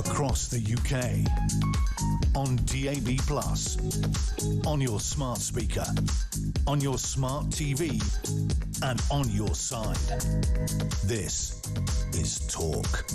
across the UK, on DAB+, on your smart speaker, on your smart TV, and on your side. This is Talk.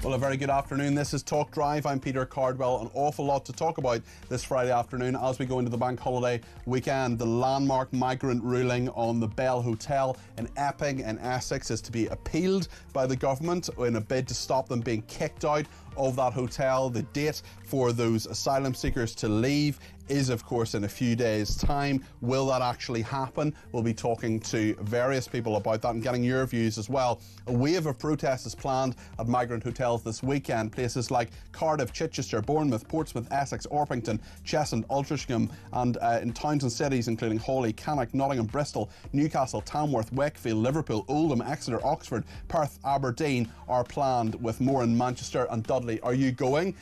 Well, a very good afternoon. This is Talk Drive. I'm Peter Cardwell. An awful lot to talk about this Friday afternoon as we go into the bank holiday weekend. The landmark Migrant ruling on the Bell Hotel in Epping in Essex is to be appealed by the government in a bid to stop them being kicked out of that hotel. The date for those asylum seekers to leave is, of course, in a few days' time. Will that actually happen? We'll be talking to various people about that and getting your views as well. A wave of protests is planned at migrant hotels this weekend. Places like Cardiff, Chichester, Bournemouth, Portsmouth, Essex, Orpington, Cheshunt, Altrincham, and in towns and cities including Hawley, Cannock, Nottingham, Bristol, Newcastle, Tamworth, Wakefield, Liverpool, Oldham, Exeter, Oxford, Perth, Aberdeen are planned, with more in Manchester and Dudley. Are you going?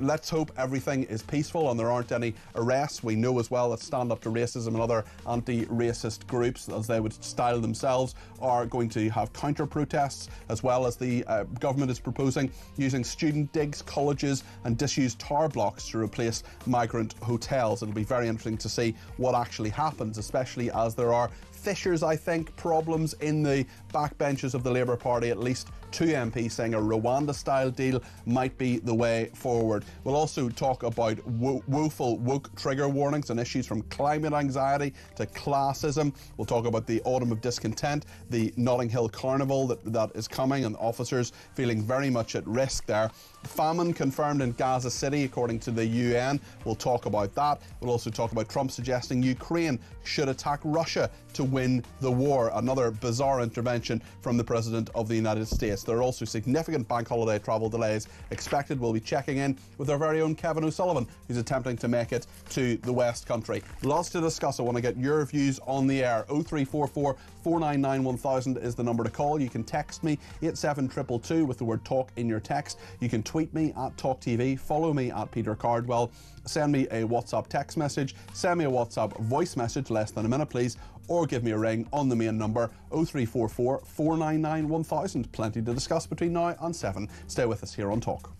Let's hope everything is peaceful and there aren't any arrests. We know as well that Stand Up to Racism and other anti-racist groups, as they would style themselves, are going to have counter-protests, as well as the government is proposing using student digs, colleges and disused tower blocks to replace migrant hotels. It'll be very interesting to see what actually happens, especially as there are fissures, I think, problems in the backbenches of the Labour Party. At least two MPs saying a Rwanda-style deal might be the way forward. We'll also talk about woeful woke trigger warnings and issues from climate anxiety to classism. We'll talk about the autumn of discontent, the Notting Hill Carnival that is coming, and officers feeling very much at risk there. Famine confirmed in Gaza City, according to the UN. We'll talk about that. We'll also talk about Trump suggesting Ukraine should attack Russia to win the war. Another bizarre intervention from the President of the United States. There are also significant bank holiday travel delays expected. We'll be checking in with our very own Kevin O'Sullivan, who's attempting to make it to the West Country. Lots to discuss. I want to get your views on the air. 0344 499 1000 is the number to call. You can text me 87222 with the word talk in your text. You can tweet me at talkTV, follow me at Peter Cardwell, send me a WhatsApp text message, send me a WhatsApp voice message, less than a minute please, or give me a ring on the main number 0344 499 1000. Plenty to discuss between now and 7. Stay with us here on Talk.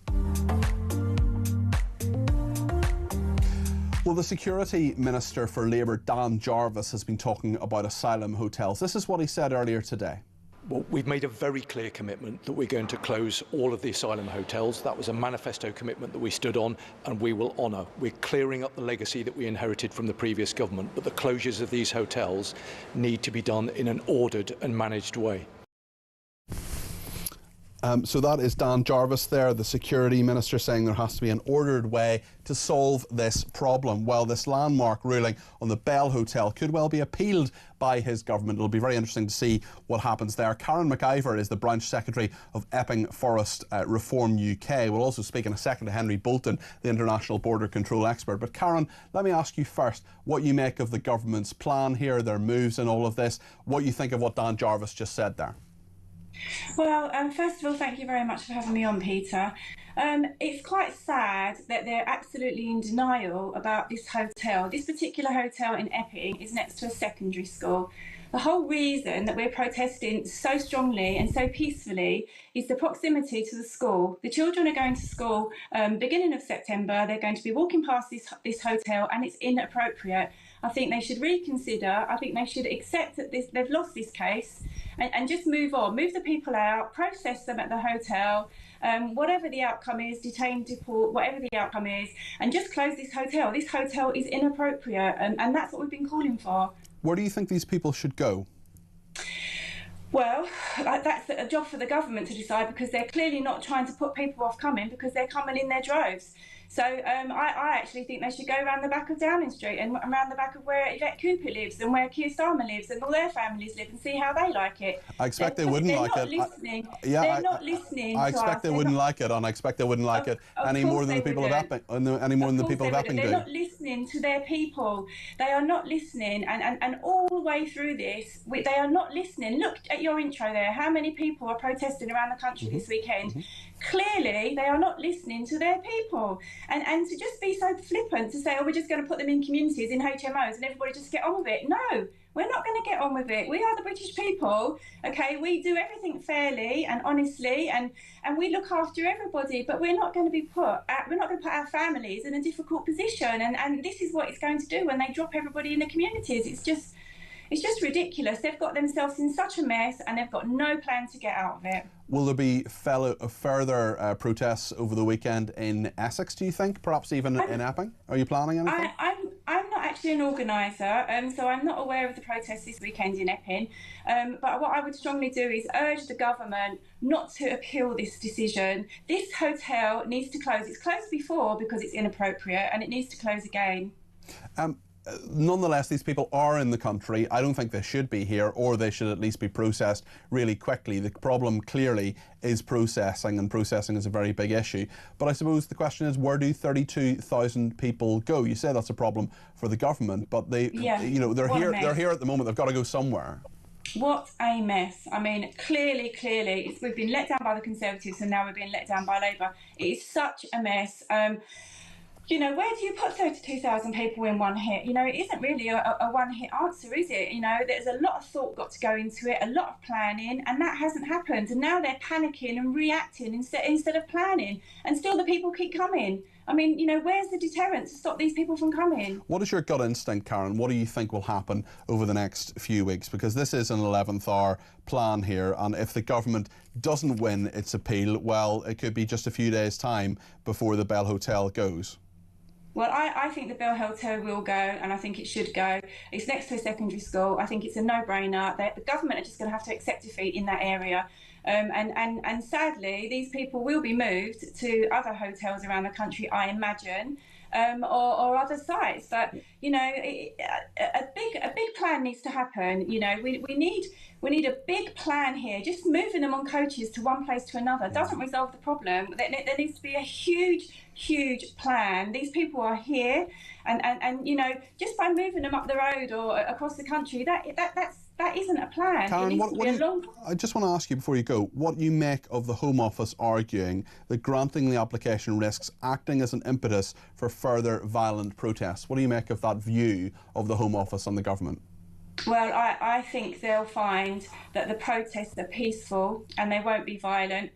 Well, the Security Minister for Labour, Dan Jarvis, has been talking about asylum hotels. This is what he said earlier today. Well, we've made a very clear commitment that we're going to close all of the asylum hotels. That was a manifesto commitment that we stood on, and we will honour. We're clearing up the legacy that we inherited from the previous government, but the closures of these hotels need to be done in an ordered and managed way. So that is Dan Jarvis there, the Security Minister, saying there has to be an ordered way to solve this problem. Well, this landmark ruling on the Bell Hotel could well be appealed by his government. It'll be very interesting to see what happens there. Karen McIver is the Branch Secretary of Epping Forest Reform UK. We'll also speak in a second to Henry Bolton, the International Border Control expert. But Karen, let me ask you first what you make of the government's plan here, their moves in all of this, what you think of what Dan Jarvis just said there. Well, first of all, thank you very much for having me on, Peter. It's quite sad that they're absolutely in denial about this hotel. This particular hotel in Epping is next to a secondary school. The whole reason that we're protesting so strongly and so peacefully is the proximity to the school. The children are going to school beginning of September. They're going to be walking past this hotel, and it's inappropriate. I think they should reconsider. I think they should accept that they've lost this case and just move on. Move the people out, process them at the hotel, whatever the outcome is, detain, deport, whatever the outcome is, and just close this hotel. This hotel is inappropriate, and that's what we've been calling for. Where do you think these people should go? Well, that's a job for the government to decide, because they're clearly not trying to put people off coming, because they're coming in their droves. So I actually think they should go around the back of Downing Street and around the back of where Yvette Cooper lives and where Keir Starmer lives and all their families live, and see how they like it. I expect they wouldn't like it. They're not listening. I expect they wouldn't like it, and I expect they wouldn't like it any more than the people of Epping. Any more than the people of Epping do. They're not listening to their people. They are not listening, and all the way through this, they are not listening. Look, appreciate your intro there. How many people are protesting around the country this weekend? Clearly, they are not listening to their people. And to just be so flippant to say, oh, we're just going to put them in communities, in HMOs, and everybody just get on with it. No, we're not going to get on with it. We are the British people, okay? We do everything fairly and honestly, and we look after everybody, but we're not going to put our families in a difficult position. And this is what it's going to do when they drop everybody in the communities. It's just ridiculous. They've got themselves in such a mess and they've got no plan to get out of it. Will there be further protests over the weekend in Essex, do you think? Perhaps even in Epping? Are you planning anything? I'm not actually an organiser, so I'm not aware of the protests this weekend in Epping. But what I would strongly do is urge the government not to appeal this decision. This hotel needs to close. It's closed before because it's inappropriate, and it needs to close again. Nonetheless, these people are in the country. I don't think they should be here, or they should at least be processed really quickly. The problem clearly is processing, and processing is a very big issue. But I suppose the question is, where do 32,000 people go? You say that's a problem for the government, but they're here at the moment. They've got to go somewhere. What a mess. I mean, clearly, we've been let down by the Conservatives and now we're being let down by Labour. It is such a mess. You know, where do you put 32,000 people in one hit? You know, it isn't really a one-hit answer, is it? You know, there's a lot of thought got to go into it, a lot of planning, and that hasn't happened. And now they're panicking and reacting instead of planning. And still the people keep coming. I mean, you know, where's the deterrent to stop these people from coming? What is your gut instinct, Karen? What do you think will happen over the next few weeks? Because this is an 11th hour plan here, and if the government doesn't win its appeal, well, it could be just a few days' time before the Bell Hotel goes. Well, I think the Bell Hotel will go, and I think it should go. It's next to a secondary school. I think it's a no-brainer. The government are just going to have to accept defeat in that area. And sadly, these people will be moved to other hotels around the country, I imagine, or other sites. But, you know, a big plan needs to happen. You know, we need a big plan here. Just moving them on coaches to one place to another doesn't resolve the problem. There needs to be a huge plan. These people are here, and you know, just by moving them up the road or across the country, that isn't a plan. Karen, I just want to ask you before you go, what you make of the Home Office arguing that granting the application risks acting as an impetus for further violent protests. What do you make of that view of the Home Office and the government? Well, I think they'll find that the protests are peaceful and they won't be violent.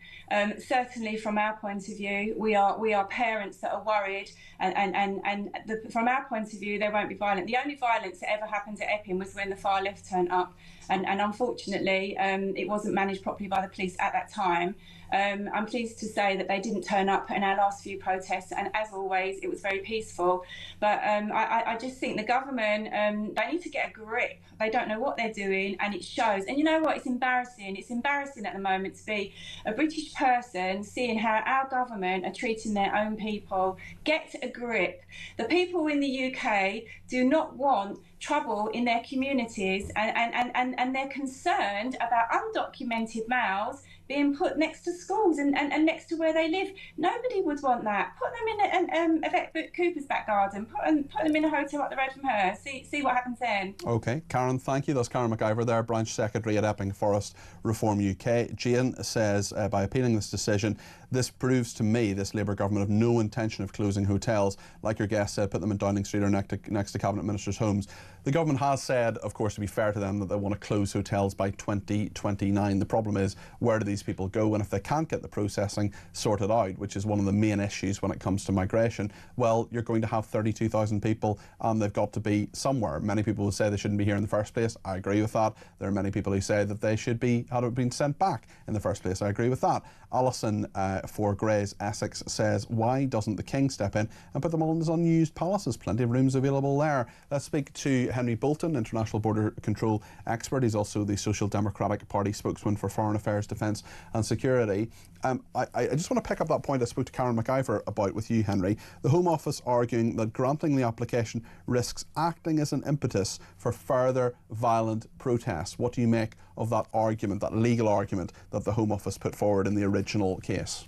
Certainly from our point of view, we are parents that are worried, and from our point of view, they won't be violent. The only violence that ever happened at Epping was when the far left turned up, and unfortunately, it wasn't managed properly by the police at that time. I'm pleased to say that they didn't turn up in our last few protests, and as always, it was very peaceful. But I just think the government, they need to get a grip. They don't know what they're doing, and it shows. And you know what? It's embarrassing. It's embarrassing at the moment to be a British person seeing how our government are treating their own people. Get a grip. The people in the UK do not want trouble in their communities, and they're concerned about undocumented males being put next to schools and next to where they live. Nobody would want that. Put them in Yvette Cooper's back garden. Put them in a hotel up the road from her. See what happens then. OK, Karen, thank you. That's Karen McIver there, Branch Secretary at Epping Forest Reform UK. Jane says, by appealing this decision, this proves to me this Labour government have no intention of closing hotels. Like your guest said, put them in Downing Street or next to Cabinet Ministers' homes. The government has said, of course, to be fair to them, that they want to close hotels by 2029. The problem is, where do these people go? And if they can't get the processing sorted out, which is one of the main issues when it comes to migration, well, you're going to have 32,000 people and they've got to be somewhere. Many people will say they shouldn't be here in the first place. I agree with that. There are many people who say that they should be, had it been sent back in the first place. I agree with that. Alison for Grays Essex says, why doesn't the King step in and put them all in his unused palaces? Plenty of rooms available there. Let's speak to Henry Bolton, International Border Control expert. He's also the Social Democratic Party spokesman for Foreign Affairs, Defence and Security. I just want to pick up that point I spoke to Karen McIver about with you, Henry. The Home Office arguing that granting the application risks acting as an impetus for further violent protests. What do you make of that argument, that legal argument that the Home Office put forward in the original case?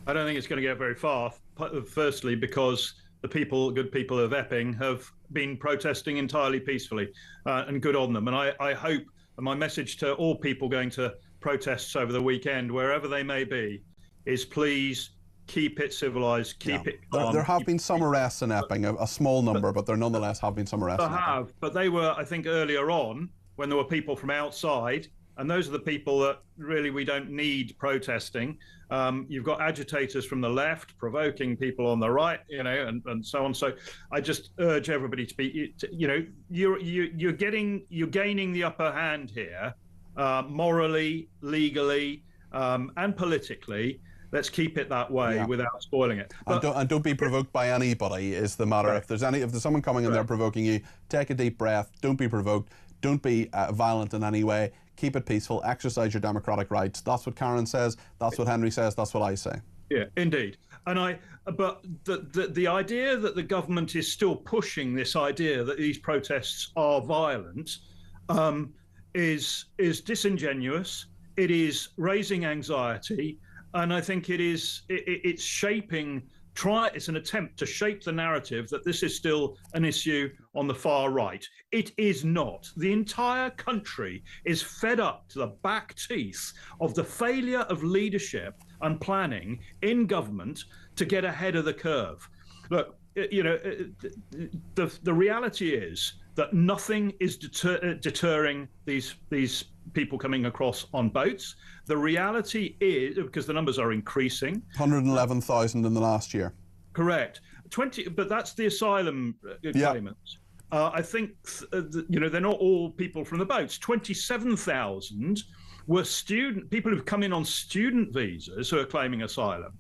I don't think it's going to get very far. Firstly, because the good people of Epping have been protesting entirely peacefully, and good on them. And I hope and my message to all people going to protests over the weekend, wherever they may be, is please keep it civilised, keep it calm. There have been some arrests in Epping, a small number, but there nonetheless have been some arrests. There have, but they were, I think, earlier on when there were people from outside, and those are the people that really we don't need protesting. You've got agitators from the left provoking people on the right, and so on. So I just urge everybody to be, you're gaining the upper hand here, morally, legally, and politically. Let's keep it that way without spoiling it. But, and don't be provoked by anybody is the matter. Right. If there's someone coming in there provoking you, take a deep breath. Don't be provoked. Don't be violent in any way. Keep it peaceful. Exercise your democratic rights. That's what Karen says. That's what Henry says. That's what I say. Yeah, indeed. But the idea that the government is still pushing this idea that these protests are violent is disingenuous. It is raising anxiety, and I think it's shaping. It's an attempt to shape the narrative that this is still an issue on the far right. It is not. The entire country is fed up to the back teeth of the failure of leadership and planning in government to get ahead of the curve. Look, the reality is that nothing is deterring these people coming across on boats. The reality is, because the numbers are increasing. 111,000 in the last year. Correct. 20, but that's the asylum claimants. I think, they're not all people from the boats. 27,000 were people who've come in on student visas who are claiming asylum.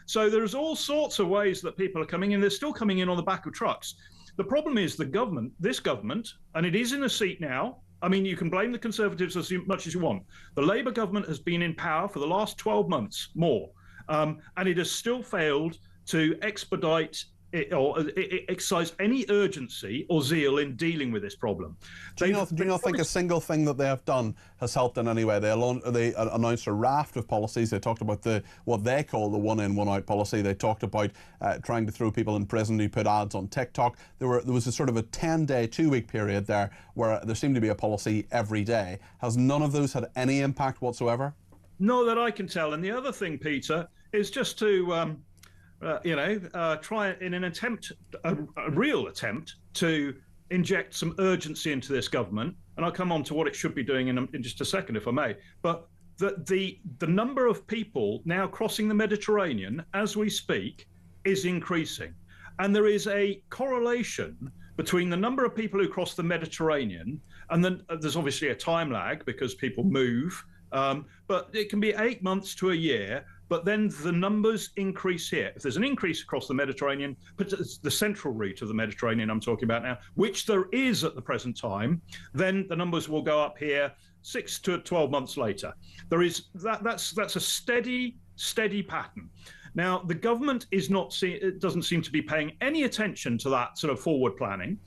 So there's all sorts of ways that people are coming in. They're still coming in on the back of trucks. The problem is this government, and it is in a seat now. I mean, you can blame the Conservatives as much as you want. The Labour government has been in power for the last 12 months, more, and it has still failed to expedite it, or exercise any urgency or zeal in dealing with this problem. Do you not think a single thing that they have done has helped in any way? They announced a raft of policies. They talked about what they call the one-in, one-out policy. They talked about trying to throw people in prison who put ads on TikTok. There was a sort of a 10-day, 2-week period there where there seemed to be a policy every day. Has none of those had any impact whatsoever? No, that I can tell. And the other thing, Peter, is just to try in an attempt, a real attempt to inject some urgency into this government. And I'll come on to what it should be doing in just a second, if I may. But the number of people now crossing the Mediterranean as we speak is increasing. And there is a correlation between the number of people who cross the Mediterranean, and then there's obviously a time lag because people move, but it can be 8 months to a year. But then the numbers increase here. If there's an increase across the Mediterranean, but it's the central route of the Mediterranean I'm talking about now, which there is at the present time, then the numbers will go up here 6 to 12 months later. There is that's a steady pattern. Now, the government doesn't seem to be paying any attention to that sort of forward planning.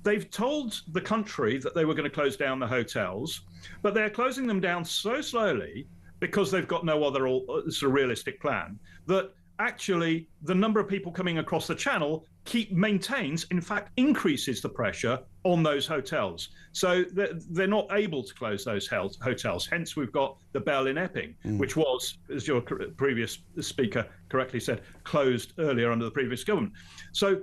They've told the country that they were going to close down the hotels, but they're closing them down so slowly because they've got no other sort of realistic plan, that actually the number of people coming across the channel maintains, in fact, increases the pressure on those hotels. So they're not able to close those hotels. Hence, we've got the Bell in Epping, which was, as your previous speaker correctly said, closed earlier under the previous government. So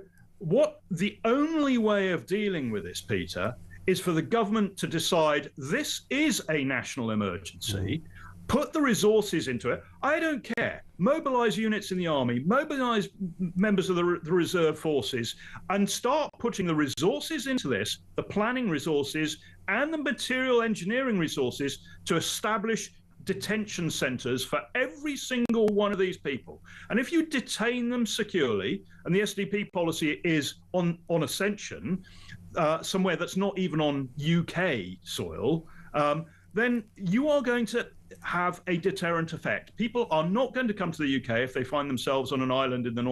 the only way of dealing with this, Peter, is for the government to decide this is a national emergency, put the resources into it. I don't care. Mobilise units in the army, mobilise members of the reserve forces, and start putting the resources into this, the planning resources and the material engineering resources to establish detention centres for every single one of these people. And if you detain them securely, and the SDP policy is on ascension, somewhere that's not even on UK soil, then you are going to have a deterrent effect. People are not going to come to the UK if they find themselves on an island in the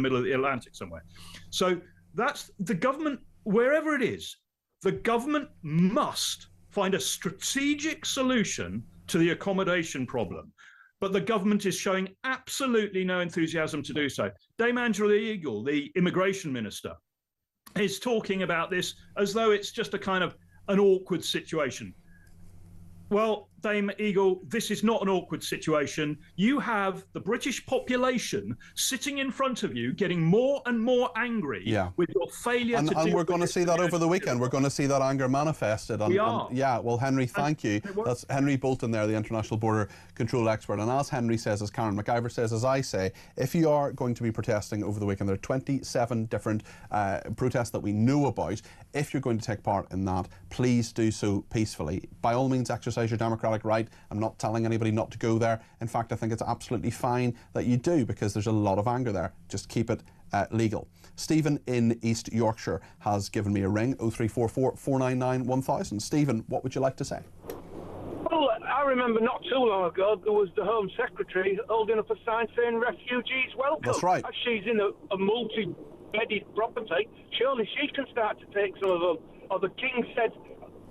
middle of the Atlantic somewhere. So that's the government, wherever it is, the government must find a strategic solution to the accommodation problem. But the government is showing absolutely no enthusiasm to do so. Dame Angela Eagle, the immigration minister, is talking about this as though it's just a kind of an awkward situation. Well, Dame Eagle, this is not an awkward situation. You have the British population sitting in front of you, getting more and more angry with your failure to deal with And we're going to see that over the weekend. We're going to see that anger manifested. We are. Yeah, well, Henry, thank you. That's Henry Bolton there, the International Border Control expert. And as Henry says, as Karen McIver says, as I say, if you are going to be protesting over the weekend, there are 27 different protests that we know about. If you're going to take part in that, please do so peacefully. By all means, exercise your democratic right. I'm not telling anybody not to go there. In fact, I think it's absolutely fine that you do, because there's a lot of anger there. Just keep it legal. Stephen in East Yorkshire has given me a ring, 0344 499 1000. Stephen, what would you like to say? Well, I remember not too long ago there was the Home Secretary holding up a sign saying refugees welcome. That's right. As she's in a multi-bedded property, surely she can start to take some of them. Or the King said,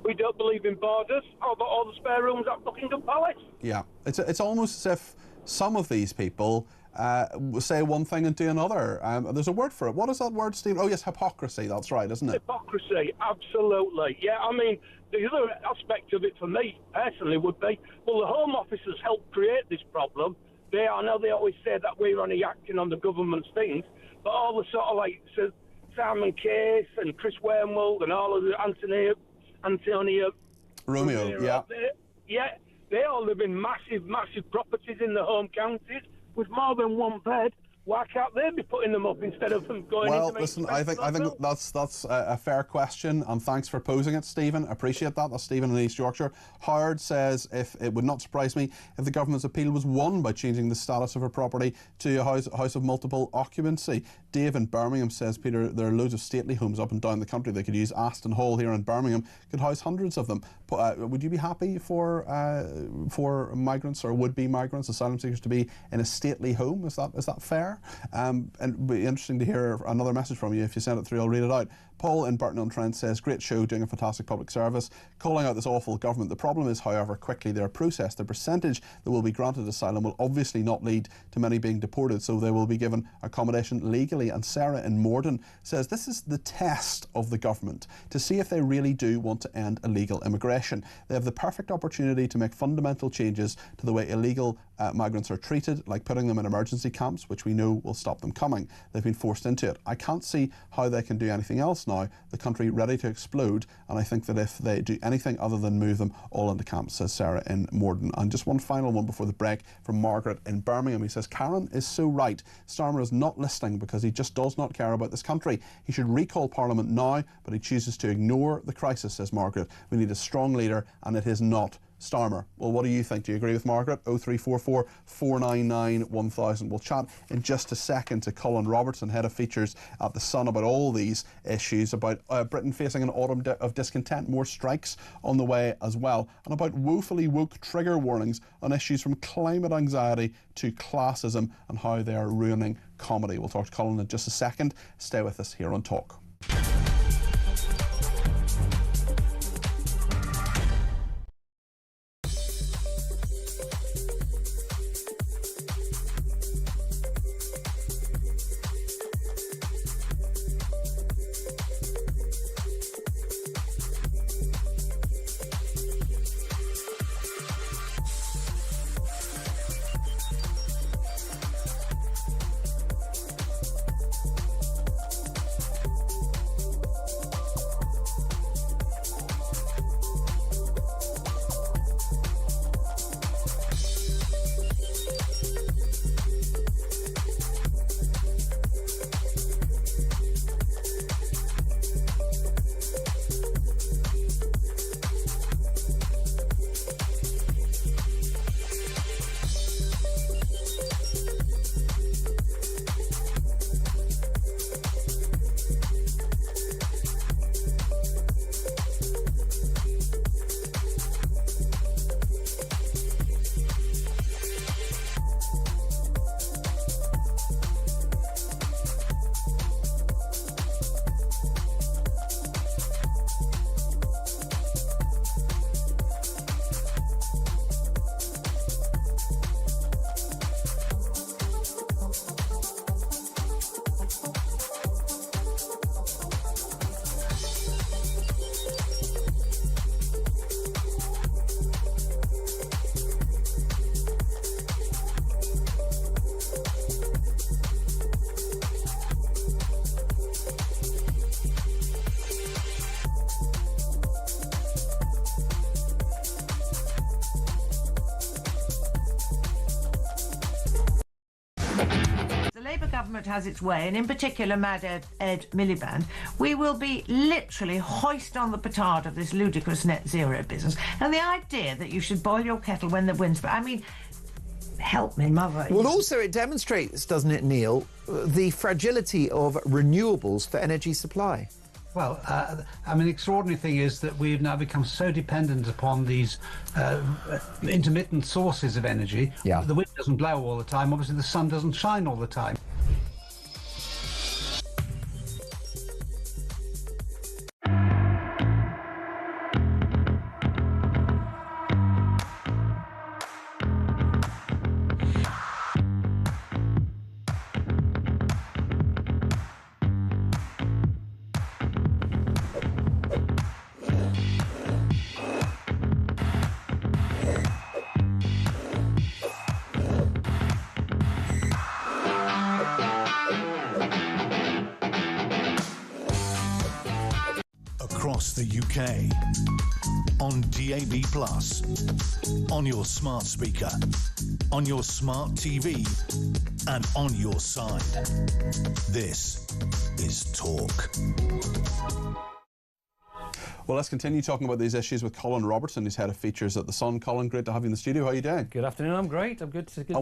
we don't believe in borders, or the spare rooms at Buckingham Palace. Yeah, it's almost as if some of these people say one thing and do another. There's a word for it. What is that word, Steve? Oh yes, hypocrisy. That's right, isn't it? Hypocrisy, absolutely. Yeah, I mean, the other aspect of it for me personally would be, well, the Home Office has helped create this problem. I know they always say that we're only acting on the government's things, but all the sort of like Simon Case and Chris Wormald and all of the Antonia Romeo, they all live in massive properties in the home counties with more than one bed. Why can't they be putting them up instead of them going into... Well, listen, I think that's a fair question, and thanks for posing it, Stephen. Appreciate that. That's Stephen in East Yorkshire. Howard says, if it would not surprise me if the government's appeal was won by changing the status of a property to a house of multiple occupancy. Dave in Birmingham says, Peter, there are loads of stately homes up and down the country. They could use Aston Hall here in Birmingham, could house hundreds of them. Would you be happy for migrants or would-be migrants, asylum seekers, to be in a stately home? Is that fair? And it'd be interesting to hear another message from you. If you send it through, I'll read it out. Paul in Burton-on-Trent says, great show, doing a fantastic public service, calling out this awful government. The problem is, however quickly they are processed. The percentage that will be granted asylum will obviously not lead to many being deported, so they will be given accommodation legally. And Sarah in Morden says, this is the test of the government, to see if they really do want to end illegal immigration. They have the perfect opportunity to make fundamental changes to the way illegal migrants are treated, like putting them in emergency camps, which we know will stop them coming. They've been forced into it. I can't see how they can do anything else now. The country ready to explode, and I think that if they do anything other than move them all into camps, says Sarah in Morden. And just one final one before the break from Margaret in Birmingham. He says, Karen is so right. Starmer is not listening because he just does not care about this country. He should recall Parliament now, but he chooses to ignore the crisis, says Margaret. We need a strong leader, and it is not Starmer. Well, what do you think? Do you agree with Margaret? 0344 499 1000. We'll chat in just a second to Colin Robertson, head of features at The Sun, about all these issues, about Britain facing an autumn of discontent, more strikes on the way as well, and about woefully woke trigger warnings on issues from climate anxiety to classism and how they are ruining comedy. We'll talk to Colin in just a second. Stay with us here on Talk. government has its way, and in particular Mad Ed Miliband, we will be literally hoist on the petard of this ludicrous net zero business. And the idea that you should boil your kettle when the wind's... I mean, help me, mother. Well, also it demonstrates, doesn't it, Neil, the fragility of renewables for energy supply. Well, I mean, the extraordinary thing is that we've now become so dependent upon these intermittent sources of energy. Yeah. The wind doesn't blow all the time. Obviously, the sun doesn't shine all the time. Across the UK, on DAB+, on your smart speaker, on your smart TV, and on your side. This is Talk. Well, let's continue talking about these issues with Colin Robertson, who's head of features at The Sun. Colin, great to have you in the studio. How are you doing? Good afternoon. I'm great. I'm good to be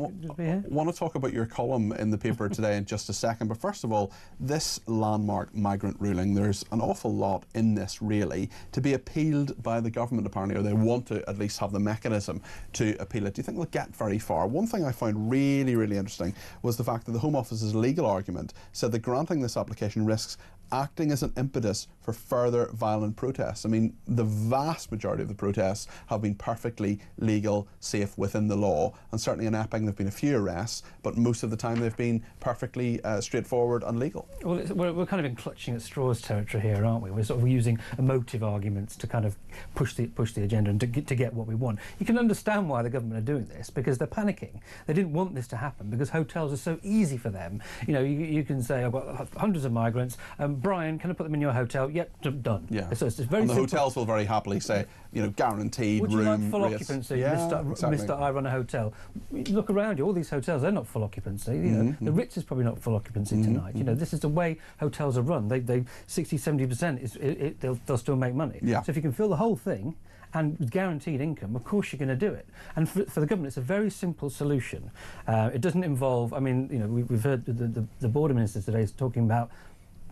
here. I want to talk about your column in the paper today in just a second. But first of all, this landmark migrant ruling, there's an awful lot in this, really, to be appealed by the government, apparently, or they want to at least have the mechanism to appeal it. Do you think they'll get very far? One thing I found really, really interesting was the fact that the Home Office's legal argument said that granting this application risks acting as an impetus for further violent protests. I mean, the vast majority of the protests have been perfectly legal, safe, within the law, and certainly in Epping there have been a few arrests, but most of the time they've been perfectly straightforward and legal. Well, we're kind of in clutching at straws territory here, aren't we? We're sort of using emotive arguments to kind of push the agenda and to get what we want. You can understand why the government are doing this, because they're panicking. They didn't want this to happen because hotels are so easy for them. You know, you can say, I've got hundreds of migrants, Brian, can I put them in your hotel? Yep, done. Yeah. So it's very and the simple. Hotels will very happily say, you know, guaranteed Would room. you like full rates. occupancy, Yeah, Mr. exactly. Mr. I run a hotel. Look around you, all these hotels, they're not full occupancy. You know, the Ritz is probably not full occupancy tonight. You know, this is the way hotels are run. They 60, 70% they'll still make money. Yeah. So if you can fill the whole thing and with guaranteed income, of course you're going to do it. And for the government, it's a very simple solution. It doesn't involve, I mean, you know, we've heard the border minister today is talking about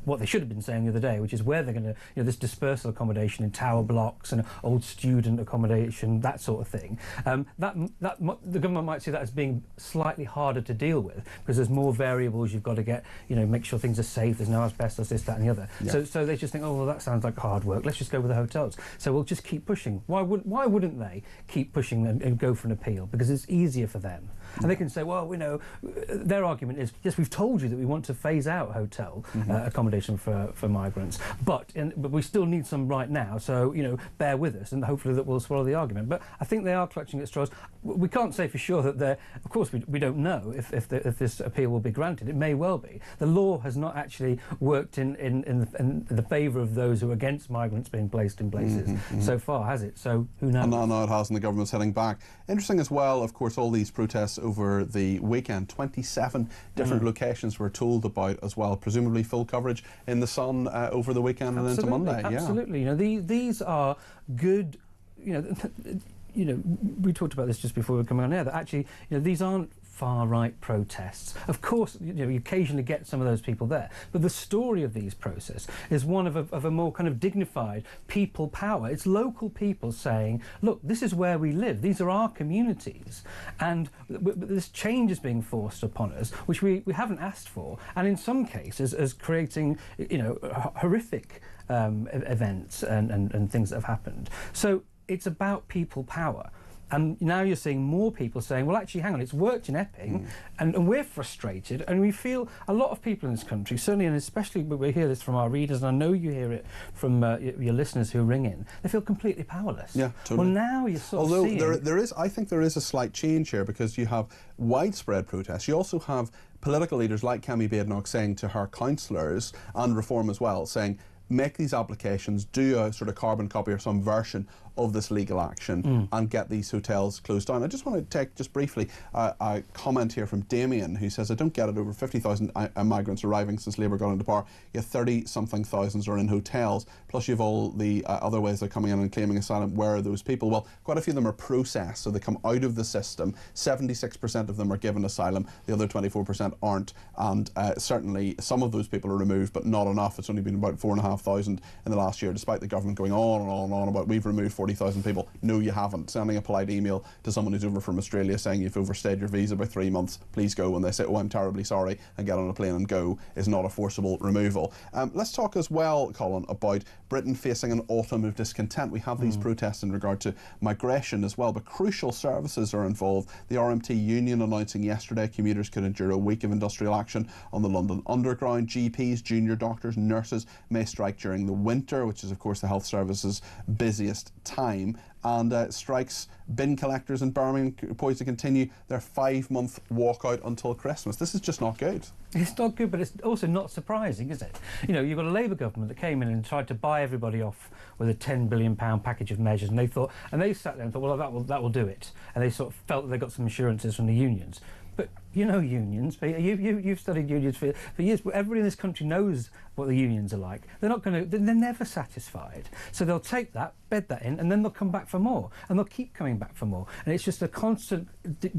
what they should have been saying the other day, which is where they're going to, you know, this dispersal accommodation in tower blocks and old student accommodation, that sort of thing. The government might see that as being slightly harder to deal with because there's more variables you've got to get, you know, make sure things are safe, there's no asbestos, this, that and the other. Yeah. So they just think, oh, well, that sounds like hard work, let's just go with the hotels. So we'll just keep pushing. Why wouldn't they keep pushing and go for an appeal? Because it's easier for them. And they can say, well, you know, their argument is, yes, we've told you that we want to phase out hotel accommodation for migrants, but we still need some right now, so, you know, bear with us and hopefully that will swallow the argument. But I think they are clutching at straws. We can't say for sure that they're, of course we don't know if this appeal will be granted. It may well be. The law has not actually worked in the favour of those who are against migrants being placed in places so far, has it? So who knows? And no, it hasn't. The government's heading back. Interesting as well, of course, all these protests over the weekend, 27 different locations we're told about as well, presumably full coverage in the Sun over the weekend and into Monday. Absolutely. You know, these are good, you know, we talked about this just before we were coming on air, that actually, you know, these aren't far-right protests. Of course, you know, you occasionally get some of those people there, but the story of these protests is one of a more kind of dignified people power. It's local people saying, look, this is where we live, these are our communities, and this change is being forced upon us, which we haven't asked for, and in some cases as creating, you know, horrific events and things that have happened. So it's about people power. And now you're seeing more people saying, well, actually, hang on, it's worked in Epping, and we're frustrated, and we feel a lot of people in this country, certainly and especially we hear this from our readers, and I know you hear it from your listeners who ring in, they feel completely powerless. Yeah, totally. Well, now you're sort of seeing... Although I think there is a slight change here, because you have widespread protests. You also have political leaders like Kemi Badenoch saying to her councillors, and Reform as well, saying, make these applications, do a sort of carbon copy or some version of this legal action and get these hotels closed down. I just want to take just briefly a comment here from Damien, who says, I don't get it, over 50,000 migrants arriving since Labour got into power, yet 30-something thousands are in hotels, plus you have all the other ways they're coming in and claiming asylum. Where are those people? Well, quite a few of them are processed, so they come out of the system. 76% of them are given asylum, the other 24% aren't, and certainly some of those people are removed, but not enough. It's only been about 4,500 in the last year, despite the government going on and on and on about, we've removed 40,000 people. No, you haven't. Sending a polite email to someone who's over from Australia saying you've overstayed your visa by 3 months, please go, and they say, oh, I'm terribly sorry, and get on a plane and go, is not a forcible removal. Let's talk as well, Colin, about Britain facing an autumn of discontent. We have these protests in regard to migration as well, but crucial services are involved. The RMT union announcing yesterday commuters could endure a week of industrial action on the London Underground. GPs, junior doctors, nurses may strike during the winter, which is of course the health services busiest time. And strikes, bin collectors in Birmingham poised to continue their 5-month walkout until Christmas. This is just not good. It's not good, but it's also not surprising, is it? You know, you've got a Labour government that came in and tried to buy everybody off with a £10 billion package of measures, and they sat there and thought, well, that will do it. And they sort of felt that they got some assurances from the unions. But you know unions, Peter, you've studied unions for years. Everybody in this country knows what the unions are like. They're never satisfied. So they'll take that, bed that in, and then they'll come back for more. And they'll keep coming back for more. And it's just a constant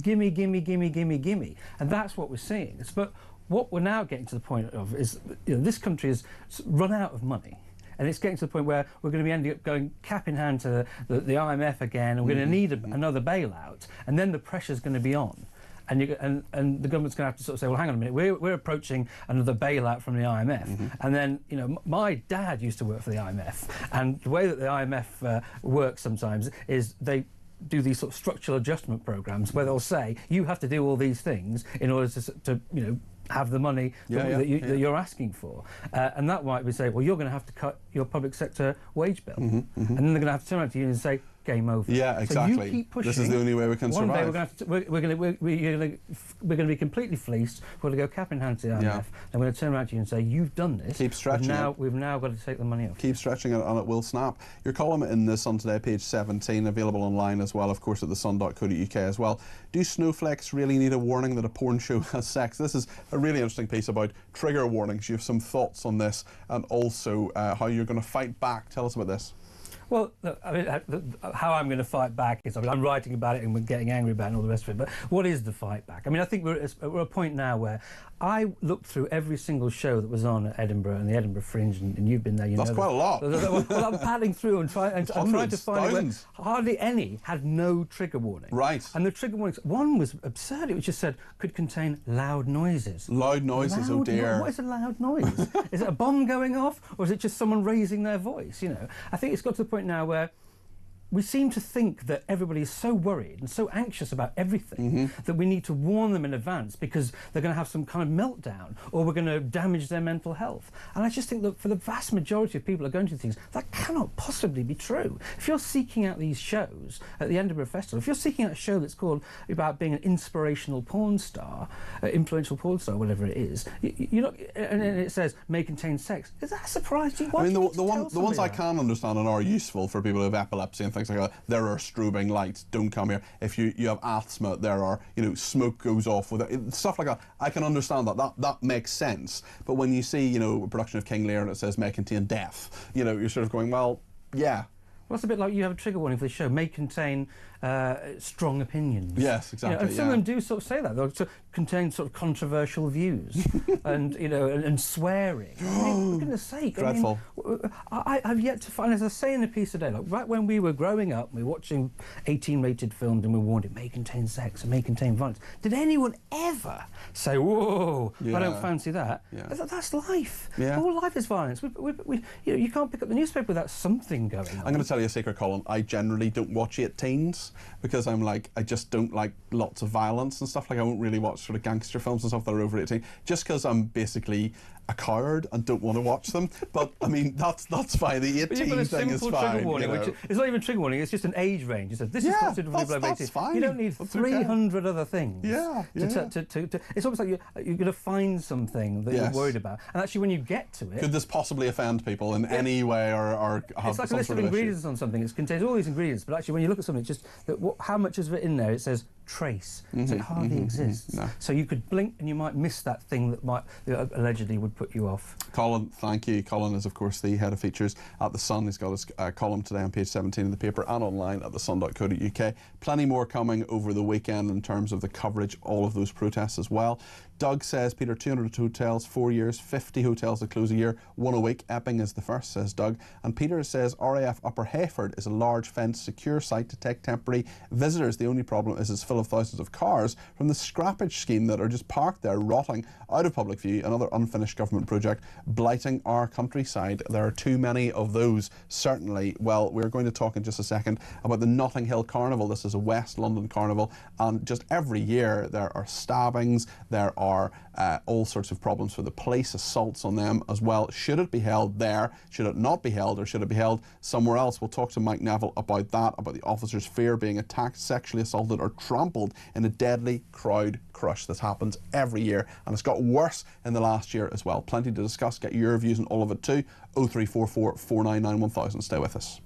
gimme, gimme, gimme, gimme, gimme. And that's what we're seeing. But what we're now getting to the point of is, you know, this country has run out of money. And it's getting to the point where we're going to be ending up going cap in hand to the IMF again, and we're going to need another bailout, and then the pressure's going to be on. And the government's going to have to sort of say, well, hang on a minute, we're approaching another bailout from the IMF. And then, you know, my dad used to work for the IMF, and the way that the IMF works sometimes is they do these sort of structural adjustment programs where they'll say, you have to do all these things in order to you know, have the money that you're asking for. And that might be say, well, you're going to have to cut your public sector wage bill. And then they're going to have to turn around to you and say, game over. Yeah, exactly. So you keep pushing. This is the only way we can survive. One day we're going to be completely fleeced. We're going to go cap in hand to the IMF. And we're going to turn around to you and say, you've done this. Keep stretching it. We've now got to take the money off. Keep stretching it and it will snap. Your column in the Sun today, page 17, available online as well, of course, at thesun.co.uk as well. Do snowflakes really need a warning that a porn show has sex? This is a really interesting piece about trigger warnings. You have some thoughts on this, and also how you're going to fight back. Tell us about this. Well, look, I mean, how I'm going to fight back is, I mean, I'm writing about it and we're getting angry about it and all the rest of it, but what is the fight back? I mean, I think we're at a point now where I looked through every single show that was on at Edinburgh and the Edinburgh Fringe, and you've been there, you know. That's quite a lot. Well, I'm padding through and trying to find thousands. Hardly any had no trigger warning. Right. And the trigger warnings, one was absurd. It just said, could contain loud noises. Loud noises, oh dear. What is a loud noise? Is it a bomb going off, or is it just someone raising their voice, you know? I think it's got to the point now where we seem to think that everybody is so worried and so anxious about everything that we need to warn them in advance because they're going to have some kind of meltdown or we're going to damage their mental health. And I just think that for the vast majority of people who are going to things, that cannot possibly be true. If you're seeking out these shows at the Edinburgh Festival, if you're seeking out a show that's called about being an inspirational porn star, influential porn star, whatever it is, you're not, and it says may contain sex. Is that a surprise to you? I mean, the ones I can understand and are useful for people who have epilepsy and things like that, there are strobing lights, don't come here. If you have asthma, there are, you know, smoke goes off with it, stuff like that. I can understand that makes sense. But when you see, you know, a production of King Lear and it says may contain death, you know, you're sort of going, well, yeah. Well, it's a bit like you have a trigger warning for the show, may contain strong opinions. Yes, exactly. You know, and some of them do sort of say that. They'll contain sort of controversial views and, you know, and swearing. I mean, for goodness sake. Dreadful. I mean, I've yet to find, as I say in the piece today, like right when we were growing up, we were watching 18-rated films and we warned it may contain sex, it may contain violence. Did anyone ever say, whoa, I don't fancy that? Yeah. That's life. Yeah. All life is violence. You know, you can't pick up the newspaper without something going on. I'm going to tell you a secret, Colin. I generally don't watch 18s because I'm like, I just don't like lots of violence and stuff. Like, I won't really watch sort of gangster films and stuff that are over 18, just because I'm basically a coward and don't want to watch them. But I mean, that's fine. The 18 thing is fine. Warning, you know. it's not even trigger warning. It's just an age range. It says this is considered for people over 18. Fine. You don't need 300 other things. It's almost like you're going to find something that you're worried about, and actually, when you get to it, could this possibly offend people in any way, or have it's like a some list sort of of ingredients on something. It contains all these ingredients, but actually, when you look at something, it's just that how much is it in there? It says trace, so it hardly exists. No. So you could blink and you might miss that thing that might allegedly would put you off. Colin, thank you. Colin is, of course, the head of features at The Sun. He's got his column today on page 17 of the paper and online at thesun.co.uk. Plenty more coming over the weekend in terms of the coverage, all of those protests as well. Doug says, Peter, 200 hotels, 4 years, 50 hotels that close a year, 1 a week. Epping is the first, says Doug. And Peter says, RAF Upper Hayford is a large fenced, secure site to take temporary visitors. The only problem is it's full of thousands of cars from the scrappage scheme that are just parked there, rotting out of public view. Another unfinished government project blighting our countryside. There are too many of those, certainly. Well, we're going to talk in just a second about the Notting Hill Carnival. This is a West London carnival, and just every year there are stabbings, there are all sorts of problems for the police, assaults on them as well. Should it be held there? Should it not be held, or should it be held somewhere else? We'll talk to Mike Neville about that, about the officers' fear being attacked, sexually assaulted or trampled in a deadly crowd crush. This happens every year, and it's got worse in the last year as well. Plenty to discuss. Get your views on all of it too. 0344 499 1000. Stay with us.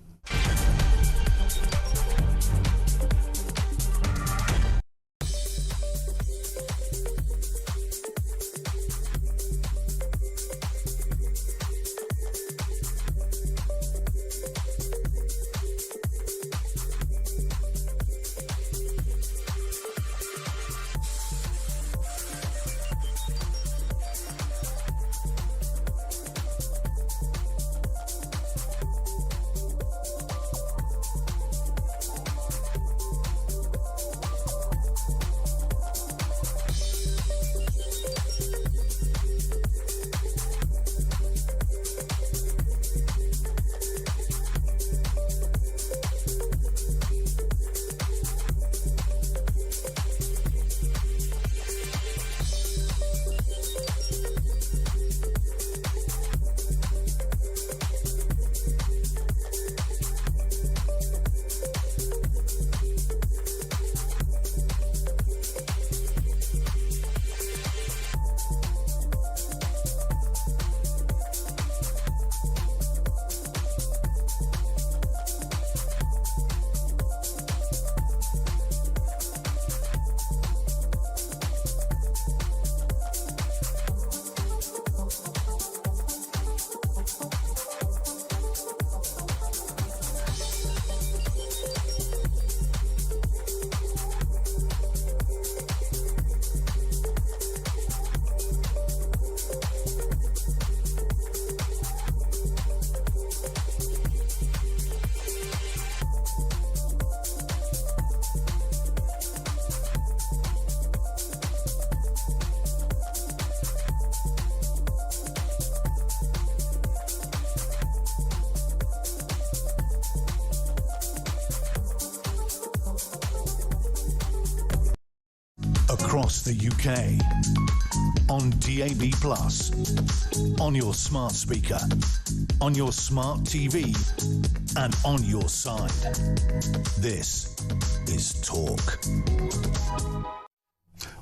Across the UK, on DAB+, on your smart speaker, on your smart TV, and on your side. This is Talk.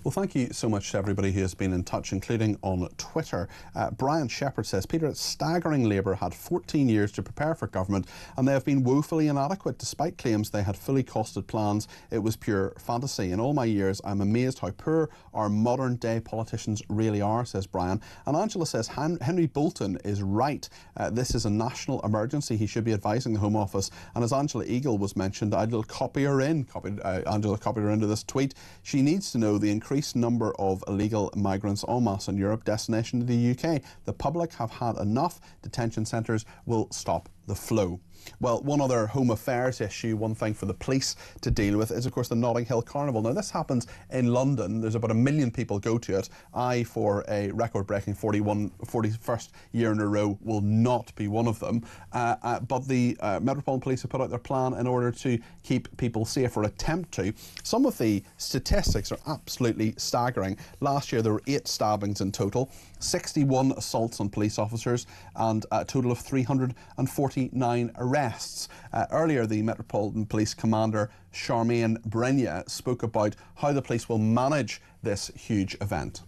Well, thank you so much to everybody who has been in touch, including on Twitter. Brian Shepherd says, Peter, it's staggering Labour had 14 years to prepare for government and they have been woefully inadequate despite claims they had fully costed plans. It was pure fantasy. In all my years, I'm amazed how poor our modern day politicians really are, says Brian. And Angela says, Henry Bolton is right. This is a national emergency. He should be advising the Home Office. And as Angela Eagle was mentioned, Angela copied her into this tweet. She needs to know the increased number of illegal migrants en masse in Europe, destination to the UK. The public have had enough. Detention centres will stop the flow. Well, one other Home Affairs issue, one thing for the police to deal with, is of course the Notting Hill Carnival. Now this happens in London. There's about 1 million people go to it. I, for a record-breaking 41st year in a row, will not be one of them. But the Metropolitan Police have put out their plan in order to keep people safe, or attempt to. Some of the statistics are absolutely staggering. Last year there were 8 stabbings in total, 61 assaults on police officers, and a total of 349 arrests. Earlier, the Metropolitan Police Commander Charmaine Brenya spoke about how the police will manage this huge event.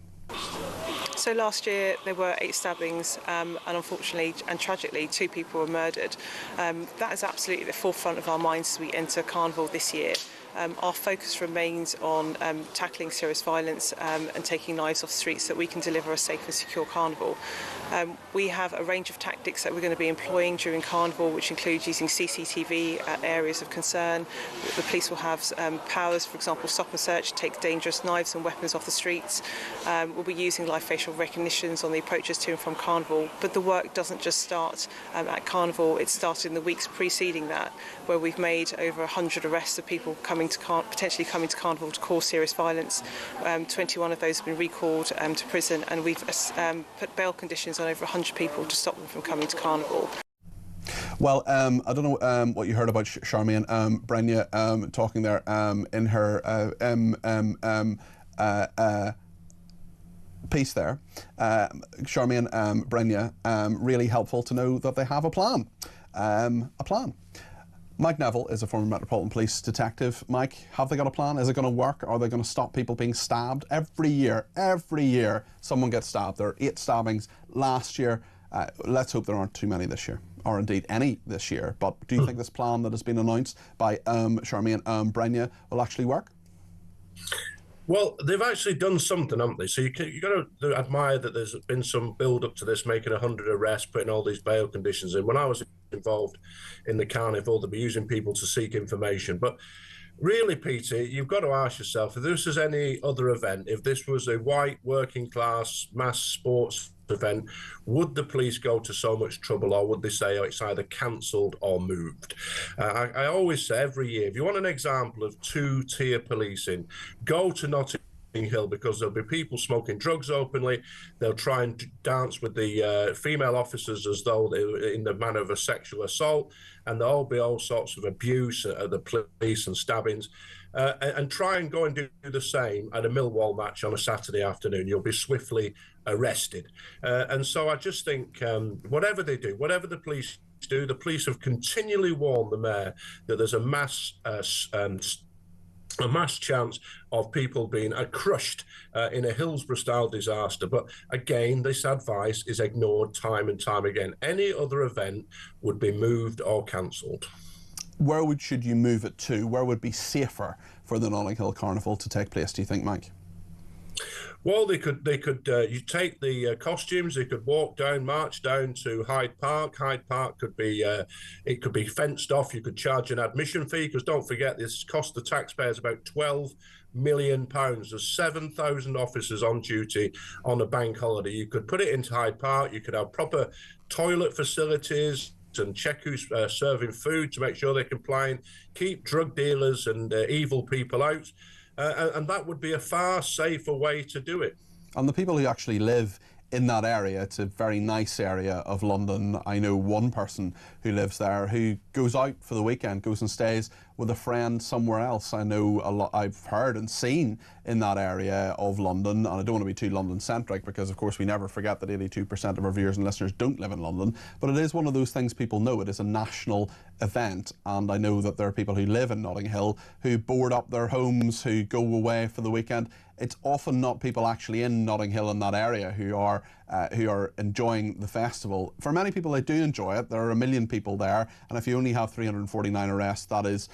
So last year there were 8 stabbings, and unfortunately and tragically 2 people were murdered. That is absolutely at the forefront of our minds as we enter Carnival this year. Our focus remains on tackling serious violence and taking lives off streets so that we can deliver a safe and secure Carnival. We have a range of tactics that we're going to be employing during Carnival, which include using CCTV at areas of concern. The police will have powers, for example, stop and search, take dangerous knives and weapons off the streets. We'll be using live facial recognitions on the approaches to and from Carnival. But the work doesn't just start at Carnival, it started in the weeks preceding that, where we've made over 100 arrests of people potentially coming to Carnival to cause serious violence. 21 of those have been recalled to prison, and we've put bail conditions on over 100 people to stop them from coming to Carnival. Well, I don't know what you heard about Charmaine Brenya talking there in her piece there. Charmaine Brenya, really helpful to know that they have a plan. Mike Neville is a former Metropolitan Police detective. Mike, have they got a plan? Is it going to work? Are they going to stop people being stabbed? Every year, someone gets stabbed. There are 8 stabbings last year. Let's hope there aren't too many this year, or indeed any this year. But do you think this plan that has been announced by Charmaine Brenya will actually work? Well, they've actually done something, haven't they? So you got to admire that there's been some build-up to this, making 100 arrests, putting all these bail conditions in. When I was involved in the Carnival, they'd be using people to seek information. But really, Peter, you've got to ask yourself, if this was any other event, if this was a white working-class mass sports event, would the police go to so much trouble, or would they say, oh, it's either cancelled or moved? I always say every year, if you want an example of 2-tier policing, go to Notting Hill, because there'll be people smoking drugs openly. They'll try and dance with the female officers as though they were in the manner of a sexual assault, and there'll be all sorts of abuse at the police and stabbings. And try and go and do the same at a Millwall match on a Saturday afternoon. You'll be swiftly arrested. And so I just think whatever they do, whatever the police do, the police have continually warned the mayor that there's a mass chance of people being crushed in a Hillsborough-style disaster. But again, this advice is ignored time and time again. Any other event would be moved or cancelled. Where should you move it to? Where would be safer for the Notting Hill Carnival to take place, do you think, Mike? Well, they could. You take the costumes. They could march down to Hyde Park. Hyde Park could be, it could be fenced off. You could charge an admission fee, because don't forget, this cost the taxpayers about £12 million. There's 7,000 officers on duty on a bank holiday. You could put it into Hyde Park. You could have proper toilet facilities and check who's serving food to make sure they're complying, keep drug dealers and evil people out, and that would be a far safer way to do it. And the people who actually live in that area, it's a very nice area of London. I know one person who lives there who goes out for the weekend, goes and stays with a friend somewhere else. I know a lot, I've heard and seen in that area of London, and I don't want to be too London-centric, because of course we never forget that 82% of our viewers and listeners don't live in London, but it is one of those things people know. It is a national event, and I know that there are people who live in Notting Hill who board up their homes, who go away for the weekend. It's often not people actually in Notting Hill in that area who are enjoying the festival. For many people, they do enjoy it. There are 1 million people there, and if you only have 349 arrests, that is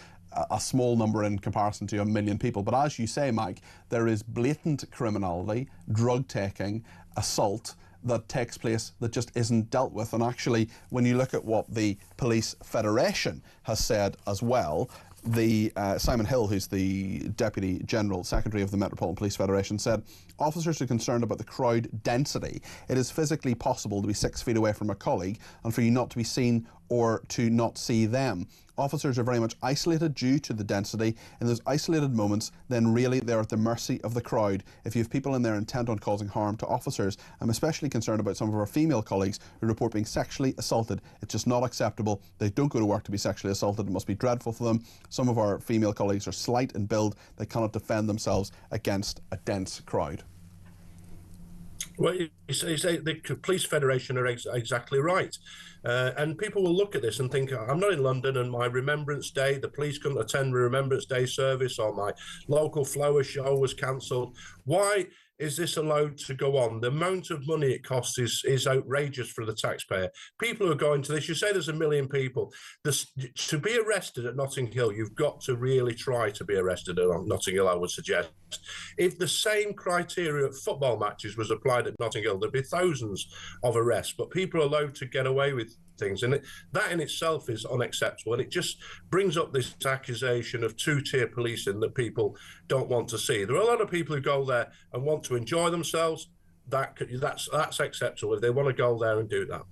a small number in comparison to 1 million people. But as you say, Mike, there is blatant criminality, drug taking, assault that takes place that just isn't dealt with. And actually, when you look at what the Police Federation has said as well, Simon Hill, who's the Deputy General Secretary of the Metropolitan Police Federation, said officers are concerned about the crowd density. It is physically possible to be 6 feet away from a colleague and for you not to be seen or to not see them. Officers are very much isolated due to the density. In those isolated moments, then really they're at the mercy of the crowd. If you have people in there intent on causing harm to officers, I'm especially concerned about some of our female colleagues who report being sexually assaulted. It's just not acceptable. They don't go to work to be sexually assaulted. It must be dreadful for them. Some of our female colleagues are slight in build. They cannot defend themselves against a dense crowd. Well, you say the Police Federation are exactly right. And people will look at this and think, I'm not in London and my Remembrance Day, the police couldn't attend the Remembrance Day service, or my local flower show was cancelled. Why is this allowed to go on? The amount of money it costs is outrageous for the taxpayer. People who are going to this, you say there's 1 million people. To be arrested at Notting Hill, you've got to really try to be arrested at Notting Hill, I would suggest. If the same criteria at football matches was applied at Notting Hill, there'd be thousands of arrests, but people are allowed to get away with things, and that in itself is unacceptable, and it just brings up this accusation of two-tier policing that people don't want to see. There are a lot of people who go there and want to enjoy themselves. That's acceptable if they want to go there and do that.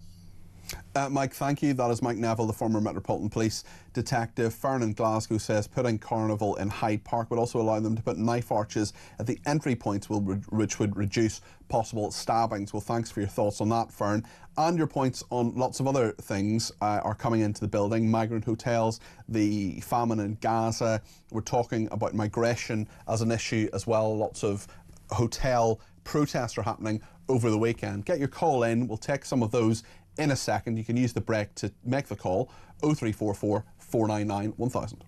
Mike, thank you. That is Mike Neville, the former Metropolitan Police detective. Fern in Glasgow says putting Carnival in Hyde Park would also allow them to put knife arches at the entry points, which would reduce possible stabbings. Well, thanks for your thoughts on that, Fern. And your points on lots of other things are coming into the building. Migrant hotels, the famine in Gaza. We're talking about migration as an issue as well. Lots of hotel protests are happening over the weekend. Get your call in. We'll take some of those in a second. You can use the break to make the call. 0344 499 1000.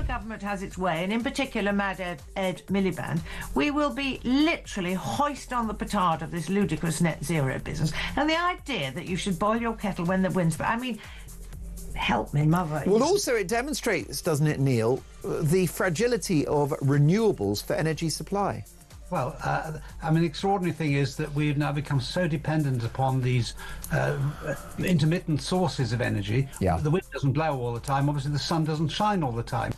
Government has its way, and in particular Mad Ed Miliband, we will be literally hoist on the petard of this ludicrous net zero business. And the idea that you should boil your kettle when the wind's... I mean, help me, mother. Well, also it demonstrates, doesn't it, Neil, the fragility of renewables for energy supply. Well, I mean, the extraordinary thing is that we've now become so dependent upon these intermittent sources of energy. Yeah. The wind doesn't blow all the time. Obviously, the sun doesn't shine all the time.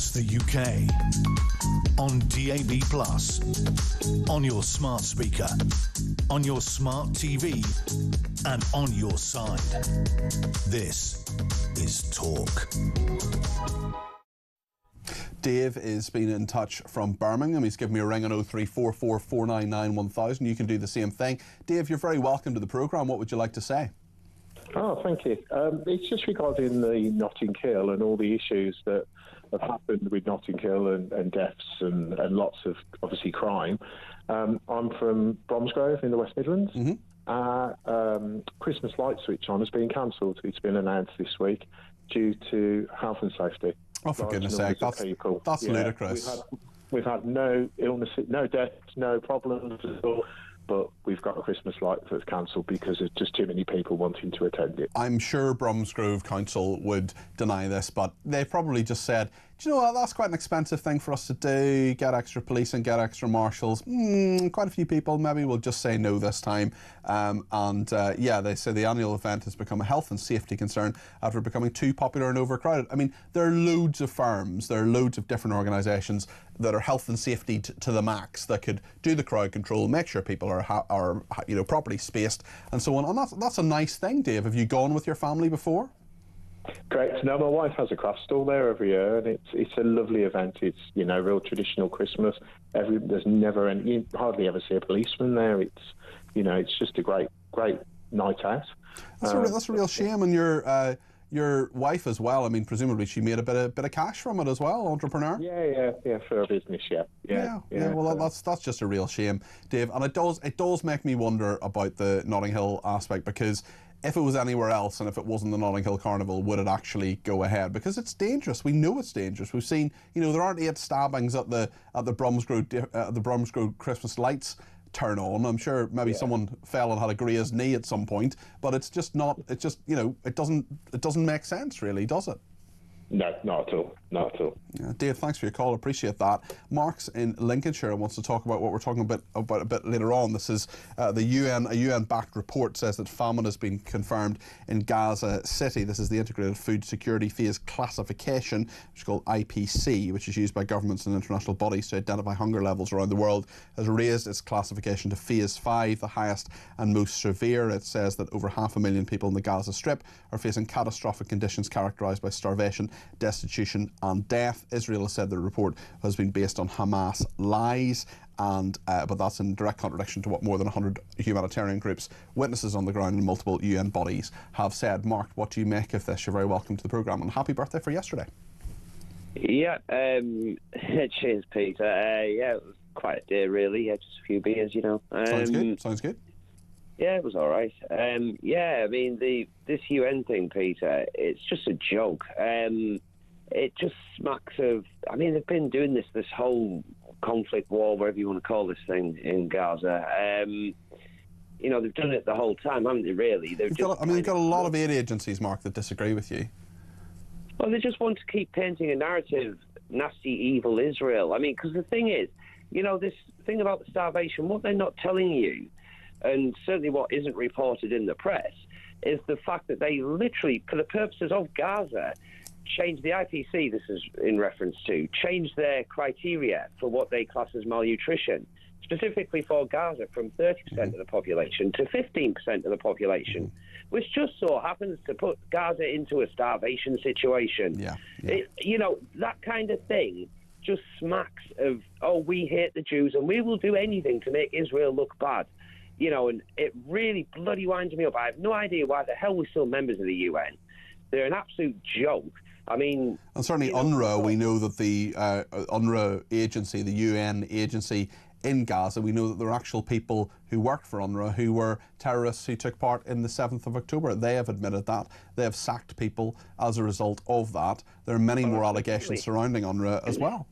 across the UK. On DAB+, on your smart speaker, on your smart TV, and on your side. This is Talk. Dave has been in touch from Birmingham. He's given me a ring on 0344 499 1000. You can do the same thing. Dave, you're very welcome to the programme. What would you like to say? Oh, thank you. It's just regarding the Notting Hill and all the issues that have happened with Notting Hill and deaths and lots of, obviously, crime. I'm from Bromsgrove in the West Midlands. Christmas light switch on has been cancelled. It's been announced this week due to health and safety. Oh, for goodness sake, that's ludicrous. We've had no illnesses, no deaths, no problems at all. But we've got a Christmas light that's cancelled because there's just too many people wanting to attend it. I'm sure Bromsgrove Council would deny this, but they probably just said, do you know what, that's quite an expensive thing for us to do, get extra police and get extra marshals. Quite a few people maybe will just say no this time. Yeah, they say the annual event has become a health and safety concern after becoming too popular and overcrowded. I mean, there are loads of firms, there are loads of different organisations that are health and safety to the max, that could do the crowd control, make sure people are properly spaced and so on. And that's a nice thing, Dave. Have you gone with your family before? Correct. No, my wife has a craft stall there every year, and it's a lovely event. It's real traditional Christmas. There's never any, you hardly ever see a policeman there. It's just a great night out. That's a real shame. And your wife as well. I mean, presumably she made a bit of cash from it as well. Entrepreneur. Yeah, for her business. Yeah. Well, that's just a real shame, Dave. And it does make me wonder about the Notting Hill aspect, because if it was anywhere else and if it wasn't the Notting Hill Carnival, would it actually go ahead? Because it's dangerous. We know it's dangerous. We've seen, there aren't 8 stabbings at the Bromsgrove Christmas lights turn on. I'm sure maybe someone fell and had a grazed knee at some point, but it's just not. It's just it doesn't make sense, really, does it? No, not at all. Not at all. Yeah, Dave, thanks for your call. Appreciate that. Mark's in Lincolnshire and wants to talk about what we're talking about a bit later on. This is a UN-backed report says that famine has been confirmed in Gaza City. This is the Integrated Food Security Phase Classification, which is called IPC, which is used by governments and international bodies to identify hunger levels around the world, has raised its classification to Phase 5, the highest and most severe. It says that over 500,000 people in the Gaza Strip are facing catastrophic conditions characterised by starvation, destitution and death. Israel has said the report has been based on Hamas lies, but that's in direct contradiction to what more than 100 humanitarian groups, witnesses on the ground and multiple UN bodies have said. Mark, what do you make of this? You're very welcome to the programme, and happy birthday for yesterday. Yeah, cheers, Peter. Yeah, it was quite a day, really. Yeah, just a few beers, Sounds good. Yeah, it was all right. Yeah, I mean, this UN thing, Peter, it's just a joke. It just smacks of... I mean, they've been doing this whole conflict, war, whatever you want to call this thing, in Gaza. They've done it the whole time, haven't they, really? They've got a lot of aid agencies, Mark, that disagree with you. Well, they just want to keep painting a narrative, nasty, evil Israel. I mean, because the thing is, this thing about the starvation, what they're not telling you, and certainly what isn't reported in the press, is the fact that they literally, for the purposes of Gaza, changed the IPC, this is in reference to, changed their criteria for what they class as malnutrition, specifically for Gaza, from 30% of the population to 15% of the population, which just so happens to put Gaza into a starvation situation. That kind of thing just smacks of, we hate the Jews and we will do anything to make Israel look bad. And it really bloody winds me up. I have no idea why the hell we're still members of the UN. They're an absolute joke. I mean... And certainly UNRWA, we know that the UNRWA agency, the UN agency in Gaza, we know that there are actual people who worked for UNRWA who were terrorists who took part in the 7th of October. They have admitted that. They have sacked people as a result of that. There are many more allegations surrounding UNRWA as well.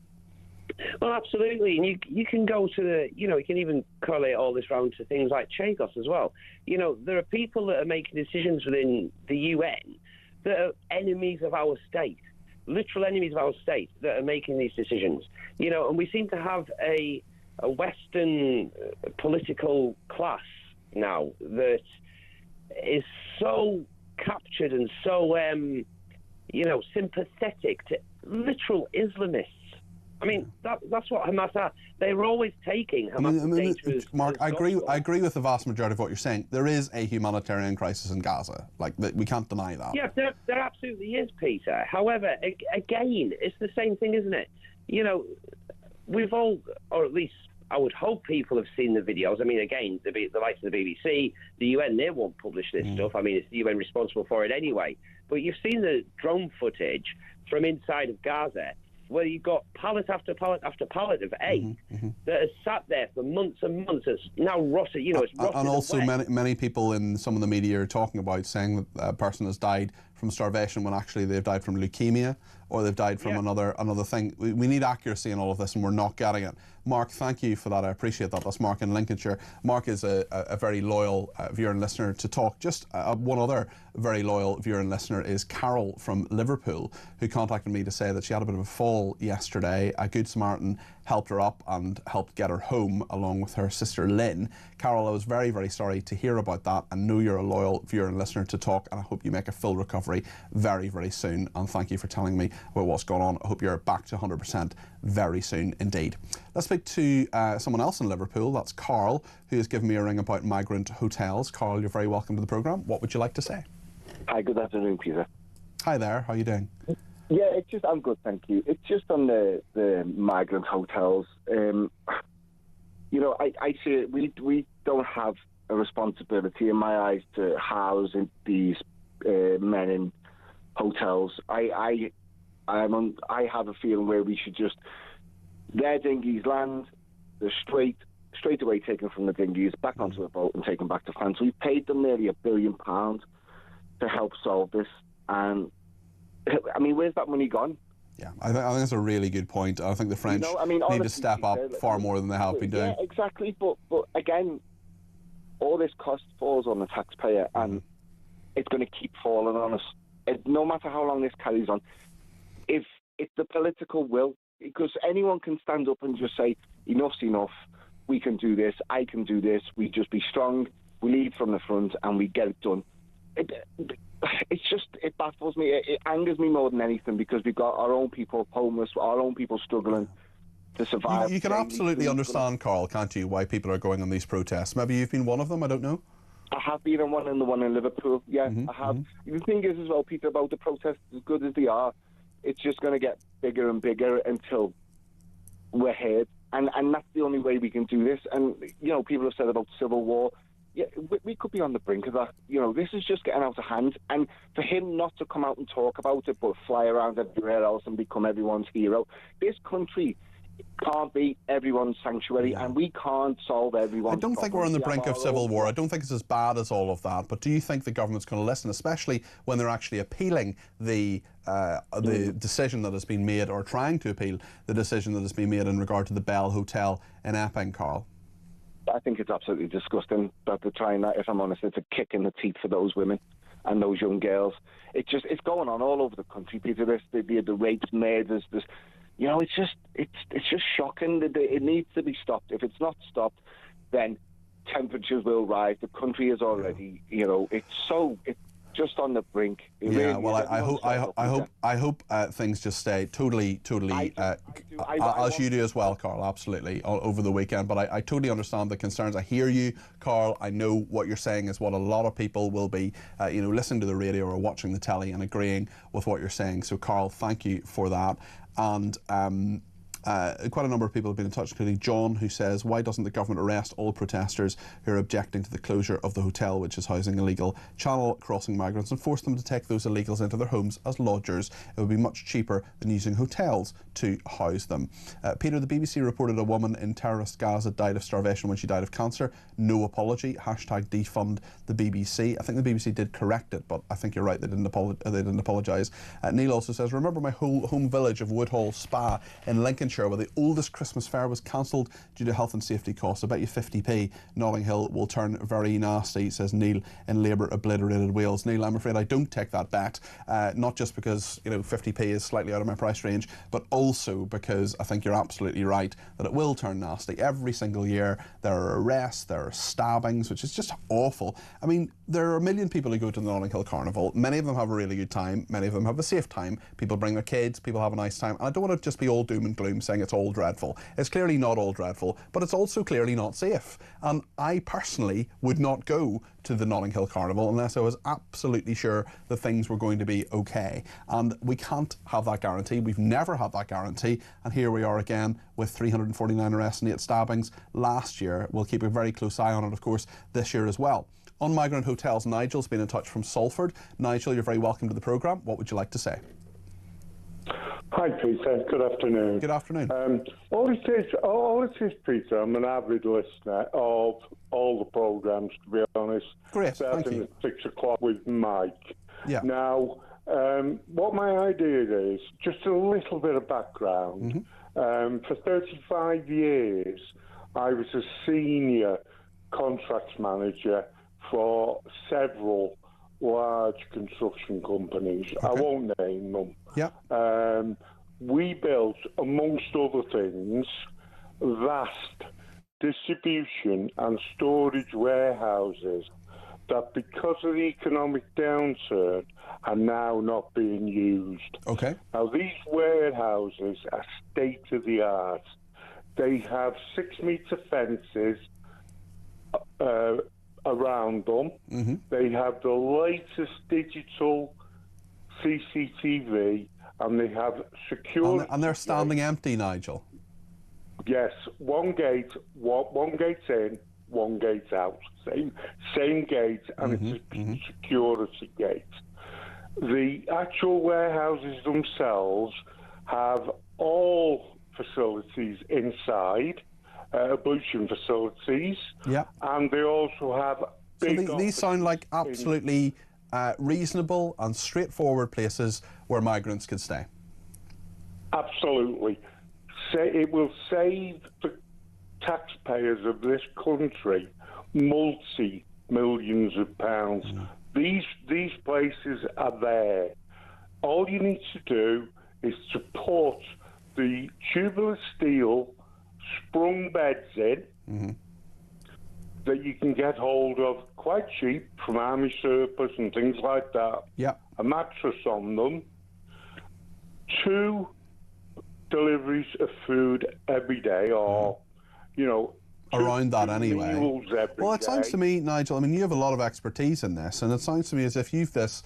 Well, absolutely. And you can go to the, you can even correlate all this round to things like Chagos as well. There are people that are making decisions within the UN that are enemies of our state, literal enemies of our state that are making these decisions. And we seem to have a Western political class now that is so captured and so sympathetic to literal Islamists. I mean, that's what Hamas are. They're always taking Hamas. Mark, I agree with the vast majority of what you're saying. There is a humanitarian crisis in Gaza. Like, we can't deny that. Yeah, there absolutely is, Peter. However, again, it's the same thing, isn't it? We've all, or at least I would hope people have seen the videos. I mean, again, the likes of the BBC, the UN, they won't publish this stuff. I mean, it's the UN responsible for it anyway. But you've seen the drone footage from inside of Gaza, where you've got pallet after pallet after pallet of eggs that has sat there for months and months. It's now rotted, it's rotted. And also away. many people in some of the media are talking about saying that a person has died from starvation when actually they've died from leukemia or they've died from another thing. We need accuracy in all of this, and we're not getting it. Mark, thank you for that. I appreciate that. That's Mark in Lincolnshire. Mark is a very loyal viewer and listener to Talk. Just one other very loyal viewer and listener is Carol from Liverpool, who contacted me to say that she had a bit of a fall yesterday. A Good Samaritan helped her up and helped get her home along with her sister Lynn. Carol, I was very, very sorry to hear about that, and know you're a loyal viewer and listener to Talk, and I hope you make a full recovery very, very soon, and thank you for telling me about what's going on. I hope you're back to 100% very soon indeed. Let's speak to someone else in Liverpool. That's Carl, who has given me a ring about migrant hotels. Carl, you're very welcome to the programme. What would you like to say? Hi, good afternoon, Peter. Hi there, how are you doing? Yeah, I'm good, thank you. It's just on the migrant hotels. I say we don't have a responsibility in my eyes to house these men in hotels. I have a feeling where we should just, their dinghies land, they're straight away taken from the dinghies back onto a boat and taken back to France. We've paid them nearly £1 billion to help solve this, and I mean, where's that money gone? Yeah, I think that's a really good point. I think the French need to step up far more than they have been doing. Yeah, exactly. But again, all this cost falls on the taxpayer, and it's going to keep falling on us. No matter how long this carries on, if the political will, because anyone can stand up and just say, enough's enough, we can do this, I can do this, we just be strong, we lead from the front, and we get it done. It baffles me. It angers me more than anything, because we've got our own people homeless, our own people struggling to survive. You can absolutely understand, Carl, can't you, why people are going on these protests? Maybe you've been one of them, I don't know. I have been on the one in Liverpool, yeah, I have. The thing is as well, Peter, about the protests, as good as they are, it's just going to get bigger and bigger until we're heard. And that's the only way we can do this. And, people have said about civil war. Yeah, we could be on the brink of that. This is just getting out of hand. And for him not to come out and talk about it, but fly around everywhere else and become everyone's hero, this country can't be everyone's sanctuary, and we can't solve everyone's I don't think we're on the brink of civil war. I don't think it's as bad as all of that. But do you think the government's going to listen, especially when they're actually appealing the decision that has been made, or trying to appeal the decision that has been made in regard to the Bell Hotel in Epping, Carl? I think it's absolutely disgusting that they're trying that. If I'm honest, it's a kick in the teeth for those women and those young girls. It's going on all over the country, Peter. The rapes, murders, it's just shocking. It needs to be stopped. If it's not stopped, then temperatures will rise. The country is already, it's just on the brink. I hope things just stay totally as you do as well, Carl, absolutely, over the weekend. But I totally understand the concerns. I hear you, Carl. I know what you're saying is what a lot of people will be, listening to the radio or watching the telly and agreeing with what you're saying. So, Carl, thank you for that. And quite a number of people have been in touch, including John, who says, why doesn't the government arrest all protesters who are objecting to the closure of the hotel which is housing illegal Channel crossing migrants, and force them to take those illegals into their homes as lodgers? It would be much cheaper than using hotels to house them. Peter, the BBC reported a woman in terrorist Gaza died of starvation when she died of cancer. No apology. Hashtag defund the BBC. I think the BBC did correct it, but I think you're right, they didn't apologise. Neil also says, remember my home village of Woodhall Spa in Lincoln in Sherwood, the oldest Christmas fair was cancelled due to health and safety costs. I bet you 50p Notting Hill will turn very nasty, says Neil in Labour obliterated Wales. Neil, I'm afraid I don't take that bet, not just because 50p is slightly out of my price range, but also because I think you're absolutely right that it will turn nasty. Every single year there are arrests, there are stabbings, which is just awful. I mean, there are a million people who go to the Notting Hill Carnival. Many of them have a really good time, many of them have a safe time. People bring their kids, people have a nice time. And I don't want to just be all doom and gloom saying it's all dreadful. It's clearly not all dreadful, but it's also clearly not safe. And I personally would not go to the Notting Hill Carnival unless I was absolutely sure that things were going to be okay. And we can't have that guarantee. We've never had that guarantee. And here we are again with 349 arrests and 8 stabbings last year. We'll keep a very close eye on it, of course, this year as well. On migrant hotels, Nigel's been in touch from Salford. Nigel, you're very welcome to the programme. What would you like to say? Hi, Peter. Good afternoon. Good afternoon. All it is, Peter, I'm an avid listener of all the programmes, to be honest. Great, thank you. Starting at 6 o'clock with Mike. Yeah. Now, what my idea is, just a little bit of background. For 35 years, I was a senior contracts manager for several large construction companies. Okay. I won't name them. Yeah. We built, amongst other things, vast distribution and storage warehouses that, because of the economic downturn, are now not being used. Okay. Now, these warehouses are state-of-the-art. They have 6-metre fences around them. They have the latest digital CCTV, and they have security. And they're standing empty, Nigel. Yes, one gate's in, one gate's out. Same gate, and it's a security gate. The actual warehouses themselves have all facilities inside, ablution facilities. Yeah. And they also have big So these sound like absolutely reasonable and straightforward places where migrants could stay. Absolutely. It will save the taxpayers of this country multi-millions of pounds. These places are there. All you need to do is to put the tubular steel sprung beds in that you can get hold of quite cheap from Army Surplus and things like that. Yeah. A mattress on them. 2 deliveries of food every day, or, around that anyway. Well, it sounds day. to me, Nigel, I mean, you have a lot of expertise in this, and it sounds to me as if you've this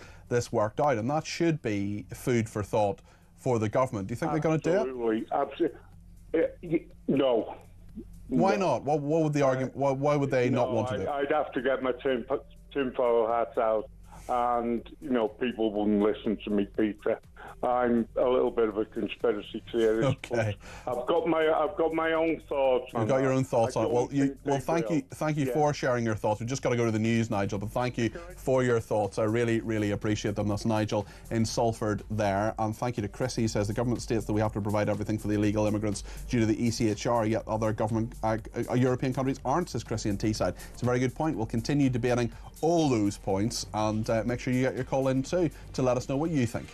worked out, and that should be food for thought for the government. Do you think they're going to do it? Absolutely. No. Why not? What would the argument? Why would they not want to do it? I'd have to get my tinfoil hat out, and people wouldn't listen to me, Peter. I'm a little bit of a conspiracy theorist. Okay. I've got my own thoughts. You've got your own thoughts on it. Well, thank you for sharing your thoughts. We've just got to go to the news, Nigel, but thank you for your thoughts. I really, really appreciate them. That's Nigel in Salford there. And thank you to Chris. He says the government states that we have to provide everything for the illegal immigrants due to the ECHR, yet other government European countries aren't, says Chrissy in Teesside. It's a very good point. We'll continue debating all those points, and make sure you get your call in too to let us know what you think.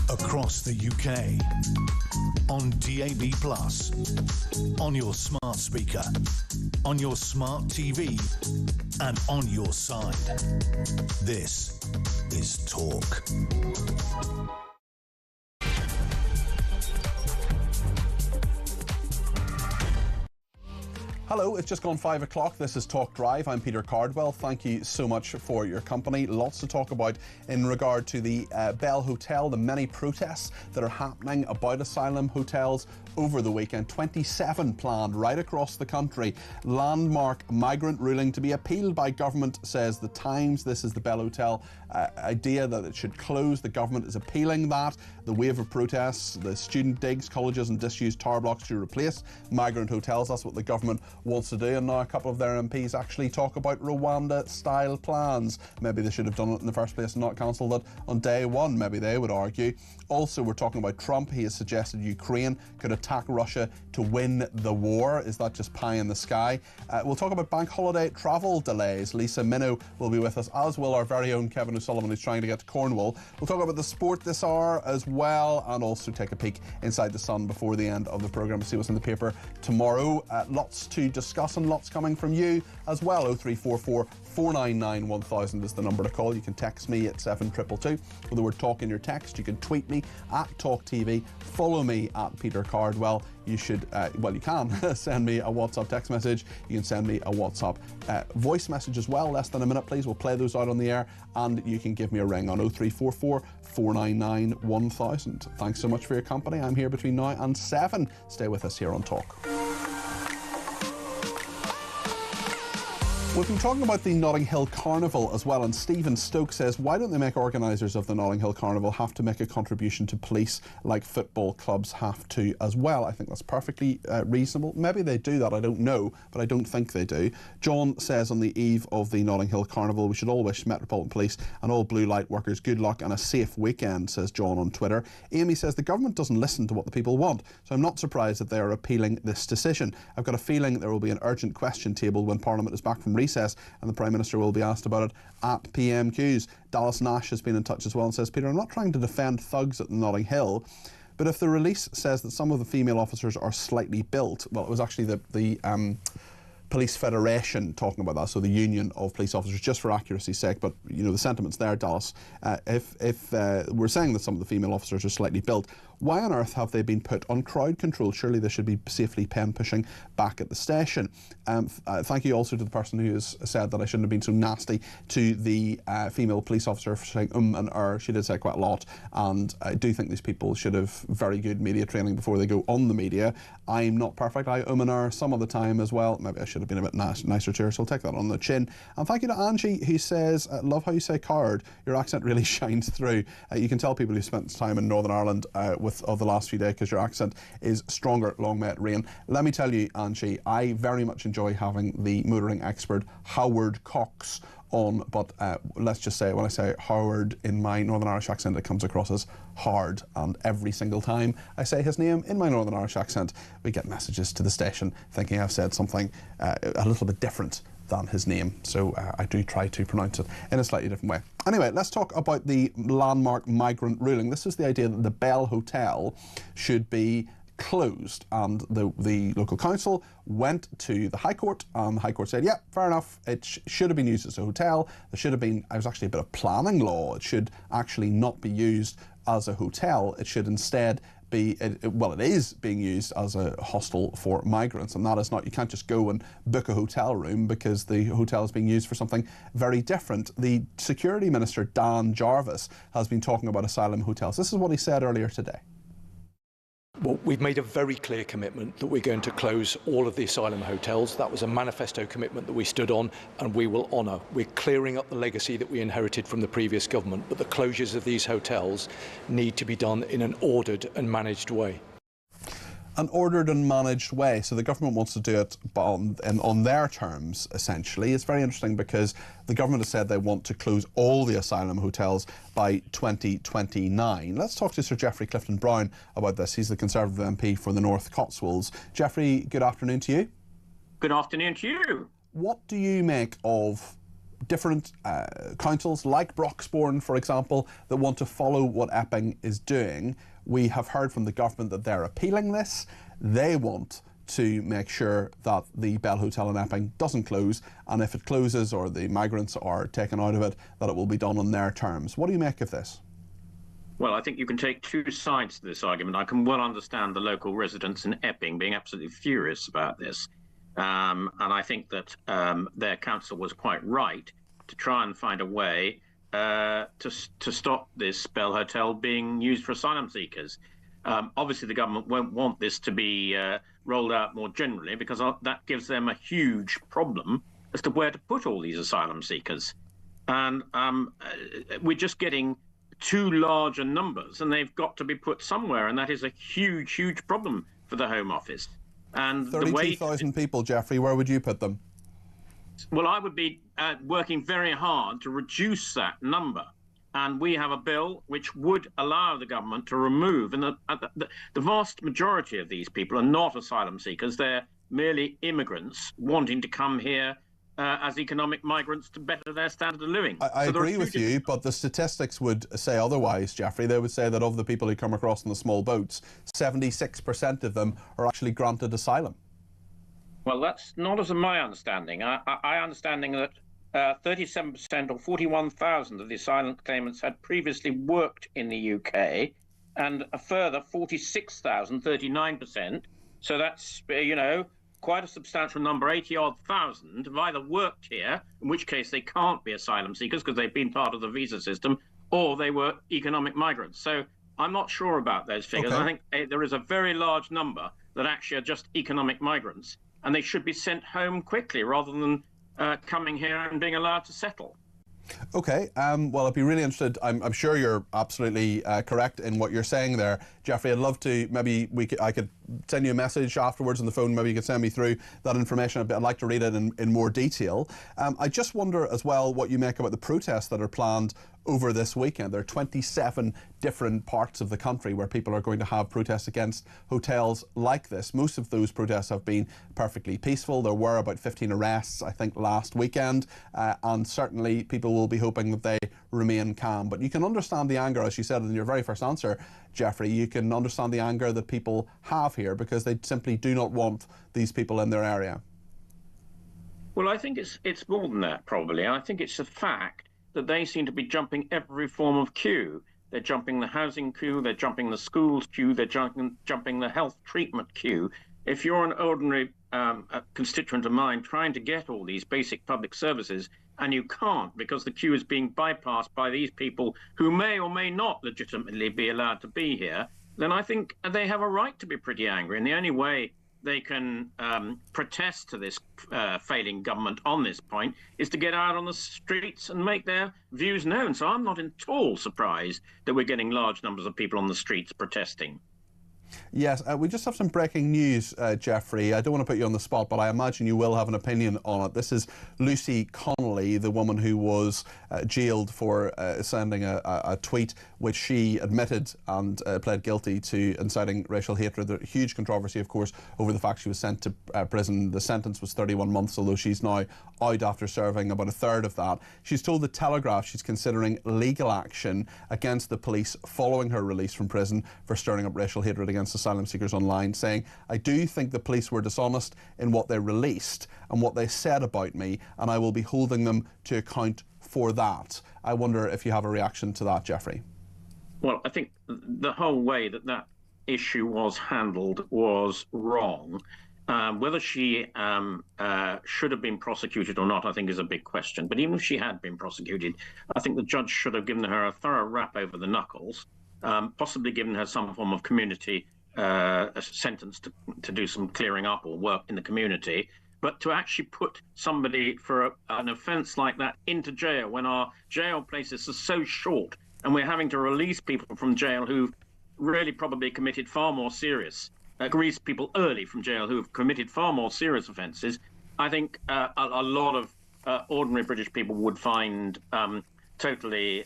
across the UK, on DAB+, on your smart speaker, on your smart TV, and on your side. This is Talk. Hello, it's just gone 5 o'clock. This is Talk Drive. I'm Peter Cardwell. Thank you so much for your company. Lots to talk about in regard to the Bell Hotel, the many protests that are happening about asylum hotels over the weekend. 27 planned right across the country. Landmark migrant ruling to be appealed by government, says the Times. This is the Bell Hotel idea that it should close. The government is appealing that. The wave of protests, the student digs, colleges and disused tower blocks to replace migrant hotels. That's what the government wants to do, and now a couple of their MPs actually talk about Rwanda-style plans. Maybe they should have done it in the first place and not cancelled it on day one, maybe they would argue. Also, we're talking about Trump. He has suggested Ukraine could attack Russia to win the war. Is that just pie in the sky? We'll talk about bank holiday travel delays. Lisa Minnow will be with us, as will our very own Kevin O'Sullivan, who's trying to get to Cornwall. We'll talk about the sport this hour as well, and also take a peek inside the sun before the end of the programme to see what's in the paper tomorrow. Lots to discuss and lots coming from you as well. 0344 499 1000 is the number to call. You can text me at 7222 with the word talk in your text. You can tweet me at talkTV. Follow me at Peter Cardwell. You should, you can send me a WhatsApp text message. You can send me a WhatsApp voice message as well. Less than a minute, please. We'll play those out on the air, and you can give me a ring on 0344 499 1000. Thanks so much for your company. I'm here between now and 7. Stay with us here on Talk. We've been talking about the Notting Hill Carnival as well, and Stephen Stokes says, why don't they make organisers of the Notting Hill Carnival have to make a contribution to police like football clubs have to as well? I think that's perfectly reasonable. Maybe they do that, I don't know, but I don't think they do. John says, on the eve of the Notting Hill Carnival, we should all wish Metropolitan Police and all blue light workers good luck and a safe weekend, says John on Twitter. Amy says, the government doesn't listen to what the people want, so I'm not surprised that they are appealing this decision. I've got a feeling there will be an urgent question tabled when Parliament is back from recess, and the Prime Minister will be asked about it at PMQs. Dallas Nash has been in touch as well and says, Peter, I'm not trying to defend thugs at Notting Hill, but if the release says that some of the female officers are slightly built, well, it was actually the Police Federation talking about that, so the union of police officers, just for accuracy's sake, but you know the sentiments there, Dallas. If we're saying that some of the female officers are slightly built, why on earth have they been put on crowd control? Surely they should be safely pen pushing back at the station. Thank you also to the person who has said that I shouldn't have been so nasty to the female police officer for saying and she did say quite a lot, and I do think these people should have very good media training before they go on the media. I'm not perfect, I and some of the time as well. Maybe I should have been a bit nicer to her, so I'll take that on the chin. And thank you to Angie, who says, love how you say coward, your accent really shines through. You can tell people who spent time in Northern Ireland of the last few days because your accent is stronger. Long may it rain. Let me tell you, Angie, I very much enjoy having the motoring expert Howard Cox on, but let's just say when I say Howard in my Northern Irish accent, it comes across as hard, and every single time I say his name in my Northern Irish accent, we get messages to the station thinking I've said something a little bit different than his name, so I do try to pronounce it in a slightly different way. Anyway, let's talk about the landmark migrant ruling. This is the idea that the Bell Hotel should be closed, and the local council went to the High Court, and the High Court said, yeah, fair enough, it should have been used as a hotel. There should have been, it was actually a bit of planning law, it should actually not be used as a hotel, it should instead be, it is being used as a hostel for migrants, and that is not, you can't just go and book a hotel room because the hotel is being used for something very different. The Security Minister, Dan Jarvis, has been talking about asylum hotels. This is what he said earlier today. Well, we've made a very clear commitment that we're going to close all of the asylum hotels. That was a manifesto commitment that we stood on, and we will honour. We're clearing up the legacy that we inherited from the previous government, but the closures of these hotels need to be done in an ordered and managed way. An ordered and managed way. So the government wants to do it on their terms, essentially. It's very interesting because the government has said they want to close all the asylum hotels by 2029. Let's talk to Sir Geoffrey Clifton-Brown about this. He's the Conservative MP for the North Cotswolds. Geoffrey, good afternoon to you. Good afternoon to you. What do you make of different councils like Broxbourne, for example, that want to follow what Epping is doing. We have heard from the government that they're appealing this. They want to make sure that the Bell Hotel in Epping doesn't close, and if it closes or the migrants are taken out of it, that it will be done on their terms. What do you make of this? Well, I think you can take two sides to this argument. I can well understand the local residents in Epping being absolutely furious about this. And I think that their council was quite right to try and find a way to stop this Bell Hotel being used for asylum seekers. Obviously, the government won't want this to be rolled out more generally, because that gives them a huge problem as to where to put all these asylum seekers. And we're just getting too large a numbers, and they've got to be put somewhere, and that is a huge, huge problem for the Home Office. And 32,000 people, Jeffrey, where would you put them? Well, I would be working very hard to reduce that number. And we have a bill which would allow the government to remove, and the vast majority of these people are not asylum seekers. They're merely immigrants wanting to come here as economic migrants to better their standard of living. I agree with you, but the statistics would say otherwise, Jeffrey. They would say that of the people who come across in the small boats, 76% of them are actually granted asylum. Well, that's not as my understanding. I understanding that 37% or 41,000 of the asylum claimants had previously worked in the UK, and a further 46,000, 39%. So that's, quite a substantial number, 80-odd thousand, have either worked here, in which case they can't be asylum seekers because they've been part of the visa system, or they were economic migrants. So I'm not sure about those figures. Okay. I think there is a very large number that actually are just economic migrants, and they should be sent home quickly rather than coming here and being allowed to settle. Okay, well, I'd be really interested. I'm sure you're absolutely correct in what you're saying there, Jeffrey. I'd love to, maybe I could send you a message afterwards on the phone. Maybe you could send me through that information. I'd like to read it in more detail. I just wonder as well what you make about the protests that are planned over this weekend. There are 27 different parts of the country where people are going to have protests against hotels like this. Most of those protests have been perfectly peaceful. There were about 15 arrests, I think, last weekend, and certainly people will be hoping that they remain calm. But you can understand the anger, as you said in your very first answer, Jeffrey. You can understand the anger that people have here because they simply do not want these people in their area. Well, I think it's more than that, probably. I think it's the fact that they seem to be jumping every form of queue. They're jumping the housing queue, they're jumping the schools queue, they're jumping the health treatment queue. If you're an ordinary constituent of mine trying to get all these basic public services and you can't because the queue is being bypassed by these people who may or may not legitimately be allowed to be here, then I think they have a right to be pretty angry. And the only way they can protest to this failing government on this point is to get out on the streets and make their views known. So I'm not at all surprised that we're getting large numbers of people on the streets protesting. Yes, we just have some breaking news, Jeffrey. I don't want to put you on the spot, but I imagine you will have an opinion on it. This is Lucy Connolly, the woman who was jailed for sending a tweet which she admitted and pled guilty to inciting racial hatred. There's a huge controversy, of course, over the fact she was sent to prison. The sentence was 31 months, although she's now out after serving about a third of that. She's told The Telegraph she's considering legal action against the police following her release from prison for stirring up racial hatred against asylum seekers online, saying, "I do think the police were dishonest in what they released and what they said about me, and I will be holding them to account for that." I wonder if you have a reaction to that, Jeffrey. Well, I think the whole way that issue was handled was wrong. Whether she should have been prosecuted or not, I think, is a big question. But even if she had been prosecuted, I think the judge should have given her a thorough rap over the knuckles, possibly given her some form of community sentence to do some clearing up or work in the community. But to actually put somebody for an offence like that into jail when our jail places are so short and we're having to release people from jail who've really probably committed far more serious, release people early from jail who've committed far more serious offences, I think a lot of ordinary British people would find totally,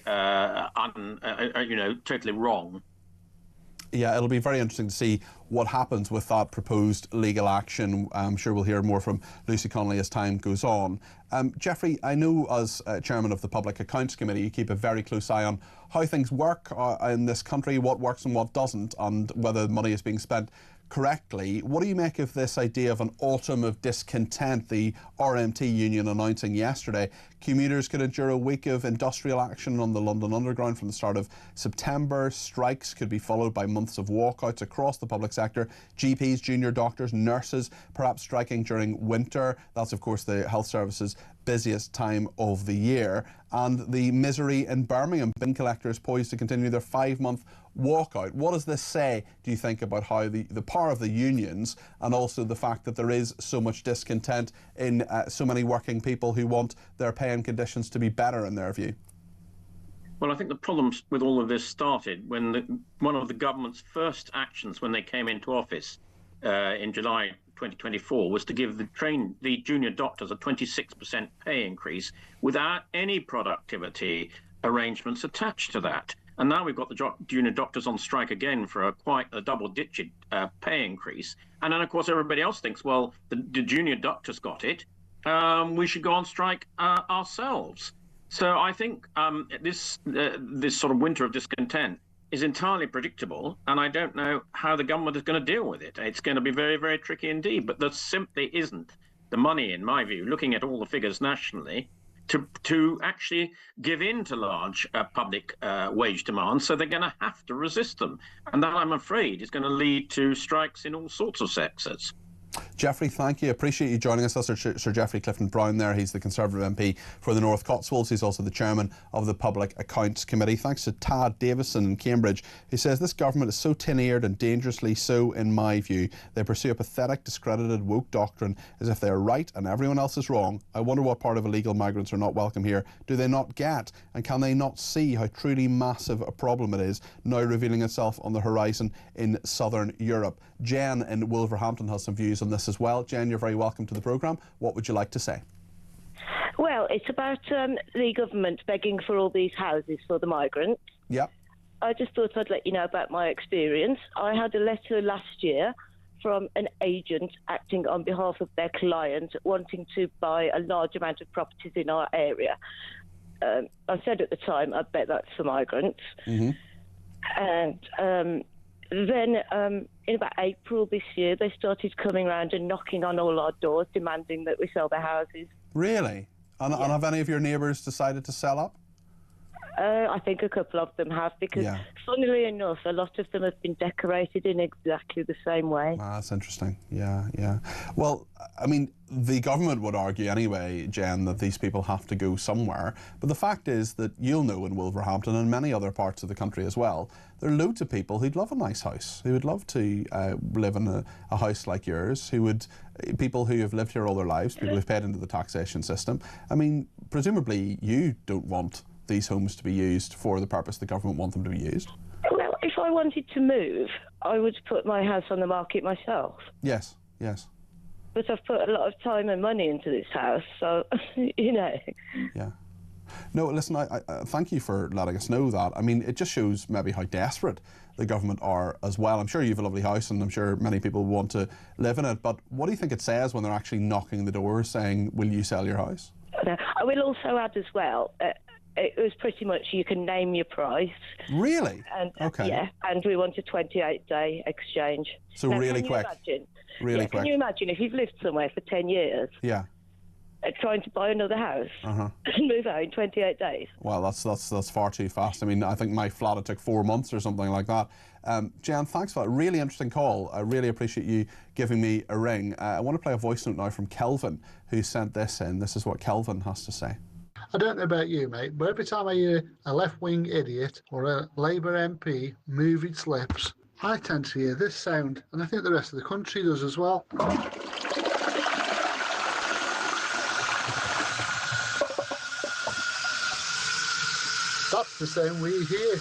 totally wrong. Yeah, it'll be very interesting to see what happens with that proposed legal action. I'm sure we'll hear more from Lucy Connolly as time goes on. Geoffrey, I know as chairman of the Public Accounts Committee, you keep a very close eye on how things work in this country, what works and what doesn't, and whether money is being spent correctly. What do you make of this idea of an autumn of discontent, the RMT union announcing yesterday commuters could endure a week of industrial action on the London Underground from the start of September? Strikes could be followed by months of walkouts across the public sector. GPs, junior doctors, nurses perhaps striking during winter. That's of course the health services busiest time of the year. And the misery in Birmingham, bin collectors poised to continue their 5-month walkout. What does this say, do you think, about how the power of the unions and also the fact that there is so much discontent in so many working people who want their pay and conditions to be better in their view? Well, I think the problems with all of this started when one of the government's first actions when they came into office in July 2024 was to give the junior doctors a 26% pay increase without any productivity arrangements attached to that. And now we've got the junior doctors on strike again for quite a double-digit pay increase. And then, of course, everybody else thinks, well, the junior doctors got it. We should go on strike ourselves. So I think this sort of winter of discontent is entirely predictable, and I don't know how the government is going to deal with it. It's going to be very, very tricky indeed, but there simply isn't the money, in my view, looking at all the figures nationally, to actually give in to large public wage demands, so they're going to have to resist them. And that, I'm afraid, is going to lead to strikes in all sorts of sectors. Geoffrey, thank you. Appreciate you joining us. That's Sir Geoffrey Clifton Brown there. He's the Conservative MP for the North Cotswolds. He's also the chairman of the Public Accounts Committee. Thanks to Tad Davison in Cambridge, who says this government is so tin-eared and dangerously so, in my view. They pursue a pathetic, discredited, woke doctrine as if they are right and everyone else is wrong. I wonder what part of illegal migrants are not welcome here. Do they not get? And can they not see how truly massive a problem it is now revealing itself on the horizon in southern Europe? Jen in Wolverhampton has some views on this as well. Jen, you're very welcome to the programme. What would you like to say? Well, it's about the government begging for all these houses for the migrants. Yeah. I just thought I'd let you know about my experience. I had a letter last year from an agent acting on behalf of their client wanting to buy a large amount of properties in our area. I said at the time, I bet that's for migrants. Mm-hmm. And then in about April this year, they started coming around and knocking on all our doors, demanding that we sell their houses. Really? And have any of your neighbours decided to sell up? I think a couple of them have, because funnily enough, a lot of them have been decorated in exactly the same way. Ah, that's interesting. Yeah, yeah. Well, I mean, the government would argue anyway, Jen, that these people have to go somewhere. But the fact is that you'll know in Wolverhampton and many other parts of the country as well, there are loads of people who'd love a nice house, who would love to live in a house like yours, people who have lived here all their lives, people who've paid into the taxation system. I mean, presumably you don't want these homes to be used for the purpose the government want them to be used? Well, if I wanted to move, I would put my house on the market myself. Yes, yes. But I've put a lot of time and money into this house, so, you know. Yeah. No, listen, I thank you for letting us know that. I mean, it just shows maybe how desperate the government are as well. I'm sure you have a lovely house and I'm sure many people want to live in it, but what do you think it says when they're actually knocking the door saying, will you sell your house? I will also add as well, it was pretty much you can name your price. Really? And, okay. Yeah, and we want a 28-day exchange. So now, really quick. Really quick. Can you imagine if you've lived somewhere for 10 years? Yeah. Trying to buy another house and move out in 28 days. Well, that's far too fast. I mean, I think my flat, it took 4 months or something like that. Jan, thanks for that. Really interesting call. I really appreciate you giving me a ring. I want to play a voice note now from Kelvin, who sent this in. This is what Kelvin has to say. I don't know about you, mate, but every time I hear a left-wing idiot or a Labour MP move its lips, I tend to hear this sound, and I think the rest of the country does as well. That's the sound we hear.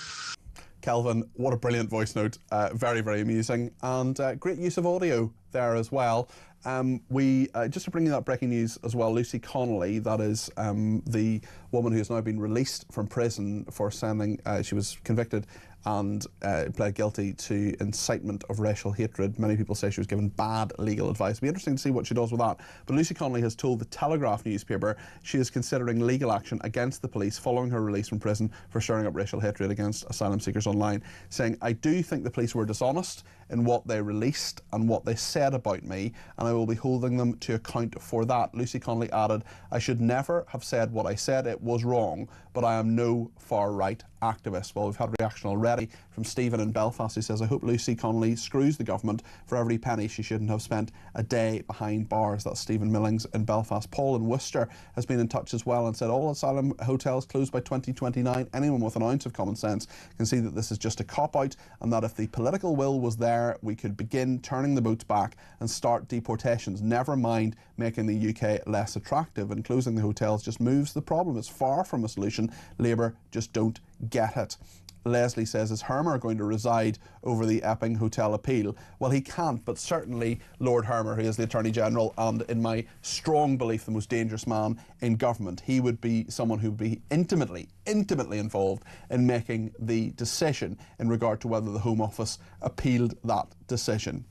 Kelvin, what a brilliant voice note. Very, very amusing, and great use of audio there as well. Just to bring you that breaking news as well, Lucy Connolly, that is the woman who has now been released from prison for sending, she was convicted and pled guilty to incitement of racial hatred. Many people say she was given bad legal advice. It'll be interesting to see what she does with that. But Lucy Connolly has told the Telegraph newspaper she is considering legal action against the police following her release from prison for stirring up racial hatred against asylum seekers online, saying, "I do think the police were dishonest in what they released and what they said about me, and I will be holding them to account for that." Lucy Connolly added, "I should never have said what I said. It was wrong, but I am no far-right activist." Well, we've had reaction already from Stephen in Belfast, who says, "I hope Lucy Connolly screws the government for every penny she shouldn't have spent a day behind bars." That's Stephen Millings in Belfast. Paul in Worcester has been in touch as well and said, "All asylum hotels closed by 2029. Anyone with an ounce of common sense can see that this is just a cop-out, and that if the political will was there, we could begin turning the boats back and start deportations. Never mind making the UK less attractive, and closing the hotels just moves the problem. It's far from a solution. Labour just don't get it." Leslie says, "Is Hermer going to reside over the Epping hotel appeal?" Well, he can't, but certainly Lord Hermer, who is the Attorney General and, in my strong belief, the most dangerous man in government, he would be someone who would be intimately involved in making the decision in regard to whether the Home Office appealed that decision.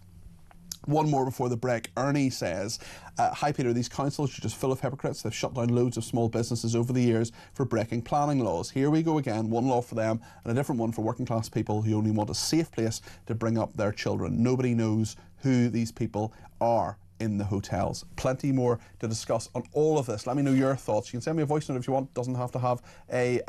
One more before the break. Ernie says, "Hi Peter, these councils are just full of hypocrites. They've shut down loads of small businesses over the years for breaking planning laws. Here we go again, one law for them and a different one for working class people who only want a safe place to bring up their children. Nobody knows who these people are in the hotels." Plenty more to discuss on all of this. Let me know your thoughts. You can send me a voice note if you want. It doesn't have to have a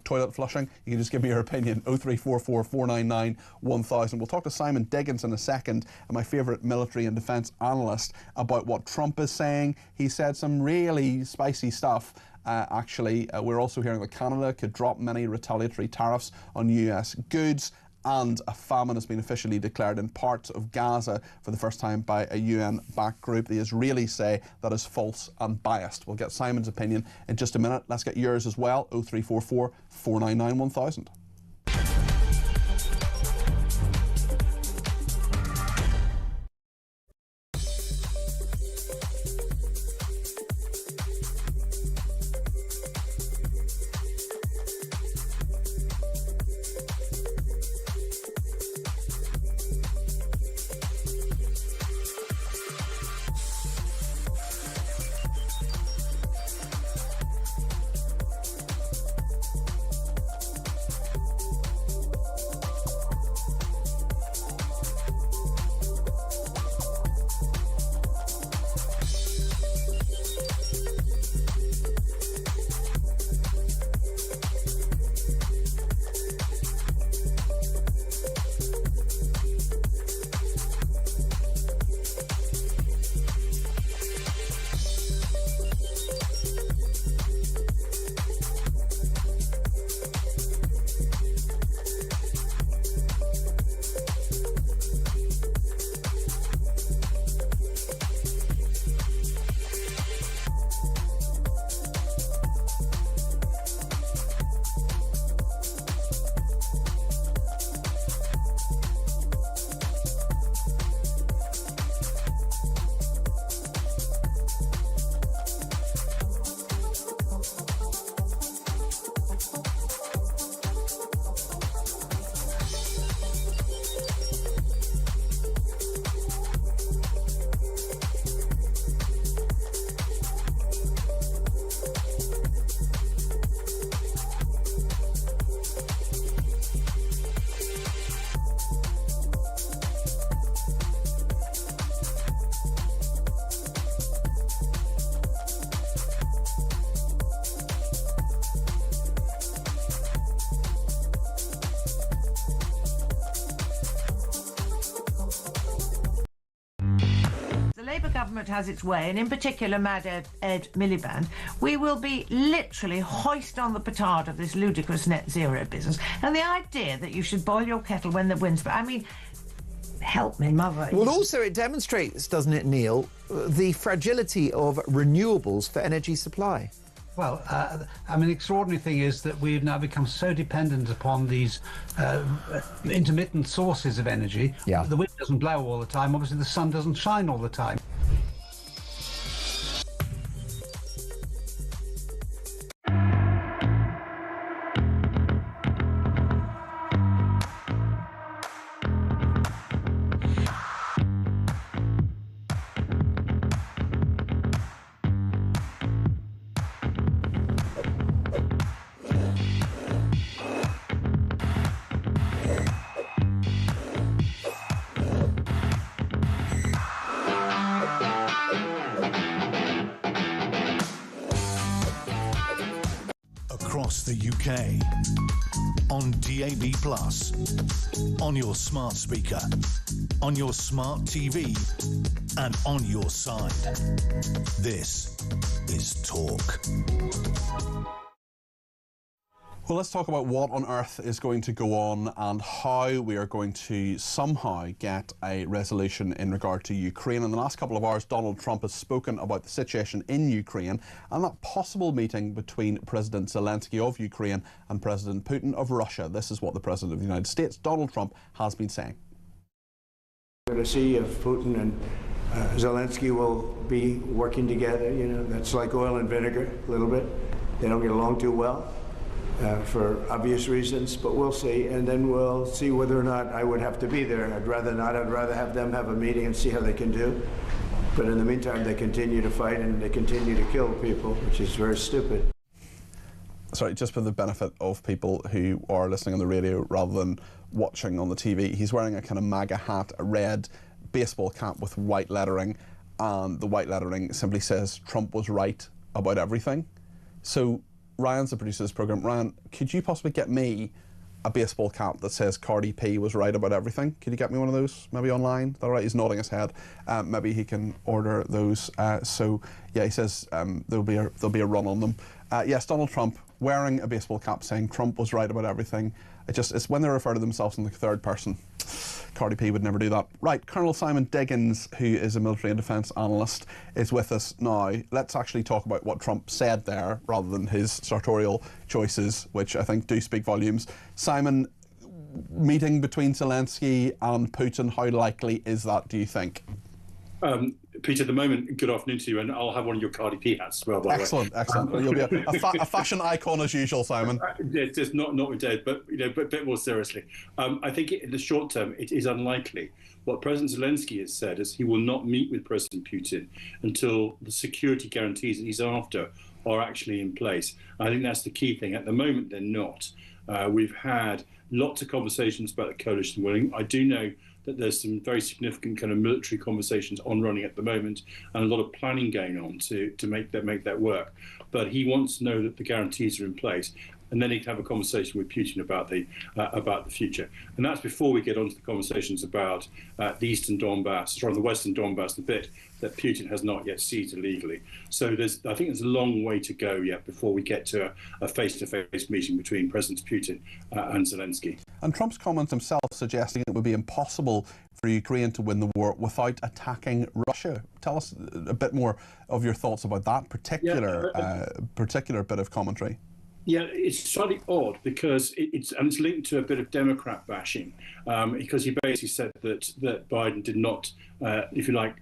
toilet flushing. You can just give me your opinion. 0344 499 1000. We'll talk to Simon Diggins in a second, my favourite military and defence analyst, about what Trump is saying. He said some really spicy stuff. Actually, we're also hearing that Canada could drop many retaliatory tariffs on US goods. And a famine has been officially declared in parts of Gaza for the first time by a UN-backed group. The Israelis say that is false and biased. We'll get Simon's opinion in just a minute. Let's get yours as well. 0344 499 1000. Government has its way, and in particular Mad Ed Miliband, we will be literally hoist on the petard of this ludicrous net zero business. And the idea that you should boil your kettle when the wind's... I mean, help me, mother. Well, also it demonstrates, doesn't it, Neil, the fragility of renewables for energy supply. Well, I mean, the extraordinary thing is that we've now become so dependent upon these intermittent sources of energy. Yeah. The wind doesn't blow all the time. Obviously, the sun doesn't shine all the time. the UK. On DAB+, on your smart speaker, on your smart TV, and on your side. This is Talk. Well, let's talk about what on earth is going to go on and how we are going to somehow get a resolution in regard to Ukraine. In the last couple of hours, Donald Trump has spoken about the situation in Ukraine and that possible meeting between President Zelensky of Ukraine and President Putin of Russia. This is what the President of the United States, Donald Trump, has been saying. We're going to see if Putin and Zelensky will be working together. You know, that's like oil and vinegar, a little bit. They don't get along too well. For obvious reasons, but we'll see, and then we'll see whether or not I would have to be there. I'd rather not. I'd rather have them have a meeting and see how they can do. But in the meantime, they continue to fight and they continue to kill people, which is very stupid. Sorry, just for the benefit of people who are listening on the radio rather than watching on the TV, he's wearing a kind of MAGA hat, a red baseball cap with white lettering, and the white lettering simply says Trump was right about everything. So Ryan's the producer of this programme. Ryan, could you possibly get me a baseball cap that says Cardi P was right about everything? Could you get me one of those, maybe online? Is that all right? He's nodding his head. Maybe he can order those. So, yeah, he says there'll be a run on them. Yes, Donald Trump wearing a baseball cap saying Trump was right about everything. It's when they refer to themselves in the third person. Cardi P would never do that. Right, Colonel Simon Diggins, who is a military and defence analyst, is with us now. Let's actually talk about what Trump said there, rather than his sartorial choices, which I think do speak volumes. Simon, meeting between Zelensky and Putin, how likely is that, do you think? Peter, at the moment, good afternoon to you, and I'll have one of your Cardi P hats as well, by the way. Excellent. You'll be a fashion icon as usual, Simon. It's just not with Dave, but a bit more seriously. I think in the short term, it is unlikely. What President Zelensky has said is he will not meet with President Putin until the security guarantees that he's after are actually in place. I think that's the key thing. At the moment, they're not. We've had lots of conversations about the coalition willing. I do know that there's some very significant kind of military conversations on running at the moment, and a lot of planning going on to make that work. But he wants to know that the guarantees are in place, and then he can have a conversation with Putin about the future. And that's before we get on to the conversations about the Eastern Donbass, or the Western Donbass, the bit that Putin has not yet seized illegally. So I think there's a long way to go yet before we get to a face-to-face meeting between President Putin and Zelensky. And Trump's comment himself suggesting it would be impossible for Ukraine to win the war without attacking Russia. Tell us a bit more of your thoughts about that particular bit of commentary. Yeah, it's slightly odd because it's linked to a bit of Democrat bashing, because he basically said that Biden did not, if you like,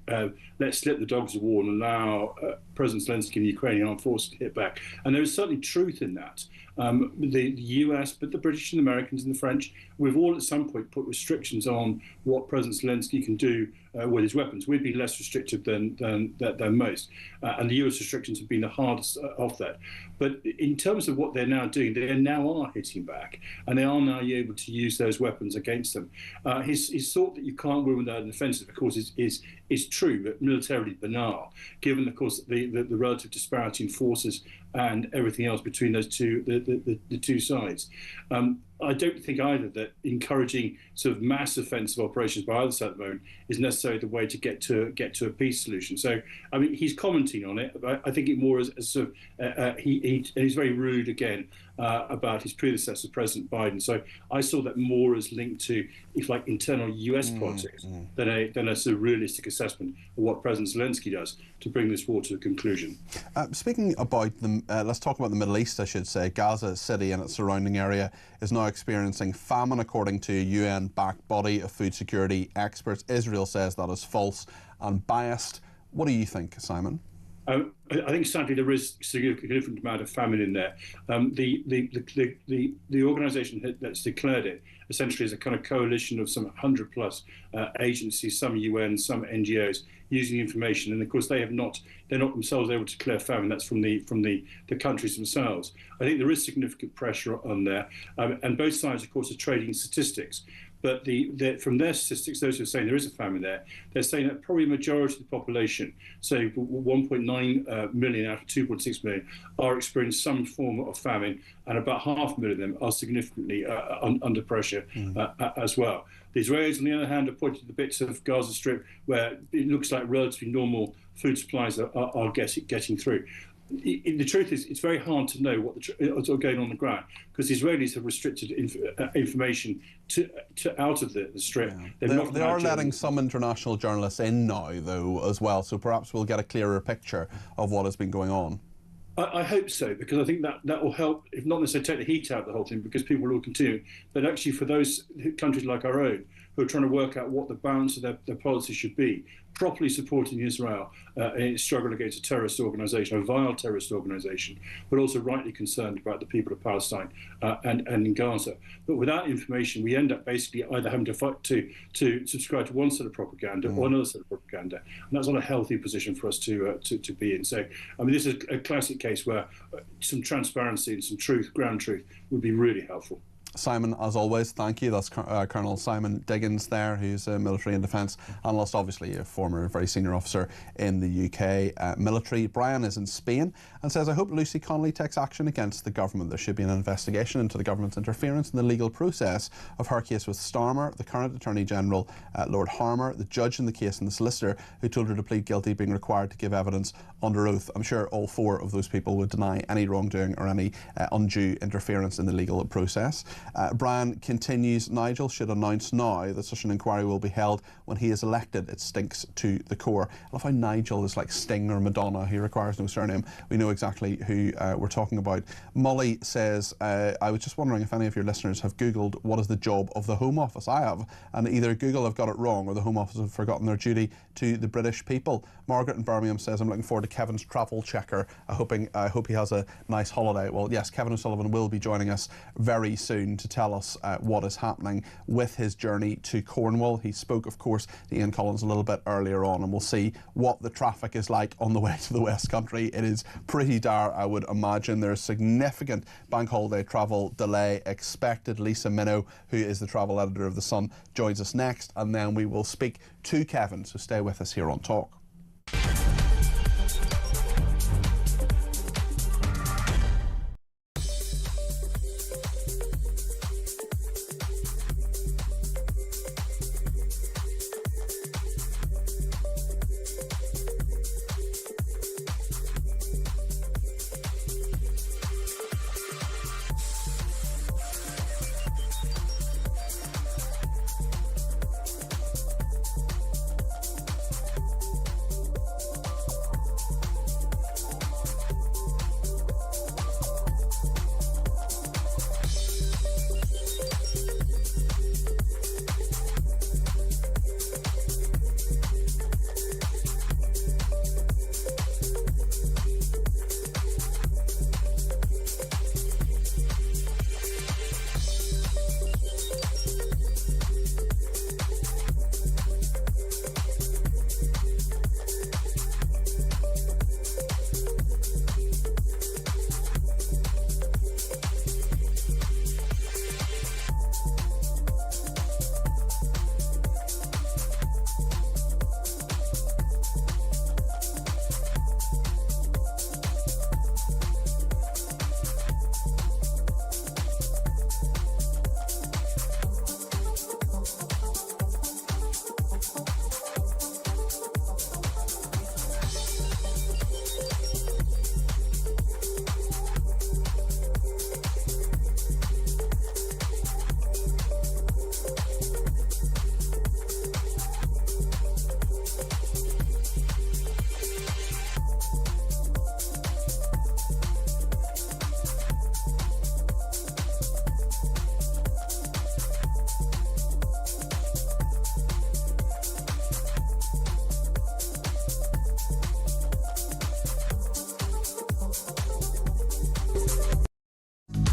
let slip the dogs of war and allow President Zelensky and the Ukrainian armed forces to hit back. And there is certainly truth in that. The US, but the British and the Americans and the French, we've all at some point put restrictions on what President Zelensky can do with his weapons. We'd be less restrictive than most. And the US restrictions have been the hardest of that. But in terms of what they're now doing, they now are hitting back, and they are now able to use those weapons against them. His thought that you can't win without an offensive, of course, is true, but militarily banal, given, of course, the relative disparity in forces and everything else between those two, the two sides. I don't think either that encouraging sort of mass offensive operations by either side at the moment is necessarily the way to get to a peace solution. So, I mean, he's commenting on it, but I think it more as sort of he's very rude again about his predecessor, President Biden. So I saw that more as linked to, if like, internal US politics than a sort of realistic assessment of what President Zelensky does to bring this war to a conclusion. Speaking about let's talk about the Middle East, I should say. Gaza City and its surrounding area is now experiencing famine, according to a UN-backed body of food security experts. Israel says that is false and biased. What do you think, Simon? I think sadly there is a significant amount of famine in there. The organisation that's declared it essentially is a kind of coalition of some 100+ agencies, some UN, some NGOs, using information, and of course they're not themselves able to declare famine. That's from the countries themselves. I think there is significant pressure on there, and both sides, of course, are trading statistics. But from their statistics, those who are saying there is a famine there, they're saying that probably a majority of the population, so 1.9 million out of 2.6 million, are experiencing some form of famine, and about 500,000 of them are significantly under pressure as well. The Israelis, on the other hand, are pointing to the bits of Gaza Strip where it looks like relatively normal food supplies are getting through. The truth is, it's very hard to know what's going on the ground, because the Israelis have restricted information out of the Strip. Yeah. They are letting some international journalists in now, though, as well, so perhaps we'll get a clearer picture of what has been going on. I hope so, because I think that will help, if not necessarily take the heat out of the whole thing, because people will continue, but actually for those countries like our own who are trying to work out what the balance of their policy should be, properly supporting Israel in its struggle against a terrorist organisation, a vile terrorist organisation, but also rightly concerned about the people of Palestine and in Gaza. But without information, we end up basically either having to fight to subscribe to one set of propaganda or another set of propaganda, and that's not a healthy position for us to be in. So, I mean, this is a classic case where some transparency and some truth, ground truth, would be really helpful. Simon, as always, thank you. That's Colonel Simon Diggins there, who's a military and defence analyst, obviously a former very senior officer in the UK military. Brian is in Spain and says, I hope Lucy Connolly takes action against the government. There should be an investigation into the government's interference in the legal process of her case with Starmer, the current Attorney General, Lord Harmer, the judge in the case and the solicitor who told her to plead guilty being required to give evidence under oath. I'm sure all four of those people would deny any wrongdoing or any undue interference in the legal process. Brian continues, Nigel should announce now that such an inquiry will be held when he is elected. It stinks to the core. I love how Nigel is like Sting or Madonna. He requires no surname. We know exactly who we're talking about. Molly says, I was just wondering if any of your listeners have Googled what is the job of the Home Office. I have, and either Google have got it wrong or the Home Office have forgotten their duty to the British people. Margaret in Birmingham says, I'm looking forward to Kevin's travel checker. I hope he has a nice holiday. Well, yes, Kevin O'Sullivan will be joining us very soon to tell us what is happening with his journey to Cornwall. He spoke, of course, to Ian Collins a little bit earlier on, and we'll see what the traffic is like on the way to the West Country. It is pretty dire, I would imagine. There's significant bank holiday travel delay expected. Lisa Minnow, who is the travel editor of The Sun, joins us next, and then we will speak to Kevin, so stay with us here on Talk.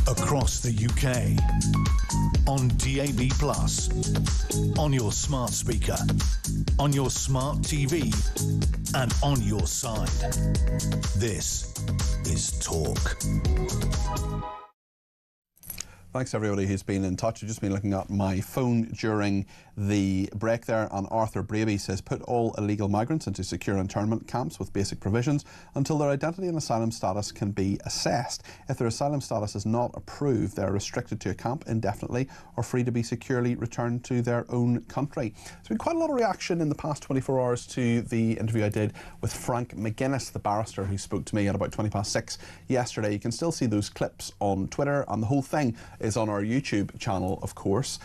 Across the UK, on DAB+, on your smart speaker, on your smart TV, and on your side. This is Talk. Thanks everybody who's been in touch. I've just been looking at my phone during the break there, and Arthur Braby says, put all illegal migrants into secure internment camps with basic provisions until their identity and asylum status can be assessed. If their asylum status is not approved, they are restricted to a camp indefinitely or free to be securely returned to their own country. There's been quite a lot of reaction in the past 24 hours to the interview I did with Frank McGuinness, the barrister who spoke to me at about 6:20 yesterday. You can still see those clips on Twitter, and the whole thing is on our YouTube channel, of course,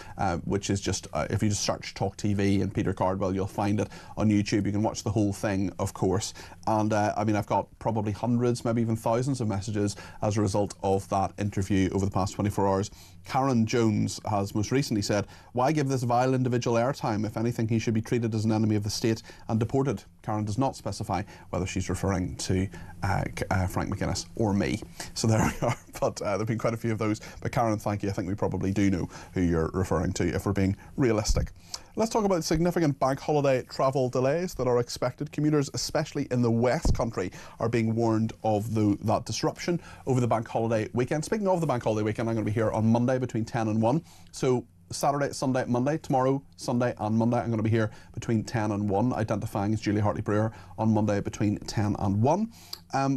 which is just, if you just search talkTV and Peter Cardwell, you'll find it on YouTube. You can watch the whole thing, of course. And I mean, I've got probably hundreds, maybe even thousands of messages as a result of that interview over the past 24 hours. Karen Jones has most recently said, why give this vile individual airtime? If anything, he should be treated as an enemy of the state and deported. Karen does not specify whether she's referring to Frank McGuinness or me. So there we are. But there have been quite a few of those. But Karen, thank you. I think we probably do know who you're referring to if we're being realistic. Let's talk about significant bank holiday travel delays that are expected. Commuters, especially in the West Country, are being warned of that disruption over the bank holiday weekend. Speaking of the bank holiday weekend, I'm going to be here on Monday between 10 and 1. So Saturday, Sunday, Monday, tomorrow, Sunday and Monday, I'm going to be here between 10 and 1, identifying as Julie Hartley-Brewer on Monday between 10 and 1.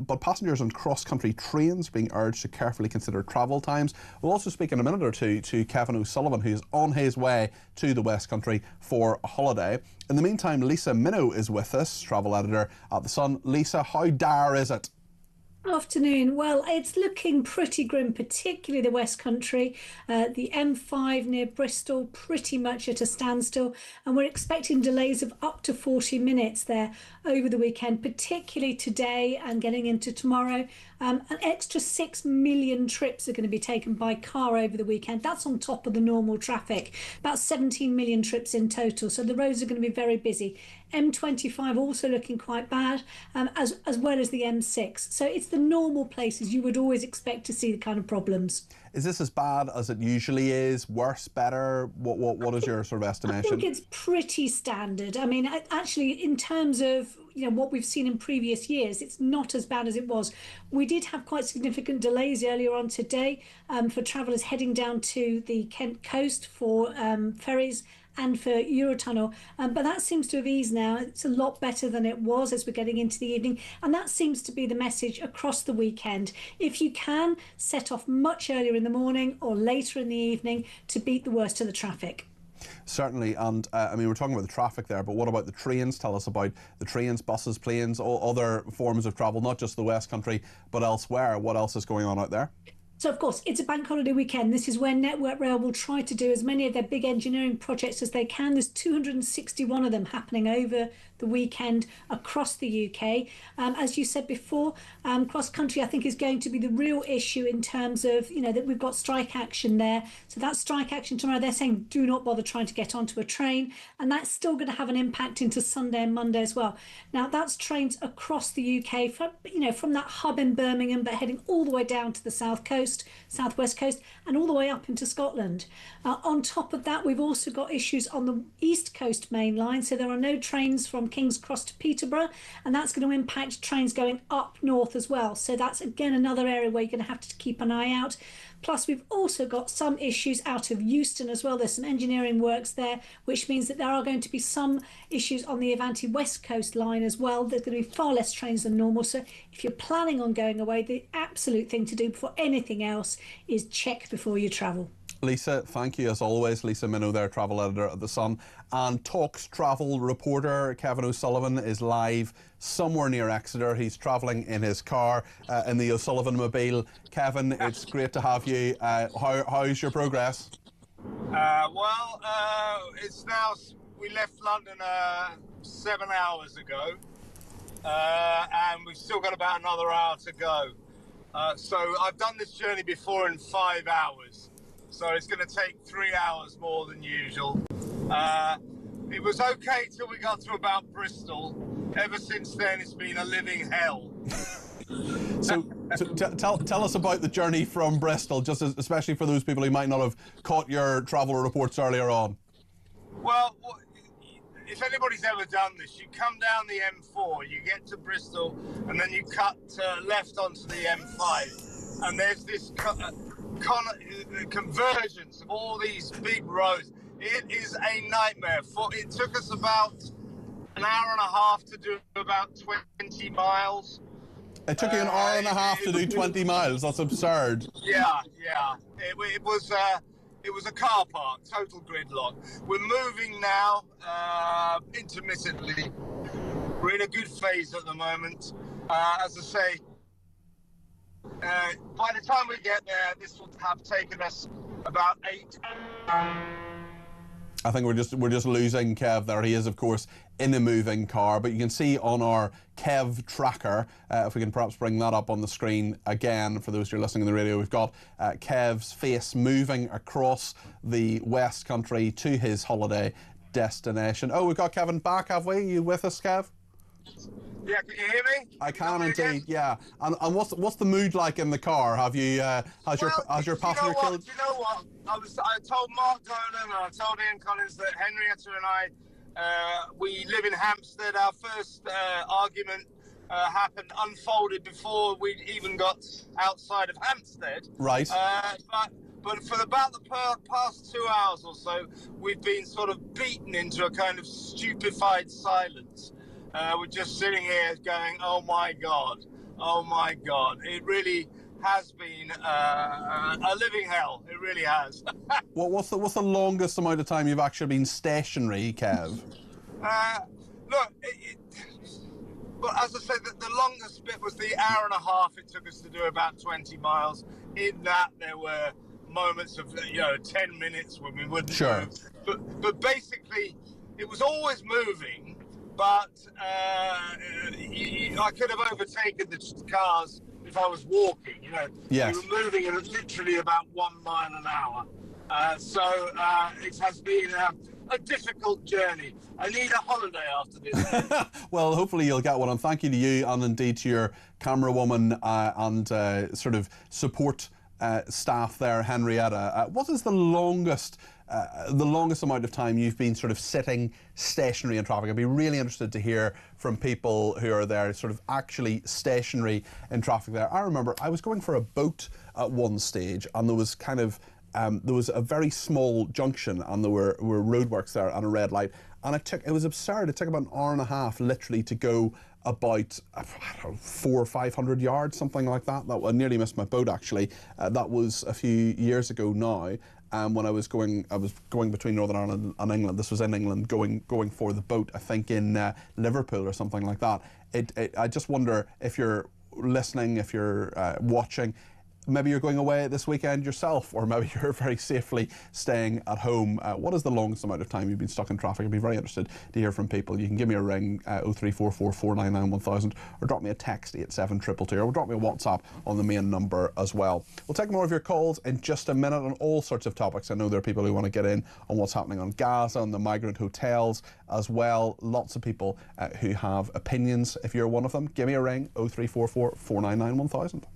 But passengers on cross-country trains being urged to carefully consider travel times. We'll also speak in a minute or two to Kevin O'Sullivan, who's on his way to the West Country for a holiday. In the meantime, Lisa Minow is with us, travel editor at The Sun. Lisa, how dire is it? Afternoon. Well, it's looking pretty grim, particularly the West Country. The M5 near Bristol pretty much at a standstill, and we're expecting delays of up to 40 minutes there over the weekend, particularly today and getting into tomorrow. An extra 6 million trips are going to be taken by car over the weekend. That's on top of the normal traffic, about 17 million trips in total. So the roads are going to be very busy. M25 also looking quite bad, as well as the M6. So it's the normal places you would always expect to see the kind of problems. Is this as bad as it usually is? Worse, better? What is your sort of estimation? I think it's pretty standard. I mean, actually, in terms of what we've seen in previous years, it's not as bad as it was. We did have quite significant delays earlier on today for travellers heading down to the Kent coast for ferries and for Eurotunnel, but that seems to have eased now. It's a lot better than it was as we're getting into the evening, and that seems to be the message across the weekend. If you can, set off much earlier in the morning or later in the evening to beat the worst of the traffic. Certainly, and I mean, we're talking about the traffic there, but what about the trains? Tell us about the trains, buses, planes, all other forms of travel, not just the West Country, but elsewhere. What else is going on out there? So, of course, it's a bank holiday weekend. This is where Network Rail will try to do as many of their big engineering projects as they can. There's 261 of them happening over the weekend across the UK. As you said before, cross-country, I think, is going to be the real issue in terms of, that we've got strike action there. So that strike action tomorrow, they're saying do not bother trying to get onto a train. And that's still going to have an impact into Sunday and Monday as well. Now, that's trains across the UK, from that hub in Birmingham, but heading all the way down to the south coast, southwest coast, and all the way up into Scotland. On top of that, we've also got issues on the East Coast main line. So there are no trains from King's Cross to Peterborough, and that's going to impact trains going up north as well. So that's again another area where you're going to have to keep an eye out. Plus, we've also got some issues out of Euston as well. There's some engineering works there, which means that there are going to be some issues on the Avanti West Coast line as well. There's going to be far less trains than normal. So if you're planning on going away, the absolute thing to do before anything else is check before you travel. Lisa, thank you as always. Lisa Minow there, travel editor at The Sun. And Talk's travel reporter Kevin O'Sullivan is live somewhere near Exeter. He's travelling in his car in the O'Sullivan Mobile. Kevin, it's great to have you. How's your progress? It's now, we left London 7 hours ago, and we've still got about another hour to go. So I've done this journey before in 5 hours. So it's going to take 3 hours more than usual. It was okay till we got to about Bristol. Ever since then, it's been a living hell. So tell us about the journey from Bristol, just especially for those people who might not have caught your travel reports earlier on. Well, if anybody's ever done this, you come down the M4, you get to Bristol, and then you cut left onto the M5, and there's this convergence of all these big roads. It is a nightmare. It took us about an hour and a half to do about 20 miles. It took you an hour and a half to do 20 miles. That's absurd. Yeah. It was a car park, total gridlock. We're moving now, intermittently. We're in a good phase at the moment. As I say, by the time we get there, this will have taken us about 8. I think we're just losing Kev there. He is, of course, in a moving car, but you can see on our Kev tracker, if we can perhaps bring that up on the screen again for those who are listening on the radio, we've got Kev's face moving across the West Country to his holiday destination. Oh, we've got Kevin back, have we? You with us, Kev? Yeah, can you hear me? I can indeed, yeah. And what's the mood like in the car? Have you has your passenger killed? You know what? I told Mark Dolan and I told Ian Collins that Henrietta and I, we live in Hampstead. Our first argument unfolded before we even got outside of Hampstead. Right. But for about the past 2 hours or so, we've been sort of beaten into a kind of stupefied silence. We're just sitting here going, oh my God. It really has been a living hell. It really has. What's the longest amount of time you've actually been stationary, Kev? Look, but as I said, the longest bit was the hour and a half it took us to do about 20 miles. In that, there were moments of 10 minutes when we wouldn't move. But basically, it was always moving. But I could have overtaken the cars if I was walking. Yes. We were moving at literally about 1 mile an hour. So it has been a difficult journey. I need a holiday after this. Well, hopefully you'll get one, and thank you to you and indeed to your camera woman and sort of support staff there, Henrietta. What is the longest amount of time you've been sort of sitting stationary in traffic? I'd be really interested to hear from people who are there sort of actually stationary in traffic there. I remember I was going for a boat at one stage, and there was kind of there was a very small junction, and there were roadworks there and a red light, and it was absurd. It took about an hour and a half literally to go about 400 or 500 yards, something like that. I nearly missed my boat actually. That was a few years ago now. When I was going between Northern Ireland and England. This was in England, going for the boat, I think in Liverpool or something like that. I just wonder if you're listening, if you're watching, maybe you're going away this weekend yourself, or maybe you're very safely staying at home. What is the longest amount of time you've been stuck in traffic? I'd be very interested to hear from people. You can give me a ring, 0344 499 1000, or drop me a text, 87222, or drop me a WhatsApp on the main number as well. We'll take more of your calls in just a minute on all sorts of topics. I know there are people who want to get in on what's happening on Gaza, on the migrant hotels as well. Lots of people who have opinions. If you're one of them, give me a ring, 0344 499 1000.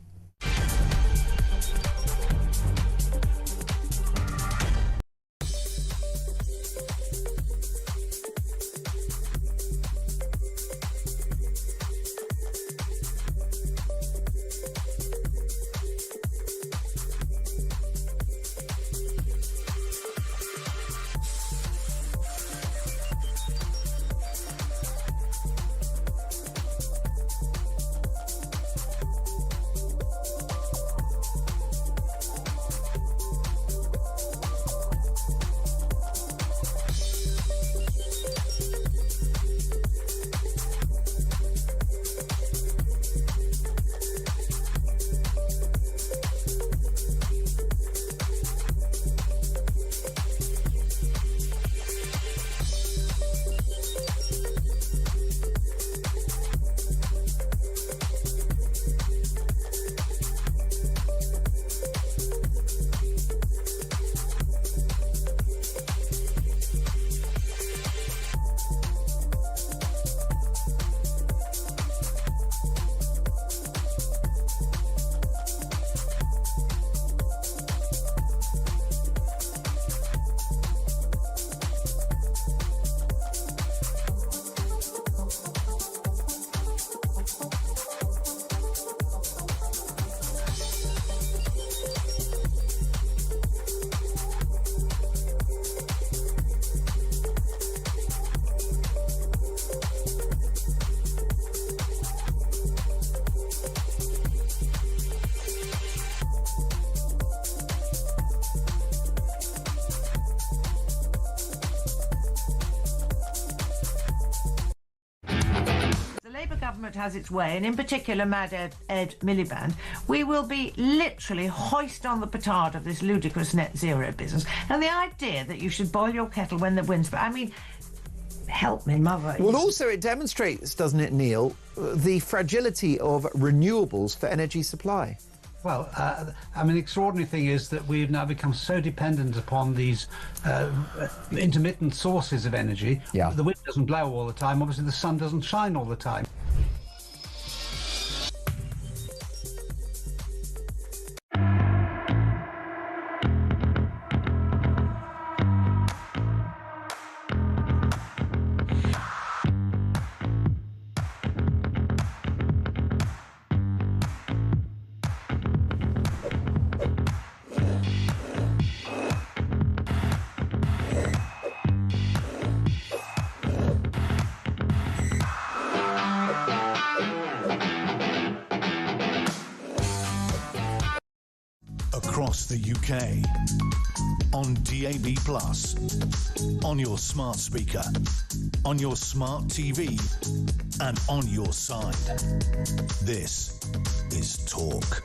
government has its way, and in particular Mad Ed Miliband, we will be literally hoist on the petard of this ludicrous net zero business. And the idea that you should boil your kettle when the wind's... I mean, help me, mother. Well, also it demonstrates, doesn't it, Neil, the fragility of renewables for energy supply. Well, I mean, the extraordinary thing is that we've now become so dependent upon these intermittent sources of energy. Yeah. The wind doesn't blow all the time. Obviously, the sun doesn't shine all the time. Across the UK, on DAB+, on your smart speaker, on your smart TV, and on your side. This is Talk.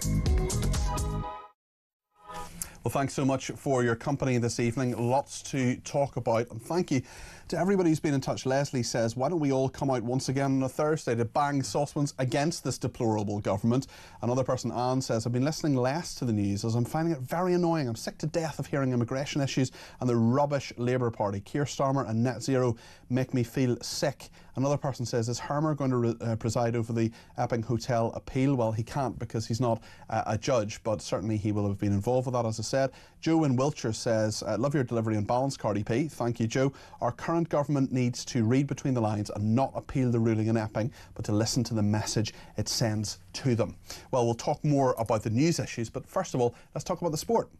Well, thanks so much for your company this evening. Lots to talk about, and thank you to everybody who's been in touch. Leslie says, why don't we all come out once again on a Thursday to bang saucepans against this deplorable government? Another person, Anne, says, I've been listening less to the news as I'm finding it very annoying. I'm sick to death of hearing immigration issues and the rubbish Labour Party. Keir Starmer and net zero make me feel sick. Another person says, is Hermer going to preside over the Epping Hotel appeal? Well, he can't because he's not a judge, but certainly he will have been involved with that, as I said. Joe in Wiltshire says, love your delivery and balance, Cardi P. Thank you, Joe. Our current government needs to read between the lines and not appeal the ruling in Epping, but to listen to the message it sends to them. Well, we'll talk more about the news issues, but first of all, let's talk about the sport.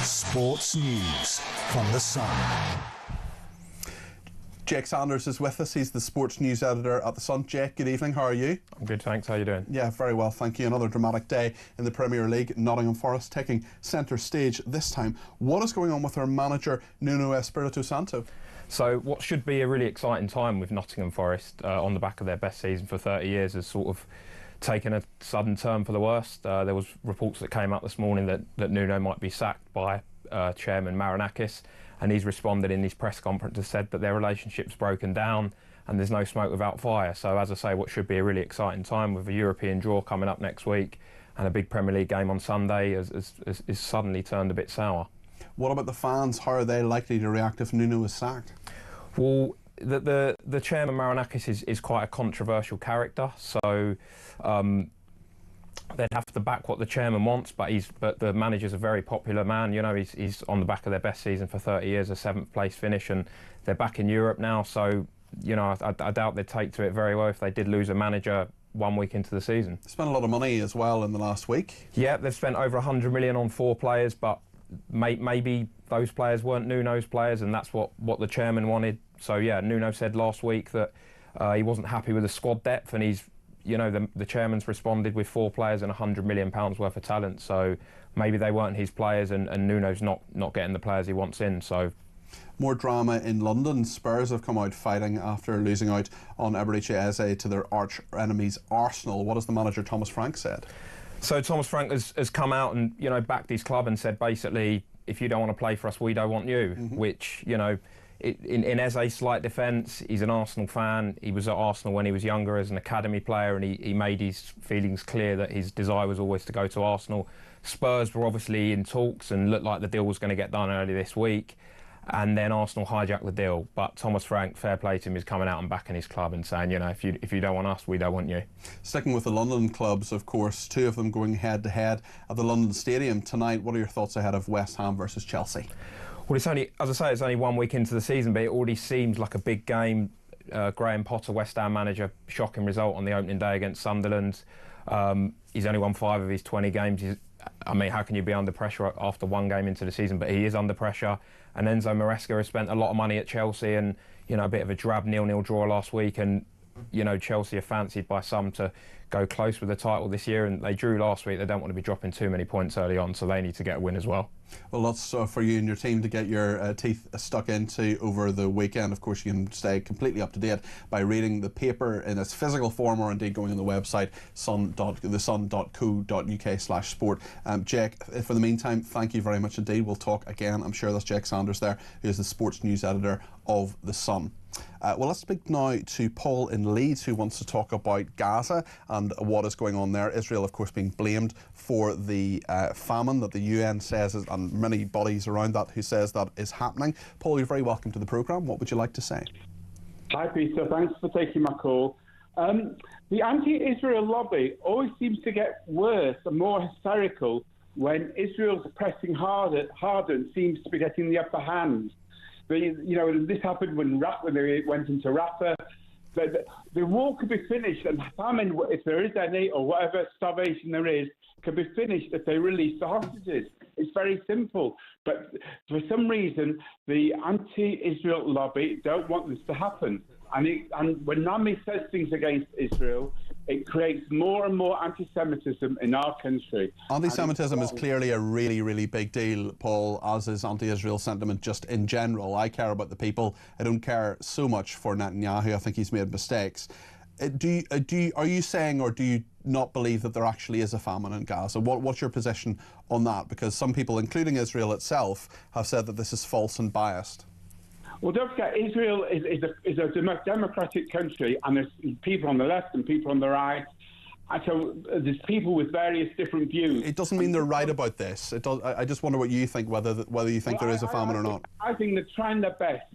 Sports news from The Sun. Jake Sanders is with us. He's the sports news editor at The Sun. Jake, good evening. How are you? I'm good, thanks. How are you doing? Yeah, very well, thank you. Another dramatic day in the Premier League. Nottingham Forest taking centre stage this time. What is going on with their manager, Nuno Espirito Santo? So what should be a really exciting time with Nottingham Forest on the back of their best season for 30 years has sort of taken a sudden turn for the worst. There was reports that came out this morning that Nuno might be sacked by Chairman Marinakis, and he's responded in his press conference and said that their relationship's broken down and there's no smoke without fire. So as I say, what should be a really exciting time with a European draw coming up next week and a big Premier League game on Sunday is suddenly turned a bit sour. What about the fans? How are they likely to react if Nuno is sacked? Well, the chairman Marinakis is quite a controversial character, so they'd have to back what the chairman wants, but the manager's a very popular man. You know, he's on the back of their best season for 30 years, a 7th place finish, and they're back in Europe now. So, you know, I doubt they'd take to it very well if they did lose a manager 1 week into the season. They spent a lot of money as well in the last week. Yeah, they've spent over 100 million on 4 players, but maybe those players weren't Nuno's players, and that's what the chairman wanted. So yeah, Nuno said last week that he wasn't happy with the squad depth, and he's, you know, the chairman's responded with 4 players and £100 million worth of talent. So maybe they weren't his players, and Nuno's not getting the players he wants in. So more drama in London. Spurs have come out fighting after losing out on Eberechi Eze to their arch enemies Arsenal. What has the manager Thomas Frank said? So Thomas Frank has come out and, you know, backed his club and said basically, if you don't want to play for us, we don't want you. Which, you know, in Eze's slight defence, he's an Arsenal fan. He was at Arsenal when he was younger as an academy player, and he made his feelings clear that his desire was always to go to Arsenal. Spurs were obviously in talks and looked like the deal was going to get done early this week. And then Arsenal hijacked the deal. But Thomas Frank, fair play to him, is coming out and backing his club and saying, you know, if you don't want us, we don't want you. Sticking with the London clubs, of course, 2 of them going head-to-head at the London Stadium tonight. What are your thoughts ahead of West Ham versus Chelsea? Well, it's only, as I say, it's only 1 week into the season, but it already seems like a big game. Graham Potter, West Ham manager, shocking result on the opening day against Sunderland. He's only won 5 of his 20 games. I mean, how can you be under pressure after 1 game into the season? But he is under pressure. And Enzo Maresca has spent a lot of money at Chelsea, and, you know, a bit of a drab 0-0 draw last week. And you know, Chelsea are fancied by some to go close with the title this year, and they drew last week. They don't want to be dropping too many points early on, so they need to get a win as well. Well, lots for you and your team to get your teeth stuck into over the weekend. Of course, you can stay completely up to date by reading the paper in its physical form, or indeed going on the website thesun.co.uk/sport. Jake, for the meantime, thank you very much indeed. We'll talk again. I'm sure that's Jake Sanders there, who is the sports news editor of The Sun. Well, let's speak now to Paul in Leeds, who wants to talk about Gaza and what is going on there. Israel, of course, being blamed for the famine that the UN says, and many bodies around that who says that is happening. Paul, you're very welcome to the programme. What would you like to say? Hi, Peter. Thanks for taking my call. The anti-Israel lobby always seems to get worse and more hysterical when Israel's pressing harder and seems to be getting the upper hand. You know, this happened when they went into Rafah. The war could be finished, and famine, if there is any, or whatever starvation there is, could be finished if they release the hostages. It's very simple. But for some reason, the anti-Israel lobby don't want this to happen. And when Nami says things against Israel, it creates more and more anti-Semitism in our country. Anti-Semitism is clearly a really, really big deal, Paul, as is anti-Israel sentiment just in general. I care about the people. I don't care so much for Netanyahu. I think he's made mistakes. Are you saying, or do you not believe that there actually is a famine in Gaza? What's your position on that? Because some people, including Israel itself, have said that this is false and biased. Well, don't forget, Israel is a democratic country, and there's people on the left and people on the right. And so there's people with various different views. It doesn't mean they're right about this. I just wonder what you think, whether you think there is a famine or not. I think they're trying their best.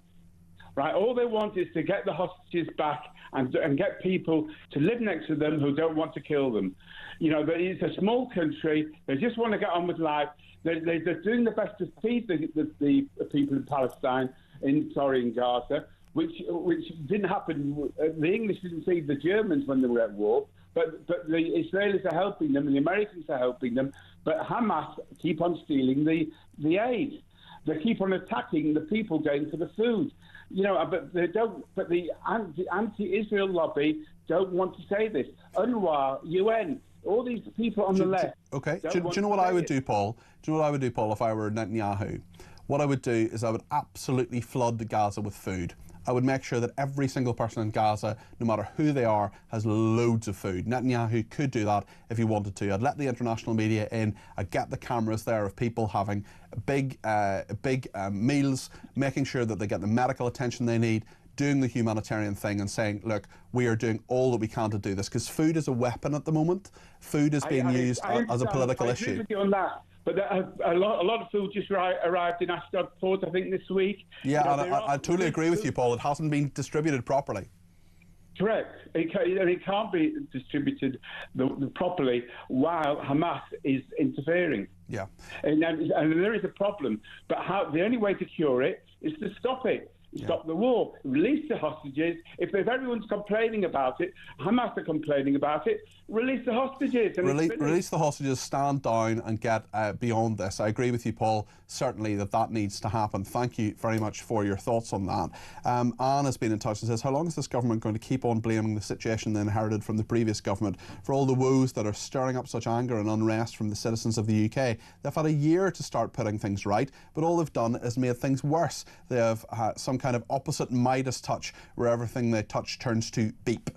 Right, all they want is to get the hostages back and get people to live next to them who don't want to kill them. You know, it's a small country. They just want to get on with life. They're doing their best to feed the people in Palestine, in Gaza, which didn't happen. The English didn't feed the Germans when they were at war, but the Israelis are helping them, and the Americans are helping them. But Hamas keep on stealing the aid. They keep on attacking the people going for the food. You know, but they don't. But the anti-Israel lobby don't want to say this. UNRWA, UN, all these people on the left. Okay. Do you know what I would do, Paul? Do you know what I would do, Paul, if I were Netanyahu? What I would do is I would absolutely flood Gaza with food. I would make sure that every single person in Gaza, no matter who they are, has loads of food. Netanyahu could do that if he wanted to. I'd let the international media in. I'd get the cameras there of people having big meals, making sure that they get the medical attention they need, doing the humanitarian thing and saying, look, we are doing all that we can to do this, because food is a weapon at the moment. Food is being used as a political issue. I agree with you on that. But a lot of food just arrived in Ashdod port, I think, this week. Yeah, you know, and I totally agree with you, Paul. It hasn't been distributed properly. Correct. It can't be distributed properly while Hamas is interfering. Yeah. And there is a problem. But the only way to cure it is to stop it. Stop the war, release the hostages. If everyone's complaining about it, Hamas are complaining about it, release the hostages. And release the hostages, stand down and get beyond this. I agree with you, Paul, certainly that needs to happen. Thank you very much for your thoughts on that. Anne has been in touch and says, how long is this government going to keep on blaming the situation they inherited from the previous government for all the woes that are stirring up such anger and unrest from the citizens of the UK? They've had a year to start putting things right, but all they've done is made things worse. They have some kind of opposite Midas touch where everything they touch turns to beep.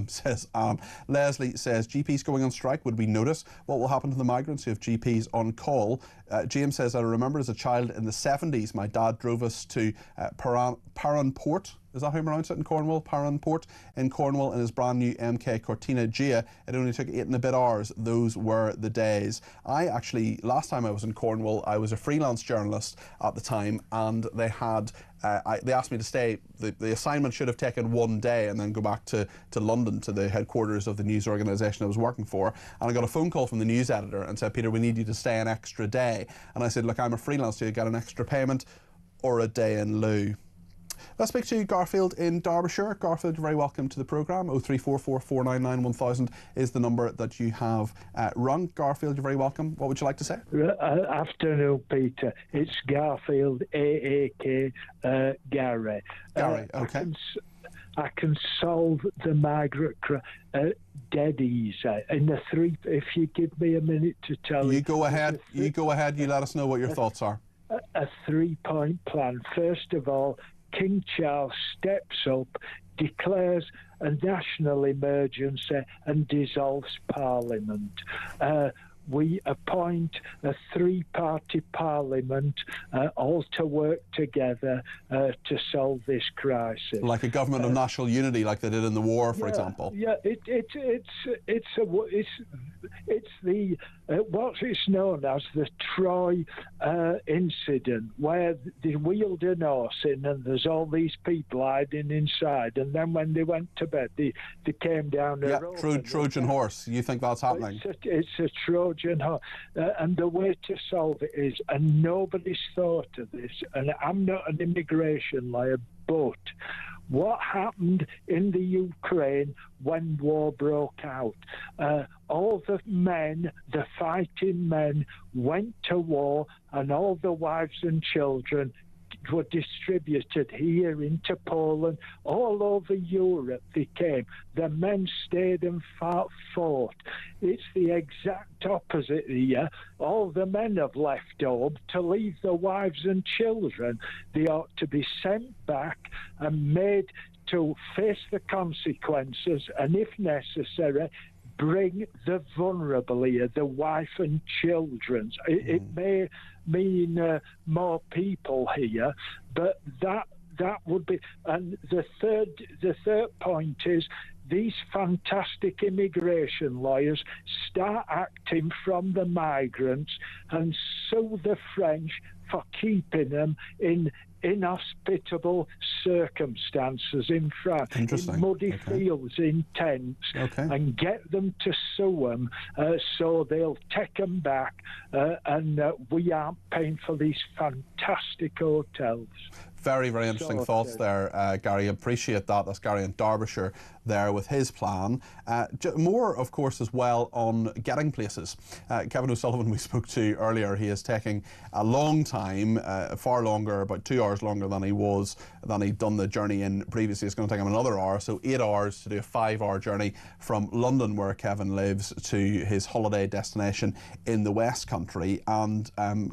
Says Anne. Leslie says, GPs going on strike, would we notice? What will happen to the migrants who have GPs on call? James says, I remember as a child in the 70s, my dad drove us to Paranport. Is that how you pronounce it in Cornwall? Paranport in Cornwall in his brand new MK Cortina Gia. It only took 8 and a bit hours. Those were the days. I actually, last time I was in Cornwall, I was a freelance journalist at the time, and they had they asked me to stay. The assignment should have taken 1 day and then go back to London, to the headquarters of the news organisation I was working for. And I got a phone call from the news editor and said, Peter, we need you to stay an extra day. And I said, look, I'm a freelance. Do you get an extra payment or a day in lieu? Let's speak to Garfield in Derbyshire. Garfield, you're very welcome to the programme. 0344 499 1000 is the number that you have rung. Garfield, you're very welcome. What would you like to say? Afternoon, Peter. It's Garfield, AAK, Gary. Gary, okay. I can solve the migrant dead easy. In the three, if you give me a minute to tell you. Go ahead. You go ahead. You let us know what your thoughts are. A three-point plan. First of all, King Charles steps up, declares a national emergency and dissolves Parliament. We appoint a three-party parliament all to work together to solve this crisis. Like a government of national unity, like they did in the war, for example. Yeah, it's the what is known as the Troy incident, where they wheeled an horse in and there's all these people hiding inside, and then when they went to bed, they came down the road. Trojan horse. You think that's happening? It's a Trojan horse, and the way to solve it is, and nobody's thought of this, and I'm not an immigration lawyer, but what happened in the Ukraine when war broke out? All the men, the fighting men, went to war, and all the wives and children were distributed here into Poland, all over Europe they came. The men stayed and fought. It's the exact opposite here. All the men have left home to leave the wives and children. They ought to be sent back and made to face the consequences, and if necessary, bring the vulnerable here, the wife and children. It may mean more people here, but that would be. And the third point is, these fantastic immigration lawyers start acting from the migrants and sue the French for keeping them in inhospitable circumstances in France, in muddy fields, in tents, and get them to sue them so they'll take them back, and we aren't paying for these fantastic hotels. Very, very interesting thoughts there, Gary. Appreciate that. That's Gary in Derbyshire there with his plan. More, of course, as well on getting places. Kevin O'Sullivan, we spoke to earlier, he is taking a long time, far longer, about 2 hours longer than he'd done the journey in previously. It's going to take him another hour, so 8 hours to do a 5-hour journey from London, where Kevin lives, to his holiday destination in the West Country. And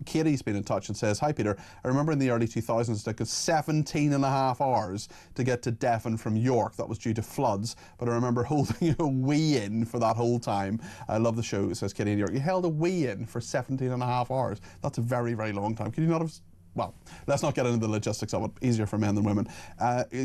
Katie's been in touch and says, "Hi Peter, I remember in the early 2000s it took 17.5 hours to get to Devon from York. That was due to floods, but I remember holding a wee in for that whole time." I love the show, says Katie in York. You held a wee in for 17.5 hours. That's a very, very long time. Could you not have... Well, let's not get into the logistics of it. Easier for men than women.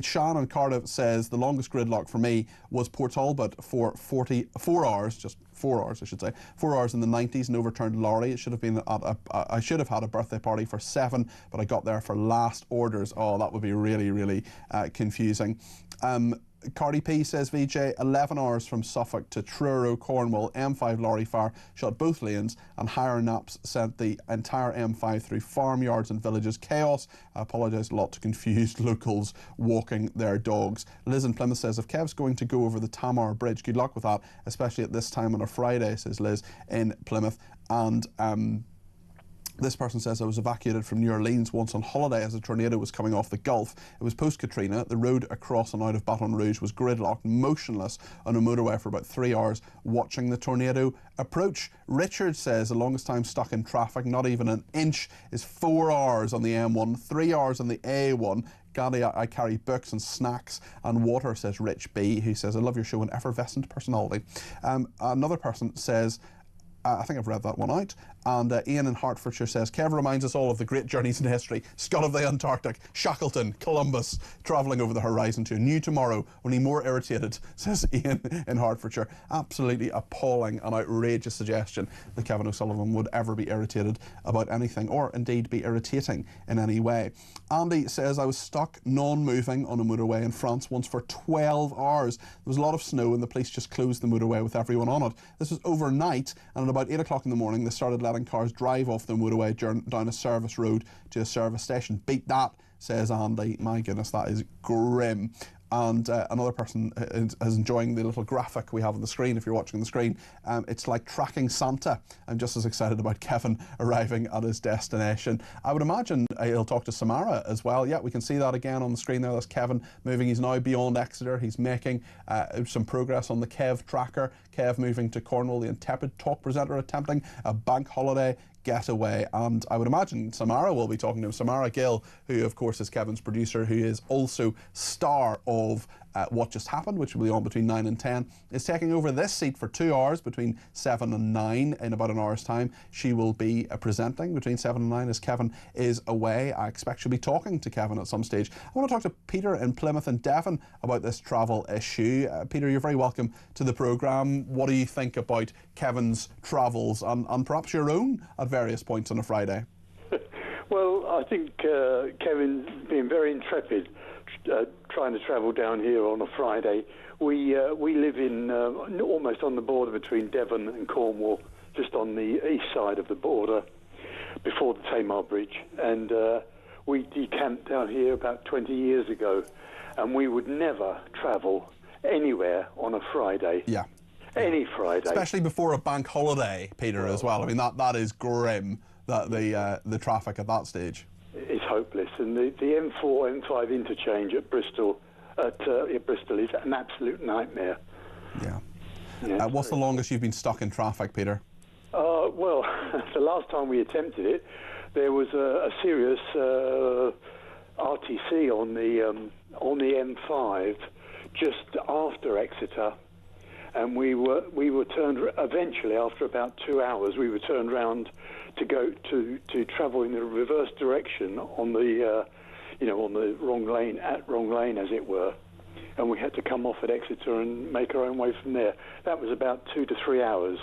Sean in Cardiff says the longest gridlock for me was Port Talbot for 44 hours, just 4 hours I should say, 4 hours in the 90s, an overturned lorry. It should have been I should have had a birthday party for 7, but I got there for last orders. Oh, that would be really, really confusing. Cardi P says, VJ, 11 hours from Suffolk to Truro, Cornwall, M5 lorry fire, shut both lanes, and higher naps sent the entire M5 through farmyards and villages. Chaos. I apologise a lot to confused locals walking their dogs. Liz in Plymouth says, if Kev's going to go over the Tamar Bridge, good luck with that, especially at this time on a Friday, says Liz in Plymouth. And this person says, I was evacuated from New Orleans once on holiday as a tornado was coming off the Gulf. It was post-Katrina. The road across and out of Baton Rouge was gridlocked, motionless on a motorway for about 3 hours, watching the tornado approach. Richard says, the longest time stuck in traffic, not even an inch, is 4 hours on the M1, 3 hours on the A1. Gandhi, I carry books and snacks and water, says Rich B, who says, I love your show and effervescent personality. Another person says, I think I've read that one out. And Ian in Hertfordshire says, Kev reminds us all of the great journeys in history. Scott of the Antarctic, Shackleton, Columbus, travelling over the horizon to a new tomorrow, only more irritated, says Ian in Hertfordshire. Absolutely appalling and outrageous suggestion that Kevin O'Sullivan would ever be irritated about anything, or indeed be irritating in any way. Andy says, I was stuck non-moving on a motorway in France once for 12 hours. There was a lot of snow and the police just closed the motorway with everyone on it. This was overnight, and at about 8 o'clock in the morning they started letting cars drive off the motorway down a service road to a service station. Beat that, says Andy. My goodness, that is grim. and another person is enjoying the little graphic we have on the screen. If you're watching the screen, it's like tracking Santa. I'm just as excited about Kevin arriving at his destination. I would imagine he'll talk to Samara as well. Yeah, we can see that again on the screen there. That's Kevin moving. He's now beyond Exeter. He's making some progress on the Kev tracker. Kev moving to Cornwall, the intrepid talk presenter attempting a bank holiday getaway, and I would imagine Samara will be talking to him. Samara Gill, who of course is Kevin's producer, who is also star of What Just Happened, which will be on between 9 and 10, is taking over this seat for 2 hours between 7 and 9 in about an hour's time. She will be presenting between 7 and 9 as Kevin is away. I expect she'll be talking to Kevin at some stage. I want to talk to Peter in Plymouth and Devon about this travel issue. Peter, you're very welcome to the programme. What do you think about Kevin's travels and perhaps your own at various points on a Friday? Well, I think Kevin's been very intrepid trying to travel down here on a Friday. We live in almost on the border between Devon and Cornwall, just on the east side of the border, before the Tamar Bridge. And we decamped down here about 20 years ago, and we would never travel anywhere on a Friday. Yeah. Any Friday. Especially before a bank holiday, Peter, as well. I mean, that is grim, that the traffic at that stage. It's hopeless, and the M4, M5 interchange at Bristol is an absolute nightmare. Yeah. What's the longest you've been stuck in traffic, Peter? Well, the last time we attempted it, there was a serious RTC on the M5 just after Exeter, and we were turned eventually after about 2 hours. We were turned round to go to travel in the reverse direction on the on the wrong lane as it were, and we had to come off at Exeter and make our own way from there. That was about 2 to 3 hours.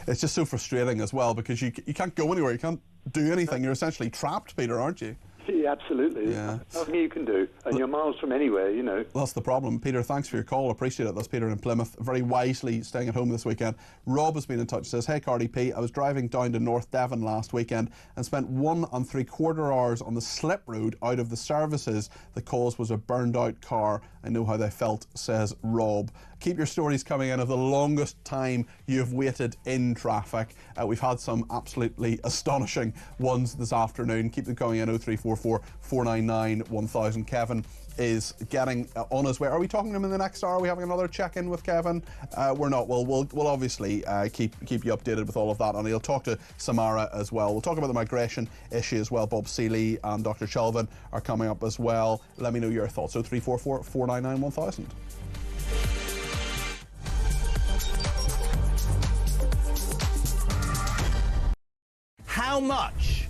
It's just so frustrating as well, because you can't go anywhere, you can't do anything. You're essentially trapped, Peter, aren't you? Yeah, absolutely. Yeah. Nothing you can do, and you're miles from anywhere, you know. That's the problem. Peter, thanks for your call. Appreciate it. That's Peter in Plymouth, very wisely staying at home this weekend. Rob has been in touch, says, "Hey Cardi P, I was driving down to North Devon last weekend and spent 1 3/4 hours on the slip road out of the services. The cause was a burned out car. I know how they felt," says Rob. Keep your stories coming in of the longest time you've waited in traffic. We've had some absolutely astonishing ones this afternoon. Keep them coming in, 0344 499 1000. Kevin is getting on his way. Are we talking to him in the next hour? Are we having another check-in with Kevin? We're not. We'll obviously keep you updated with all of that, and he'll talk to Samara as well. We'll talk about the migration issue as well. Bob Seeley and Dr. Chelvin are coming up as well. Let me know your thoughts. 0344 499 1000. How much?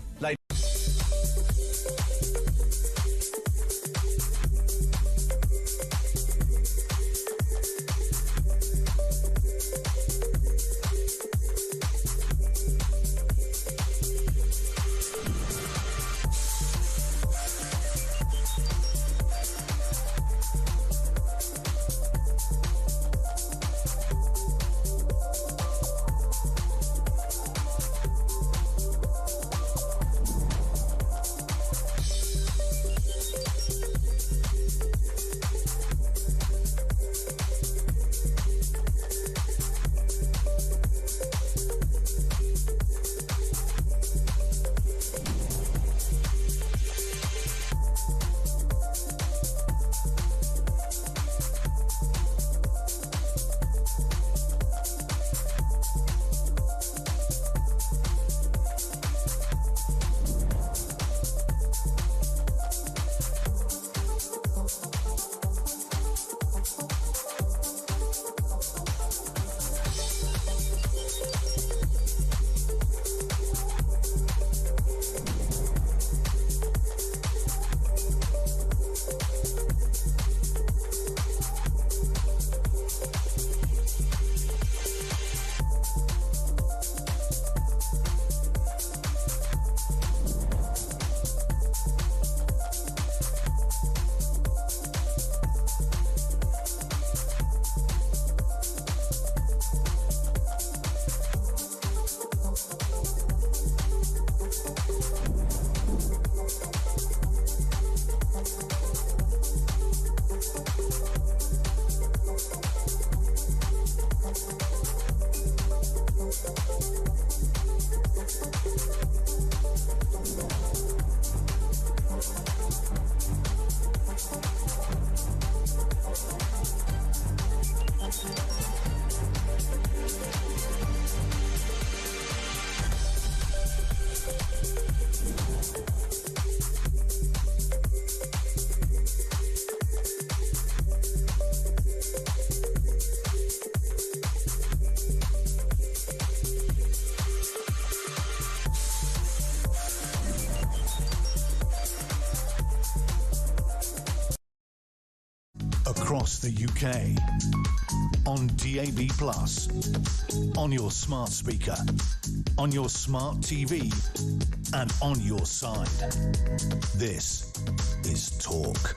across the UK, on DAB+, on your smart speaker, on your smart TV, and on your side. This is Talk.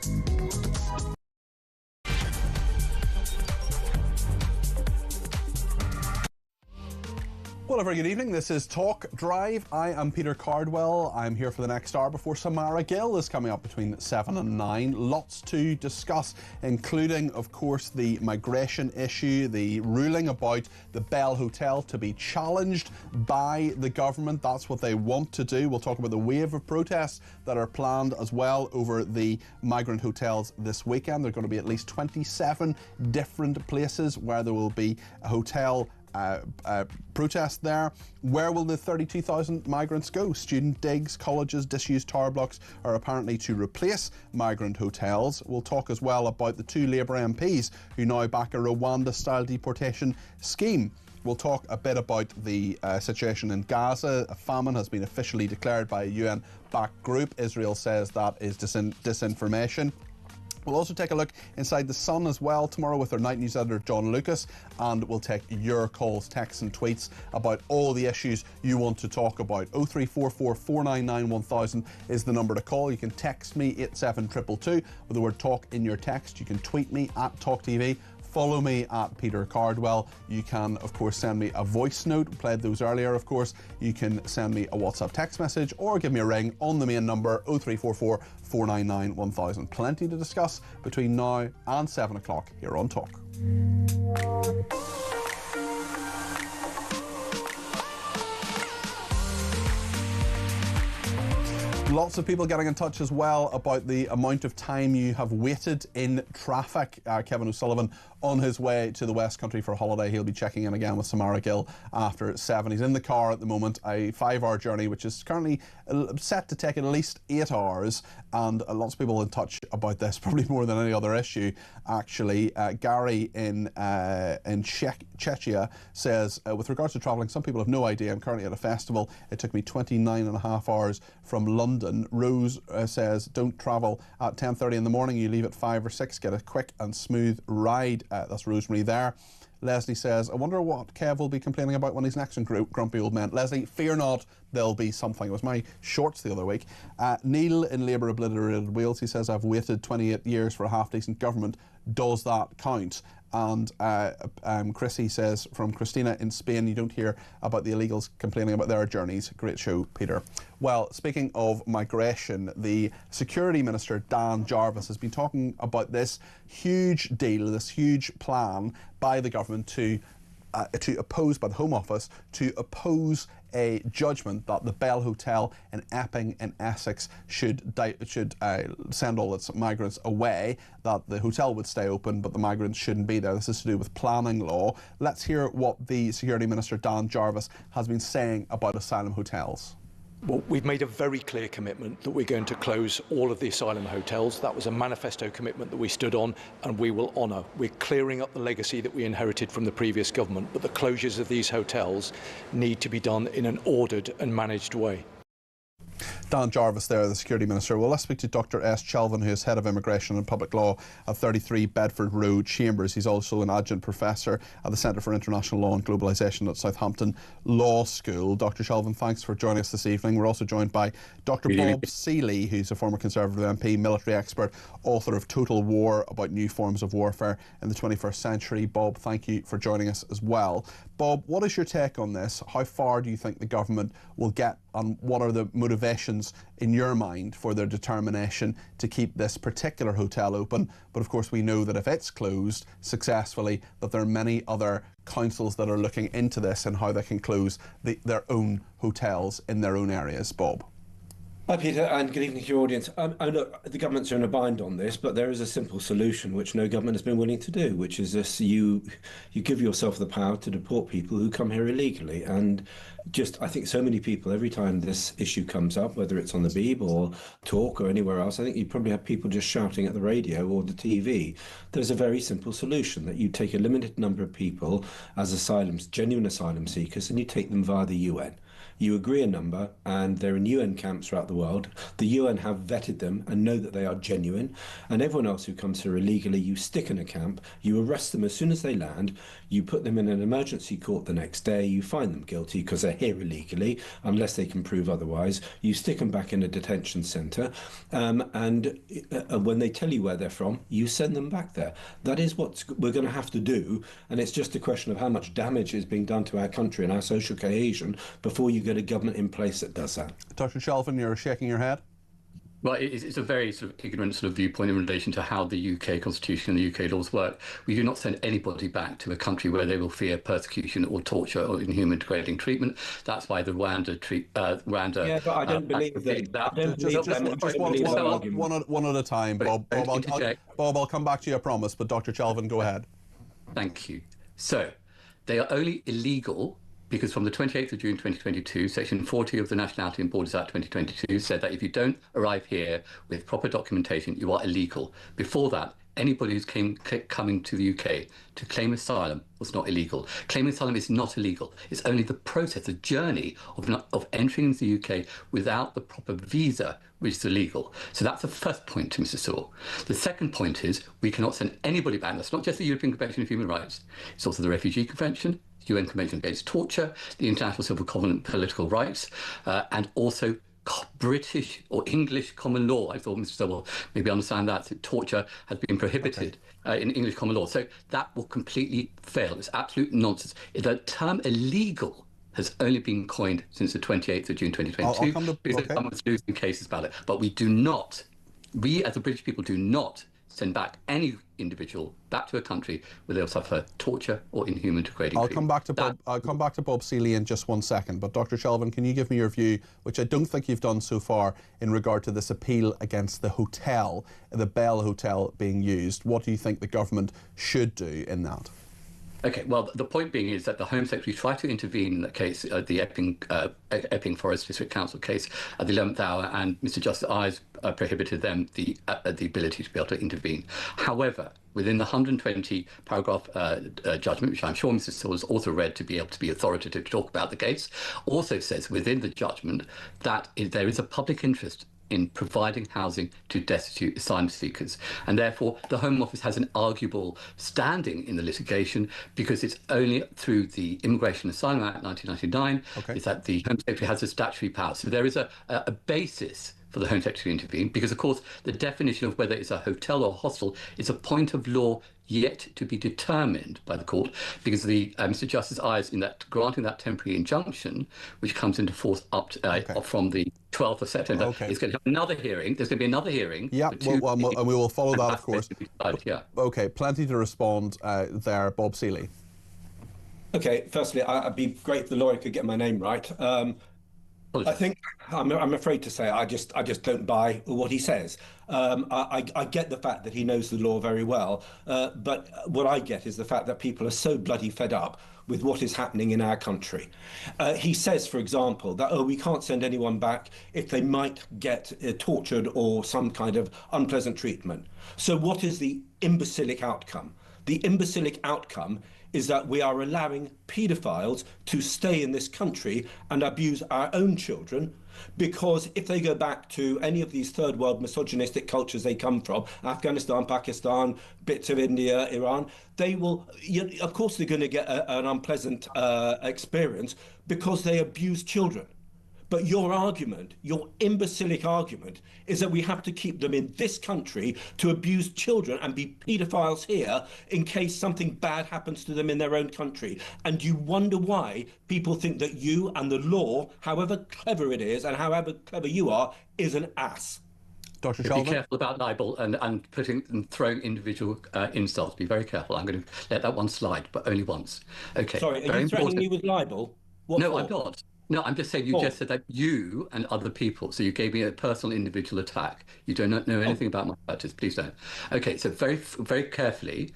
Well, a very good evening. This is Talk Drive. I am Peter Cardwell. I'm here for the next hour before Samara Gill is coming up between 7 and 9. Lots to discuss, including, of course, the migration issue, the ruling about the Bell Hotel to be challenged by the government. That's what they want to do. We'll talk about the wave of protests that are planned as well over the migrant hotels this weekend. There are going to be at least 27 different places where there will be a hotel protest there. Where will the 32,000 migrants go? Student digs, colleges, disused tower blocks are apparently to replace migrant hotels. We'll talk as well about the 2 Labour MPs who now back a Rwanda-style deportation scheme. We'll talk a bit about the situation in Gaza. A famine has been officially declared by a UN-backed group. Israel says that is disinformation. We'll also take a look inside the Sun as well tomorrow with our night news editor John Lucas, and we'll take your calls, texts and tweets about all the issues you want to talk about. 0344 499 1000 is the number to call. You can text me 87222 with the word talk in your text. You can tweet me at talkTV. Follow me at Peter Cardwell. You can, of course, send me a voice note. We played those earlier, of course. You can send me a WhatsApp text message or give me a ring on the main number 0344 499 1000. Plenty to discuss between now and 7 o'clock here on Talk. Lots of people getting in touch as well about the amount of time you have waited in traffic. Kevin O'Sullivan on his way to the West Country for a holiday. He'll be checking in again with Samara Gill after 7. He's in the car at the moment, a 5-hour journey, which is currently set to take at least 8 hours. And lots of people in touch about this, probably more than any other issue, actually. Gary in Czechia says, with regards to travelling, some people have no idea. I'm currently at a festival. It took me 29 and a half hours from London. Rose says, don't travel at 10:30 in the morning. You leave at 5 or 6. Get a quick and smooth ride. That's Rosemary there. Leslie says, I wonder what Kev will be complaining about when he's next in Grumpy Old Men. Leslie, fear not, there'll be something. It was my shorts the other week. Neil in Labour Obliterated Wales, he says, I've waited 28 years for a half-decent government. Does that count? And Chrissy says, from Christina in Spain, you don't hear about the illegals complaining about their journeys. Great show, Peter. Well, speaking of migration, the Security Minister, Dan Jarvis, has been talking about this huge deal, this huge plan by the government to oppose, by the Home Office, to oppose a judgment that the Bell Hotel in Epping in Essex should send all its migrants away, that the hotel would stay open but the migrants shouldn't be there. This is to do with planning law. Let's hear what the Security Minister, Dan Jarvis, has been saying about asylum hotels. Well, we've made a very clear commitment that we're going to close all of the asylum hotels. That was a manifesto commitment that we stood on and we will honour. We're clearing up the legacy that we inherited from the previous government, but the closures of these hotels need to be done in an ordered and managed way. Dan Jarvis there, the Security Minister. Well, let's speak to Dr S. Chelvin, who is Head of Immigration and Public Law at 33 Bedford Road, Chambers. He's also an Adjunct Professor at the Centre for International Law and Globalisation at Southampton Law School. Dr Chelvin, thanks for joining us this evening. We're also joined by Dr Bob Seeley, who's a former Conservative MP, military expert, author of Total War, about new forms of warfare in the 21st century. Bob, thank you for joining us as well. Bob, what is your take on this? How far do you think the government will get, and what are the motivations in your mind for their determination to keep this particular hotel open? But of course we know that if it's closed successfully, that there are many other councils that are looking into this and how they can close their own hotels in their own areas. Bob. Hi Peter, and good evening to your audience. I know the governments are in a bind on this, but there is a simple solution which no government has been willing to do, which is this: you give yourself the power to deport people who come here illegally. And I think so many people, every time this issue comes up, whether it's on the Beeb or Talk or anywhere else, I think you probably have people just shouting at the radio or the TV. There's a very simple solution, that you take a limited number of people as genuine asylum seekers, and you take them via the UN. You agree a number, and they're in UN camps throughout the world. The UN have vetted them and know that they are genuine. And everyone else who comes here illegally, you stick in a camp, you arrest them as soon as they land, you put them in an emergency court the next day, you find them guilty because they're here illegally, unless they can prove otherwise. You stick them back in a detention centre, and when they tell you where they're from, you send them back there. That is what we're going to have to do, and it's just a question of how much damage is being done to our country and our social cohesion before you get a government in place that does that. Dr. Shelvin, you're shaking your head. Well, it's a very sort of ignorant sort of viewpoint in relation to how the UK Constitution and the UK laws work. We do not send anybody back to a country where they will fear persecution or torture or inhuman degrading treatment. That's why the Rwanda. Yeah, but I don't believe that. One at a time, Bob. Bob, I'll come back to you, I promise. But Dr. Shelvin, go ahead. Thank you. So, they are only illegal because from the 28th of June 2022, Section 40 of the Nationality and Borders Act 2022 said that if you don't arrive here with proper documentation, you are illegal. Before that, anybody who's coming to the UK to claim asylum was not illegal. Claiming asylum is not illegal. It's only the process, the journey of entering into the UK without the proper visa, which is illegal. So that's the first point to Mr. Sewell. The second point is we cannot send anybody back. That's not just the European Convention of Human Rights. It's also the Refugee Convention, UN Convention Against Torture, the International Civil Covenant Political Rights, and also British or English common law. I thought Mr. Sewell maybe understand that torture has been prohibited in English common law. So that will completely fail. It's absolute nonsense. The term illegal has only been coined since the 28th of June 2022 because the government's losing cases about it. But we as the British people do not send back any individual back to a country where they'll suffer torture or inhuman degrading treatment. I'll come back to Bob Seeley in just one second, but Dr. Shelvin, can you give me your view, which I don't think you've done so far, in regard to this appeal against the hotel, the Bell Hotel being used? What do you think the government should do in that? Okay, well, the point being is that the Home Secretary tried to intervene in that case, the Epping Forest District Council case, at the 11th hour, and Mr. Justice Ayres prohibited them the ability to be able to intervene. However, within the 120 paragraph judgment, which I'm sure Mr. Sewell has also read to be able to be authoritative to talk about the case, also says within the judgment that there is a public interest in providing housing to destitute asylum seekers. And therefore, the Home Office has an arguable standing in the litigation because it's only through the Immigration and Asylum Act 1999 is that the Home Secretary has a statutory power. So there is a basis for the Home Secretary to intervene because, of course, the definition of whether it's a hotel or hostel is a point of law yet to be determined by the court, because the Mr. Justice Ayres, in that granting that temporary injunction, which comes into force up to, from the 12th of September, is going to have another hearing. There's going to be another hearing. Yeah, and we will follow that, of course. Okay, plenty to respond there, Bob Seeley. Okay, firstly, I'd be great if the lawyer could get my name right. I think I'm afraid to say I just don't buy what he says. I get the fact that he knows the law very well, but what I get is the fact that people are so bloody fed up with what is happening in our country. He says, for example, that we can't send anyone back if they might get tortured or some kind of unpleasant treatment. So what is the imbecilic outcome? The imbecilic outcome is that we are allowing paedophiles to stay in this country and abuse our own children, because if they go back to any of these third world misogynistic cultures they come from, Afghanistan, Pakistan, bits of India, Iran, they will, of course they're going to get an unpleasant experience because they abuse children. But your argument, your imbecilic argument, is that we have to keep them in this country to abuse children and be paedophiles here in case something bad happens to them in their own country. And you wonder why people think that you and the law, however clever it is and however clever you are, is an ass. Dr. Be careful about libel and throwing individual insults. Be very careful. I'm going to let that one slide, but only once. Okay. Sorry, are you threatening me with libel? No, I'm not. No, I'm just saying you just said that you and other people, so you gave me a personal individual attack. You do not know anything about my practice, please don't. Okay, so very, very carefully,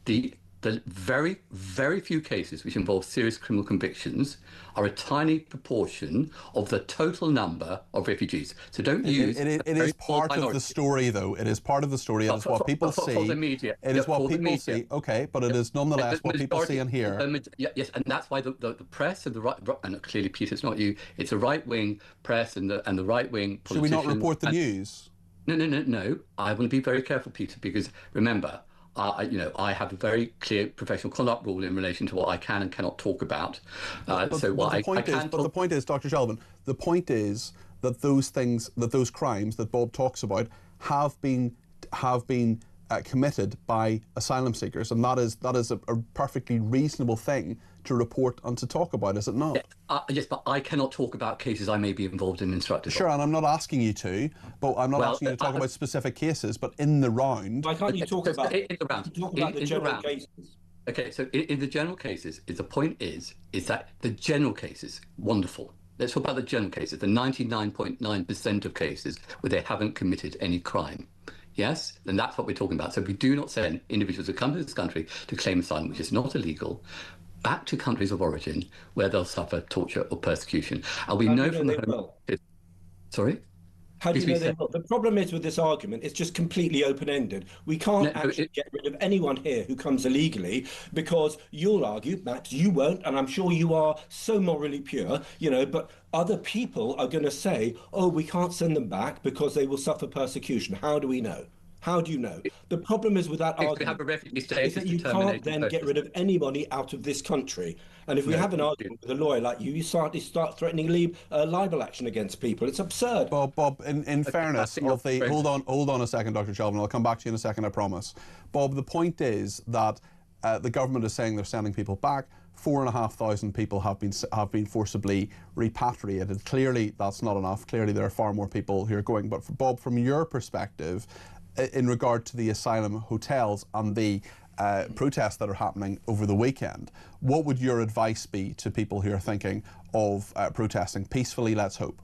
the the very, very few cases which involve serious criminal convictions are a tiny proportion of the total number of refugees. So don't use... It is part of the story, though. It is part of the story. It is what people see. For the media. It is what people see. Okay, but it is nonetheless what people see and hear. Yes, and that's why the press and the right, and clearly, Peter, it's not you. It's the right-wing press and the right-wing politicians. Should we not report the news? No. I will be very careful, Peter, because remember, I have a very clear professional conduct rule in relation to what I can and cannot talk about. But the point is, Dr. Shelvin, the point is that those things, that those crimes that Bob talks about, have been committed by asylum seekers, and that is a perfectly reasonable thing to report and to talk about, is it not? Yes, but I cannot talk about cases I may be involved in instructive. Sure, and I'm not asking you to, but I'm not asking you to talk about specific cases, but in the round. Why can't you talk about the general cases? Okay, so in the general cases, the point is that the general cases, wonderful. Let's talk about the general cases, the 99.9% of cases where they haven't committed any crime. Yes, and that's what we're talking about. So we do not send individuals who come to this country to claim asylum, which is not illegal, back to countries of origin where they'll suffer torture or persecution. And we know from the Sorry? How do you know they will? The problem is with this argument, it's just completely open-ended. We can't actually get rid of anyone here who comes illegally, because you'll argue, Matt, you won't, and I'm sure you are so morally pure, but other people are going to say, oh, we can't send them back because they will suffer persecution. How do we know? How do you know? The problem is with that argument is that you can't then get rid of anybody out of this country. And if we have an argument with a lawyer like you, you start threatening libel action against people. It's absurd. Bob, in fairness, hold on a second, Dr. Shelvin. I'll come back to you in a second, I promise. Bob, the point is that the government is saying they're sending people back. 4,500 people have been forcibly repatriated. Clearly, that's not enough. Clearly, there are far more people who are going. But Bob, from your perspective, in regard to the asylum hotels and the protests that are happening over the weekend, what would your advice be to people who are thinking of protesting peacefully, let's hope?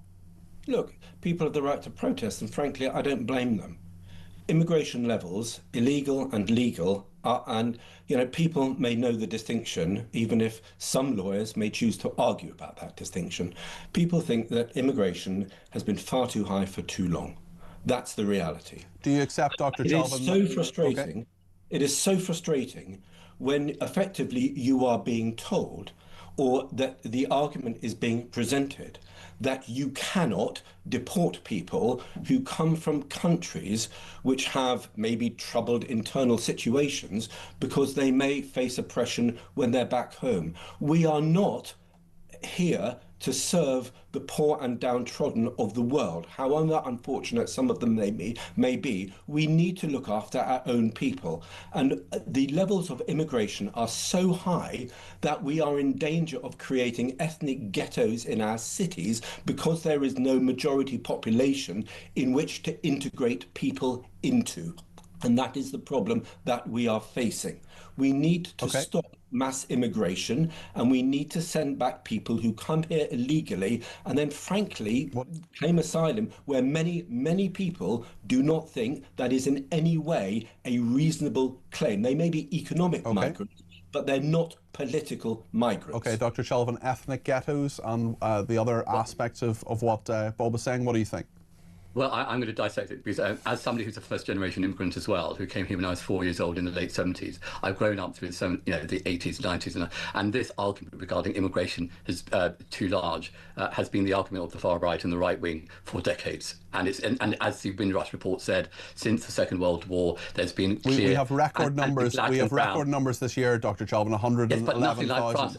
Look, people have the right to protest, and frankly, I don't blame them. Immigration levels, illegal and legal, people may know the distinction, even if some lawyers may choose to argue about that distinction. People think that immigration has been far too high for too long. That's the reality. Do you accept, Dr. Shelvin? It is so frustrating. Okay. It is so frustrating when effectively you are being told, or that the argument is being presented, that you cannot deport people who come from countries which have maybe troubled internal situations because they may face oppression when they're back home. We are not here to serve the poor and downtrodden of the world. However unfortunate some of them may be, we need to look after our own people. And the levels of immigration are so high that we are in danger of creating ethnic ghettos in our cities because there is no majority population in which to integrate people into. And that is the problem that we are facing. We need to stop mass immigration, and we need to send back people who come here illegally and then, frankly, claim asylum, where many, many people do not think that is in any way a reasonable claim. They may be economic migrants, but they're not political migrants. Okay, Dr. Shelvin, ethnic ghettos and the other aspects of what Bob was saying, what do you think? Well, I'm going to dissect it because as somebody who's a first-generation immigrant as well, who came here when I was 4 years old in the late 70s, I've grown up through the 80s, 90s, and this argument regarding immigration is too large has been the argument of the far right and the right wing for decades. And as the Windrush report said, since the Second World War, there's been clear... We have record numbers. We have record numbers this year, Dr. Shelvin, 111,000. Yes, but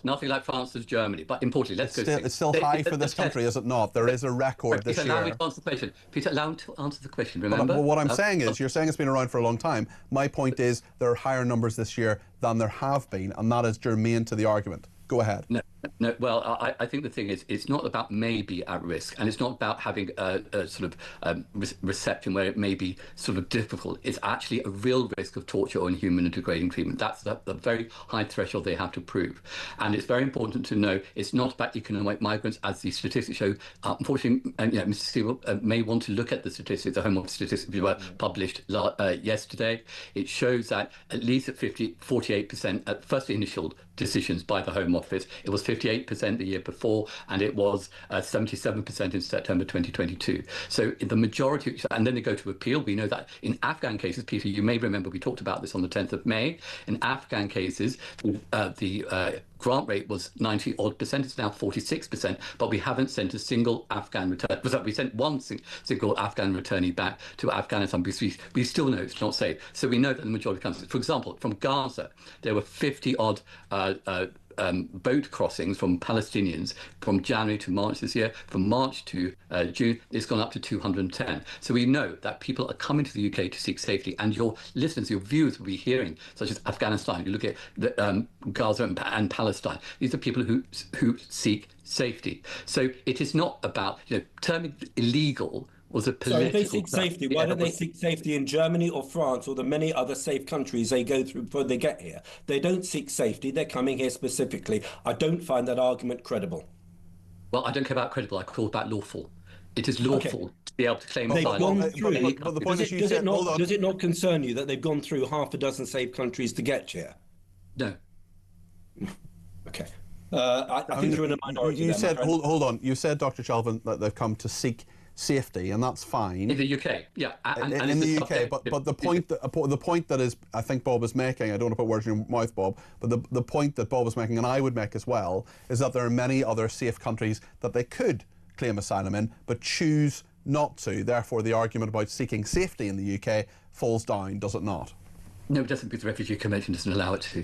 nothing like France as Germany. But importantly, let's go... It's still high for this country, is it not? There is a record this year. Allow me to answer the question. Peter, allow me to answer the question, remember? Well, what I'm saying is, you're saying it's been around for a long time. My point is, there are higher numbers this year than there have been, and that is germane to the argument. Go ahead. No, No, well, I think the thing is, it's not about maybe at risk, and it's not about having a sort of reception where it may be sort of difficult. It's actually a real risk of torture or inhuman and degrading treatment. That's the very high threshold they have to prove. And it's very important to know it's not about economic migrants, as the statistics show. Unfortunately, Mr. Steele may want to look at the statistics, the Home Office statistics which were published yesterday. It shows that at least at 48% at first initial decisions by the Home Office, it was 58% the year before, and it was 77% in September 2022. So the majority, and then they go to appeal. We know that in Afghan cases, Peter, you may remember we talked about this on the 10th of May. In Afghan cases, the grant rate was 90-odd%. It's now 46%, but we haven't sent a single Afghan return. We sent one single Afghan returnee back to Afghanistan because we still know it's not safe. So we know that the majority of countries, for example, from Gaza, there were 50-odd boat crossings from Palestinians from January to March this year. From March to June, it's gone up to 210. So we know that people are coming to the UK to seek safety, and your listeners, your viewers will be hearing, such as Afghanistan, you look at Gaza and Palestine. These are people who seek safety. So it is not about, terming illegal was a political... So if they seek safety, why don't they seek safety in Germany or France or the many other safe countries they go through before they get here? They don't seek safety, they're coming here specifically. I don't find that argument credible. Well, I don't care about credible, I call that lawful. It is lawful to be able to claim asylum. But the point is, does it not concern you that they've gone through half a dozen safe countries to get here? No. Okay. I think you're in a minority. You said, hold on, you said, Dr. Chelvin, that they've come to seek safety, and that's fine in the UK. Yeah, and in the UK. But the point that is, I think Bob is making, I don't want to put words in your mouth, Bob, but the point that Bob is making, and I would make as well, is that there are many other safe countries that they could claim asylum in, but choose not to. Therefore, the argument about seeking safety in the UK falls down, does it not? No, it doesn't, because the Refugee Convention doesn't allow it to.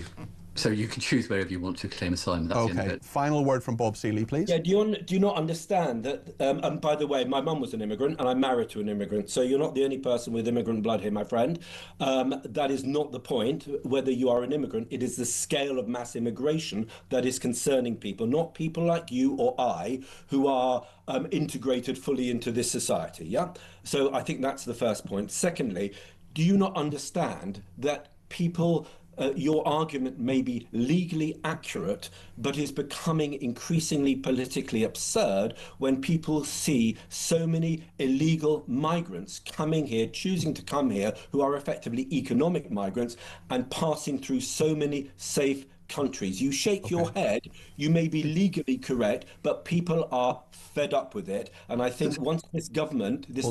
So you can choose wherever you want to claim asylum. That's the end of it. Final word from Bob Seeley, please. Yeah, do you not understand that, and by the way, my mum was an immigrant and I'm married to an immigrant, so you're not the only person with immigrant blood here, my friend. That is not the point, whether you are an immigrant. It is the scale of mass immigration that is concerning people, not people like you or I who are integrated fully into this society, yeah? So I think that's the first point. Secondly, do you not understand that people... your argument may be legally accurate, but is becoming increasingly politically absurd when people see so many illegal migrants coming here, choosing to come here, who are effectively economic migrants, and passing through so many safe countries. You shake your head, you may be legally correct, but people are fed up with it. And I think once this government, this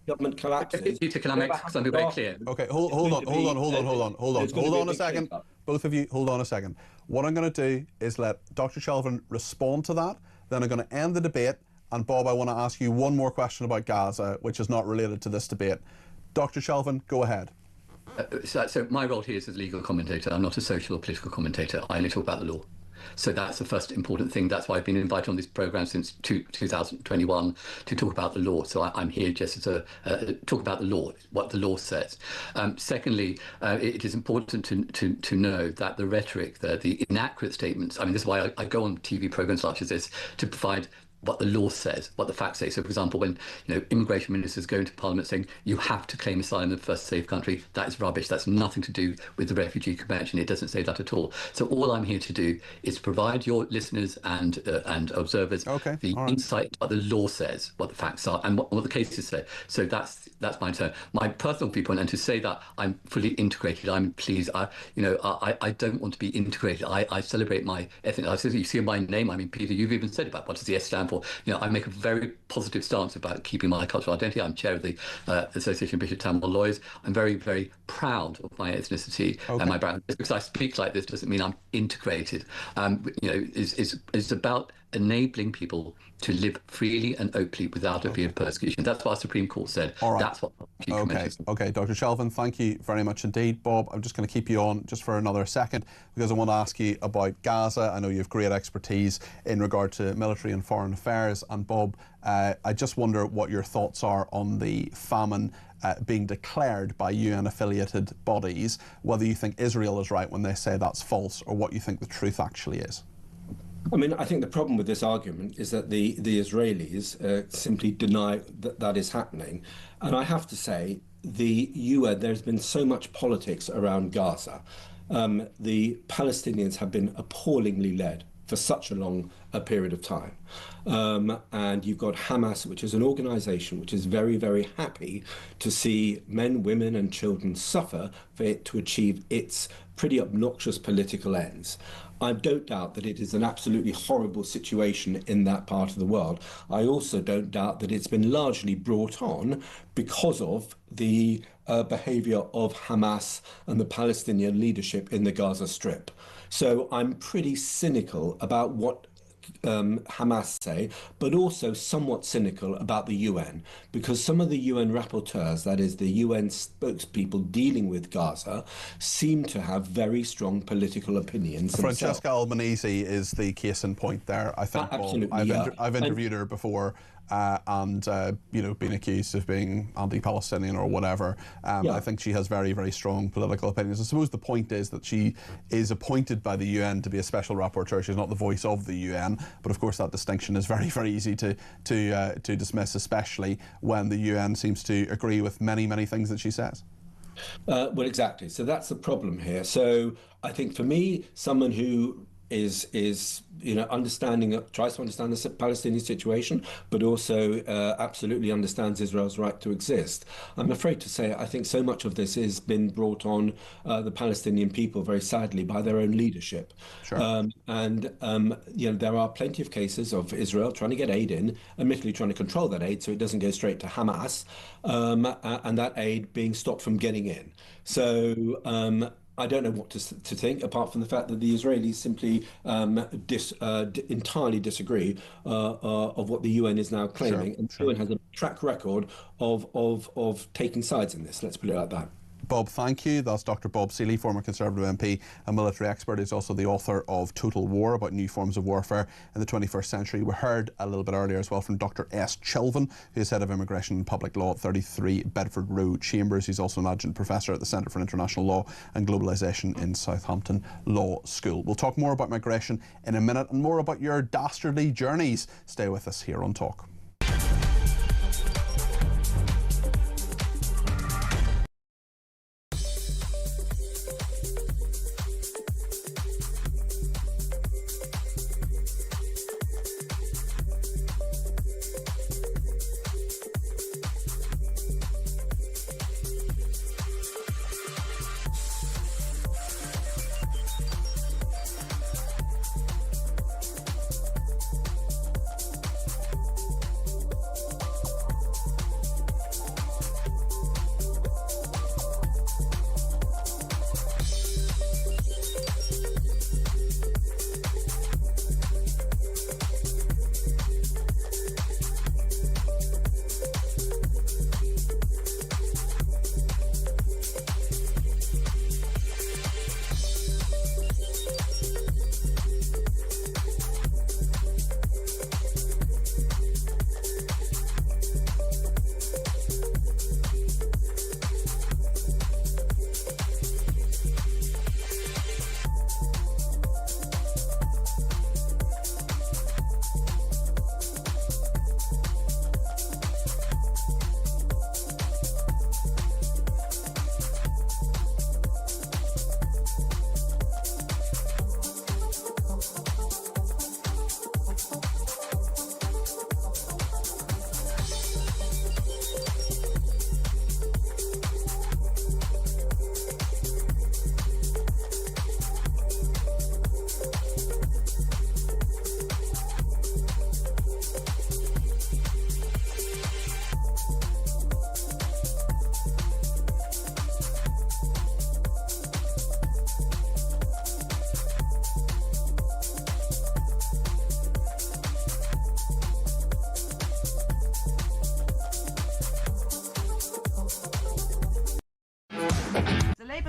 government collapses... Peter, can I make something very clear? Okay, hold on a second. Both of you, hold on a second. What I'm going to do is let Dr. Chelvin respond to that, then I'm going to end the debate, and Bob, I want to ask you one more question about Gaza, which is not related to this debate. Dr. Chelvin, go ahead. So my role here is as a legal commentator. I'm not a social or political commentator. I only talk about the law. So that's the first important thing. That's why I've been invited on this programme since 2021 to talk about the law. So I'm here just to talk about the law, what the law says. Secondly, it is important to know that the rhetoric, the inaccurate statements, I mean, this is why I go on TV programmes such as this, to provide what the law says, what the facts say. So, for example, when immigration ministers go into Parliament saying you have to claim asylum in the first safe country, that is rubbish. That's nothing to do with the Refugee Convention. It doesn't say that at all. So all I'm here to do is provide your listeners and observers the insight what the law says, what the facts are, and what the cases say. So that's my turn. My personal viewpoint, and to say that I'm fully integrated, I'm pleased. I don't want to be integrated. I celebrate my ethnic. You see my name. I mean, Peter, you've even said about what does the S stand for. I make a very positive stance about keeping my cultural identity. I'm chair of the Association of Bishop Tamil Lawyers. I'm very, very proud of my ethnicity and my background. Just because I speak like this doesn't mean I'm integrated. It's about enabling people to live freely and openly without a fear of persecution. That's what our Supreme Court said. All right. That's what Okay, Dr. Chelvin, thank you very much indeed. Bob, I'm just going to keep you on just for another second because I want to ask you about Gaza. I know you have great expertise in regard to military and foreign affairs. And Bob, I just wonder what your thoughts are on the famine being declared by UN-affiliated bodies, whether you think Israel is right when they say that's false or what you think the truth actually is. I mean, I think the problem with this argument is that the Israelis simply deny that that is happening. And I have to say, the UN, there's been so much politics around Gaza. The Palestinians have been appallingly led for such a long period of time. And you've got Hamas, which is an organization which is very, very happy to see men, women and children suffer for it to achieve its pretty obnoxious political ends. I don't doubt that it is an absolutely horrible situation in that part of the world. I also don't doubt that it's been largely brought on because of the behavior of Hamas and the Palestinian leadership in the Gaza Strip. So I'm pretty cynical about what Hamas say, but also somewhat cynical about the UN, because some of the UN rapporteurs, that is the UN spokespeople dealing with Gaza, seem to have very strong political opinions themselves. Francesca Albanese is the case in point there, I think. Absolutely, I've interviewed her before. Being accused of being anti-Palestinian or whatever. I think she has very, very strong political opinions. I suppose the point is that she is appointed by the UN to be a special rapporteur. She's not the voice of the UN, but of course that distinction is very, very easy to dismiss, especially when the UN seems to agree with many, many things that she says. Well, exactly. So that's the problem here. So I think for me, someone who is tries to understand the Palestinian situation, but also absolutely understands Israel's right to exist. I'm afraid to say I think so much of this has been brought on the Palestinian people, very sadly, by their own leadership. Sure. There are plenty of cases of Israel trying to get aid in, admittedly trying to control that aid so it doesn't go straight to Hamas, and that aid being stopped from getting in. So I don't know what to think, apart from the fact that the Israelis simply entirely disagree of what the UN is now claiming. Sure, and the UN has a track record of taking sides in this, let's put it like that. Bob, thank you. That's Dr. Bob Seeley, former Conservative MP and military expert. He's also the author of Total War, about new forms of warfare in the 21st century. We heard a little bit earlier as well from Dr. S. Chilvin, who is Head of Immigration and Public Law at 33 Bedford Road Chambers. He's also an adjunct professor at the Centre for International Law and Globalisation in Southampton Law School. We'll talk more about migration in a minute and more about your dastardly journeys. Stay with us here on Talk.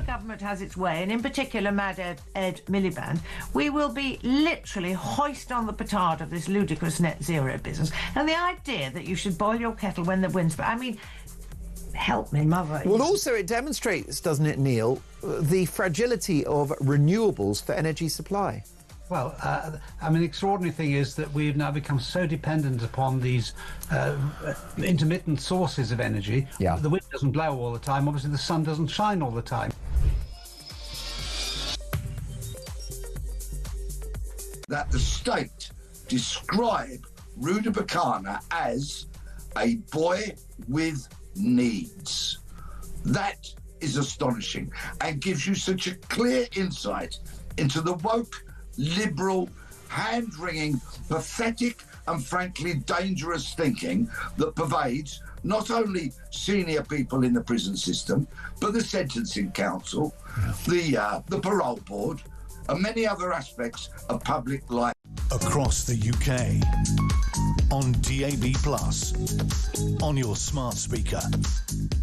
Government has its way, and in particular Mad Ed Miliband, we will be literally hoist on the petard of this ludicrous net zero business. And the idea that you should boil your kettle when the wind's... I mean, help me, mother. Well, also it demonstrates, doesn't it, Neil, the fragility of renewables for energy supply. Well, I mean, the extraordinary thing is that we've now become so dependent upon these intermittent sources of energy. Yeah. The wind doesn't blow all the time. Obviously, the sun doesn't shine all the time. That the state describe Ruda Bakana as a boy with needs. That is astonishing and gives you such a clear insight into the woke, liberal, hand-wringing, pathetic and frankly dangerous thinking that pervades not only senior people in the prison system, but the sentencing council, the parole board, and many other aspects of public life. Across the UK, on DAB+, on your smart speaker,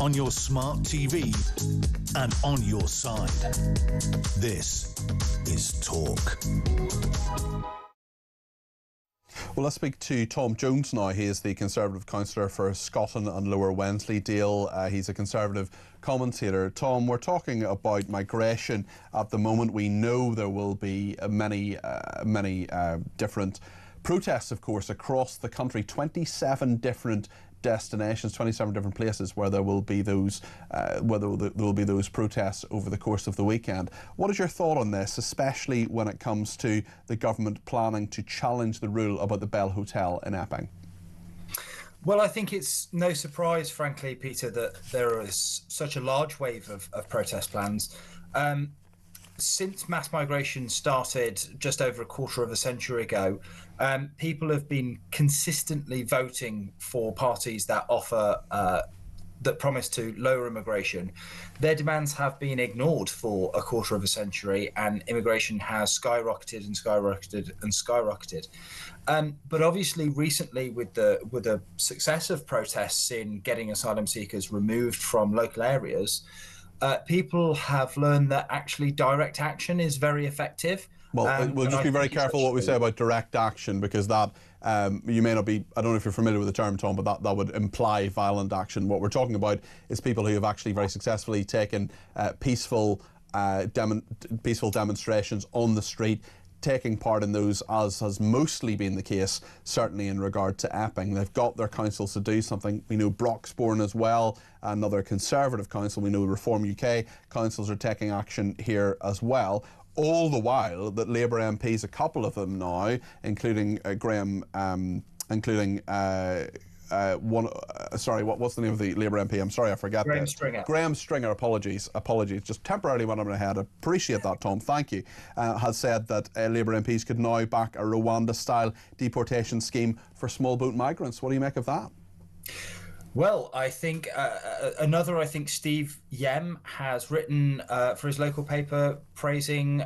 on your smart TV, and on your side. This is Talk. Well, let's speak to Tom Jones now. He is the Conservative councillor for Scotland and Lower Wensleydale. He's a Conservative commentator. Tom, we're talking about migration at the moment. We know there will be many different protests, of course, across the country. 27 different destinations, 27 different places where there will be those protests over the course of the weekend. What is your thought on this, especially when it comes to the government planning to challenge the rule about the Bell Hotel in Epping? Well, I think it's no surprise, frankly, Peter, that there is such a large wave of protest plans. Since mass migration started just over a quarter of a century ago, people have been consistently voting for parties that offer that promise to lower immigration. Their demands have been ignored for a quarter of a century, and immigration has skyrocketed and skyrocketed and skyrocketed. But obviously, recently, with the success of protests in getting asylum seekers removed from local areas, people have learned that actually direct action is very effective. Well, we'll just be very careful what we say about direct action, because that you may not be, I don't know if you're familiar with the term, Tom, but that would imply violent action. What we're talking about is people who have actually very successfully taken peaceful demonstrations on the street, taking part in those, as has mostly been the case, certainly in regard to Epping. They've got their councils to do something. We know Broxbourne as well, another Conservative council. We know Reform UK councils are taking action here as well. All the while that Labour MPs, a couple of them now, including Graham, what's the name of the Labour MP? I'm sorry, I forget. Graham Stringer. Graham Stringer, apologies. Just temporarily went over my head. Appreciate that, Tom. Thank you. Has said that Labour MPs could now back a Rwanda-style deportation scheme for small boat migrants. What do you make of that? Well, I think Steve Yem has written for his local paper praising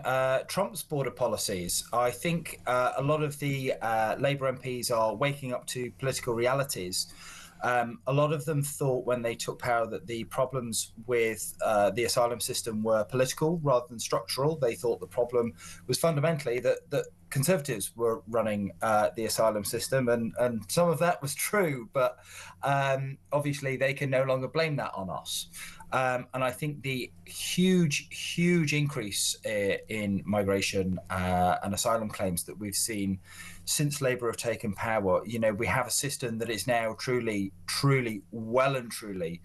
Trump's border policies. I think a lot of the Labour MPs are waking up to political realities. A lot of them thought when they took power that the problems with the asylum system were political rather than structural. They thought the problem was fundamentally that Conservatives were running the asylum system, and some of that was true, but obviously they can no longer blame that on us. And I think the huge increase in migration and asylum claims that we've seen since Labour have taken power, we have a system that is now truly well and truly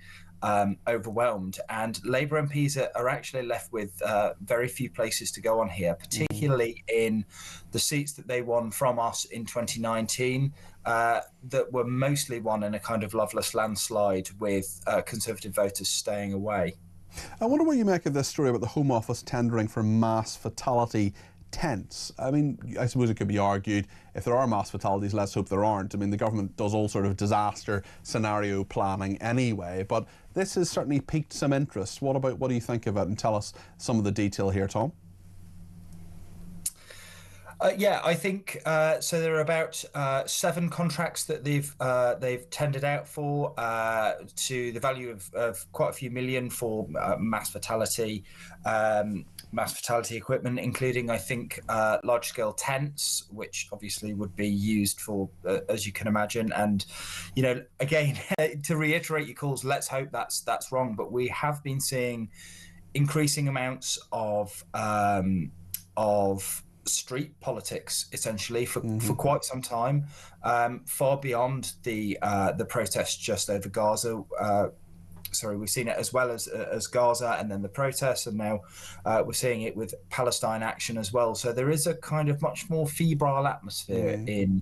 overwhelmed, and Labour MPs are actually left with very few places to go on here, particularly in the seats that they won from us in 2019 that were mostly won in a kind of loveless landslide with Conservative voters staying away. I wonder what you make of this story about the Home Office tendering for mass fatality tents. I mean, I suppose it could be argued, if there are mass fatalities, let's hope there aren't. I mean, the government does all sort of disaster scenario planning anyway, but this has certainly piqued some interest. What do you think of it? And tell us some of the detail here, Tom. I think so. There are about 7 contracts that they've tendered out for to the value of quite a few million for mass fatality equipment, including, I think, large-scale tents, which obviously would be used for, as you can imagine. And, again, to reiterate your calls, let's hope that's wrong. But we have been seeing increasing amounts of street politics essentially for quite some time, far beyond the protests just over Gaza. We've seen it as well as Gaza, and then the protests, and now we're seeing it with Palestine action as well. So there is a kind of much more febrile atmosphere in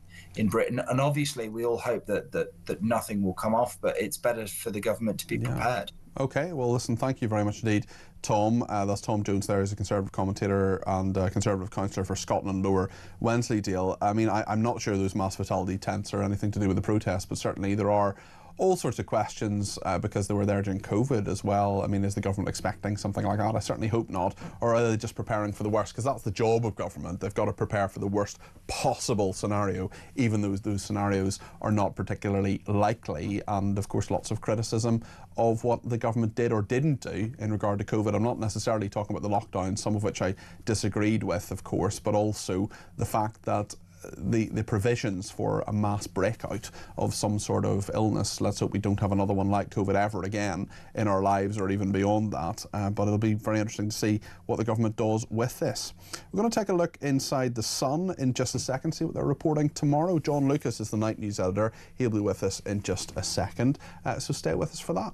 Britain, and obviously we all hope that nothing will come off, but it's better for the government to be prepared. Okay, well listen, thank you very much indeed, Tom. That's Tom Jones there, is a Conservative commentator and Conservative councillor for Scotland Lower Wensleydale. I mean, I'm not sure those mass fatality tents are anything to do with the protest, but certainly there are all sorts of questions because they were there during COVID as well. I mean, is the government expecting something like that? I certainly hope not. Or are they just preparing for the worst? Because that's the job of government. They've got to prepare for the worst possible scenario, even though those scenarios are not particularly likely. And of course, lots of criticism of what the government did or didn't do in regard to COVID. I'm not necessarily talking about the lockdown, some of which I disagreed with, of course, but also the fact that the provisions for a mass breakout of some sort of illness. Let's hope we don't have another one like COVID ever again in our lives, or even beyond that. But it'll be very interesting to see what the government does with this. We're going to take a look inside the Sun in just a second, see what they're reporting tomorrow. John Lucas is the night news editor. He'll be with us in just a second. So stay with us for that.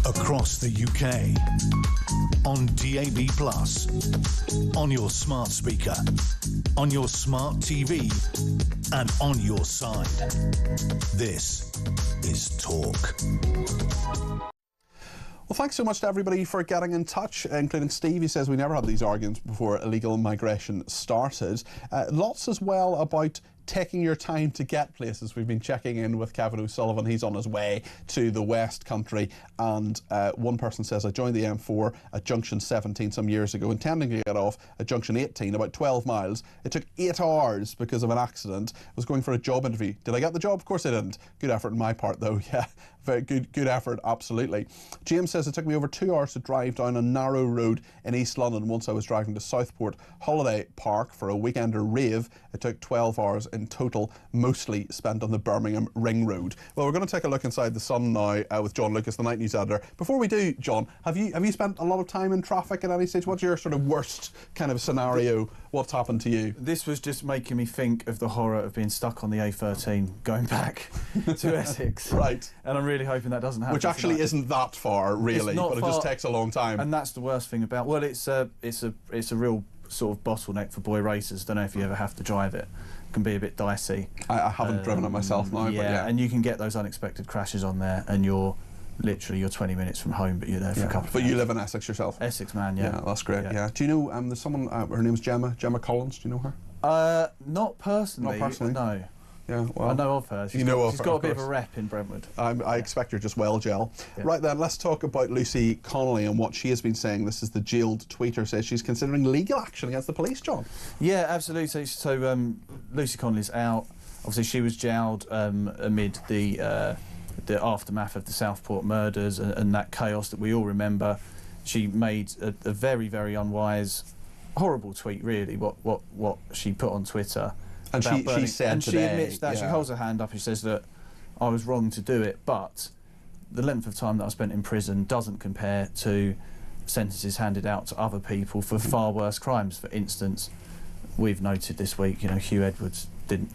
Across the UK, on DAB+, on your smart speaker, on your smart TV, and on your side. This is Talk. Well, thanks so much to everybody for getting in touch, including Steve. He says we never had these arguments before illegal migration started. Lots as well about taking your time to get places. We've been checking in with Kevin O'Sullivan. He's on his way to the West Country, and one person says, I joined the M4 at junction 17 some years ago, intending to get off at junction 18, about 12 miles. It took 8 hours because of an accident. I was going for a job interview. Did I get the job? Of course I didn't. Good effort on my part though. Yeah, very good effort, absolutely. James says it took me over 2 hours to drive down a narrow road in East London once I was driving to Southport Holiday Park for a weekender rave. It took 12 hours in total, mostly spent on the Birmingham Ring Road. Well, we're going to take a look inside the Sun now with John Lucas, the night news editor. Before we do, John, have you spent a lot of time in traffic at any stage? What's your sort of worst kind of scenario? What's happened to you? This was just making me think of the horror of being stuck on the A13 going back to Essex. Right. And I'm really hoping that doesn't happen. Which actually tonight. Isn't that far, really, but it just takes a long time. And that's the worst thing about. Well, it's a real sort of bottleneck for boy racers. Don't know if you ever have to drive it. It can be a bit dicey. I haven't driven it myself now, but yeah. And you can get those unexpected crashes on there, and you're literally you're 20 minutes from home, but you're there for a couple of But hours. you live in Essex yourself? Essex, man, yeah. Yeah, that's great, yeah. Do you know, there's someone, her name's Gemma Collins, do you know her? Not personally. Not personally? No. Yeah, well, I know of her. She's got a bit of a rep in Brentwood. I expect you're just well, Gel. Yeah. Right then, let's talk about Lucy Connolly and what she has been saying. This is the jailed tweeter, says she's considering legal action against the police, John. Yeah, absolutely. So Lucy Connolly's out. Obviously, she was jailed amid the aftermath of the Southport murders and that chaos that we all remember. She made a very, very unwise, horrible tweet, really, what she put on Twitter. And she said and today, she admits that. She holds her hand up and says that I was wrong to do it, but the length of time that I spent in prison doesn't compare to sentences handed out to other people for far worse crimes. For instance, we've noted this week, Hugh Edwards didn't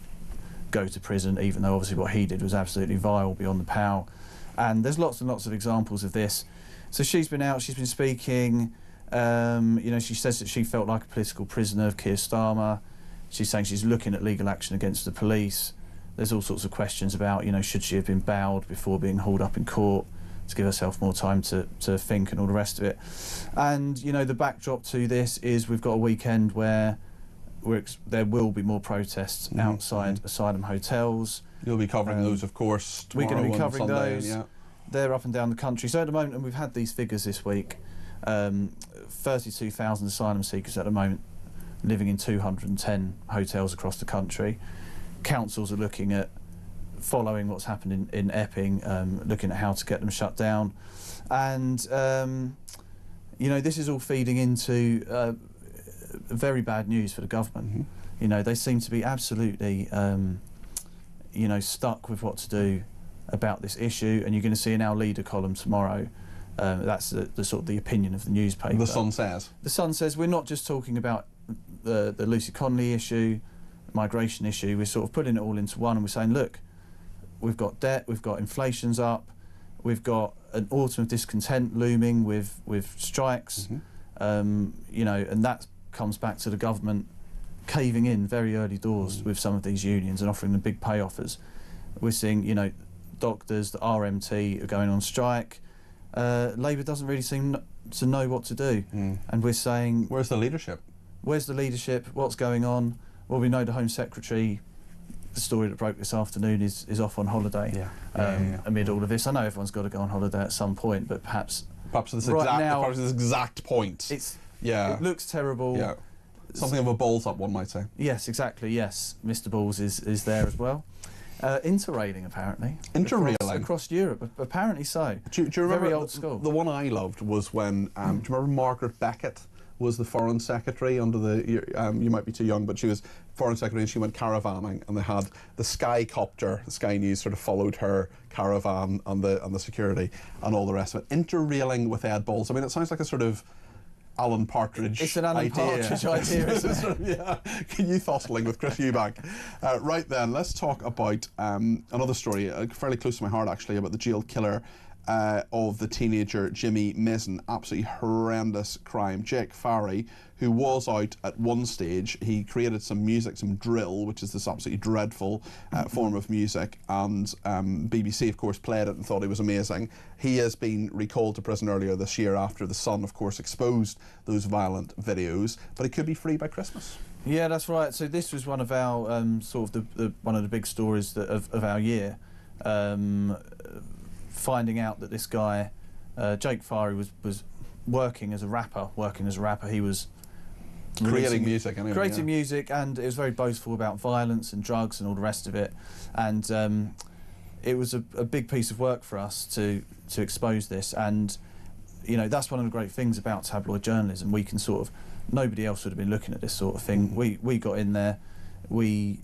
go to prison, even though obviously what he did was absolutely vile, beyond the pale. And there's lots and lots of examples of this. So she's been out, she's been speaking. She says that she felt like a political prisoner of Keir Starmer. She's saying she's looking at legal action against the police. There's all sorts of questions about, should she have been bailed before being hauled up in court to give herself more time to think and all the rest of it. And, the backdrop to this is we've got a weekend where there will be more protests outside asylum hotels. You'll be covering those, of course, tomorrow. We're going to be covering Sunday, those. Yeah. They're up and down the country. So at the moment, and we've had these figures this week, 32,000 asylum seekers at the moment living in 210 hotels across the country. Councils are looking at following what's happened in Epping, looking at how to get them shut down. And, this is all feeding into very bad news for the government. They seem to be absolutely, stuck with what to do about this issue. And you're going to see in our leader column tomorrow, that's the sort of the opinion of the newspaper. The Sun says? The Sun says we're not just talking about the Lucy Connolly issue, migration issue. We're sort of putting it all into one, and we're saying, look, we've got debt, we've got inflation's up, we've got an autumn of discontent looming with strikes, and that comes back to the government caving in very early doors with some of these unions and offering them big pay offers. We're seeing, doctors, the RMT are going on strike. Labour doesn't really seem to know what to do, and we're saying, where's the leadership? Where's the leadership? What's going on? Well, we know the Home Secretary, the story that broke this afternoon, is off on holiday amid all of this. I know everyone's got to go on holiday at some point, but perhaps this now, exact point. It looks terrible. Yeah. Something of a balls up, one might say. Yes, exactly, yes. Mr. Balls is there as well. Interrailing, apparently. Interrailing? Across Europe, apparently so. Do you remember, very old school. The one I loved was when, do you remember Margaret Beckett was the Foreign Secretary under the, you might be too young, but she was Foreign Secretary and she went caravanning, and they had the Skycopter, the Sky News sort of followed her caravan and the security and all the rest of it. Interrailing with Ed Balls. I mean, it sounds like a sort of Alan Partridge idea. It's an Alan Partridge idea, isn't it? Yeah, youth hostling with Chris Eubank. Right then, let's talk about another story, fairly close to my heart actually, about the jailed killer of the teenager Jimmy Mason. Absolutely horrendous crime. Jake Farry, who was out at one stage, he created some music, some drill, which is this absolutely dreadful form of music, and BBC of course played it and thought it was amazing. He has been recalled to prison earlier this year after the Sun of course exposed those violent videos, but he could be free by Christmas. Yeah, that's right. So this was one of our sort of one of the big stories of our year. Finding out that this guy, Jake Farry, was working as a rapper. He was creating music, anyway. Creating music, and it was very boastful about violence and drugs and all the rest of it. And it was a big piece of work for us to expose this. And that's one of the great things about tabloid journalism. We can sort of, nobody else would have been looking at this sort of thing. We got in there. We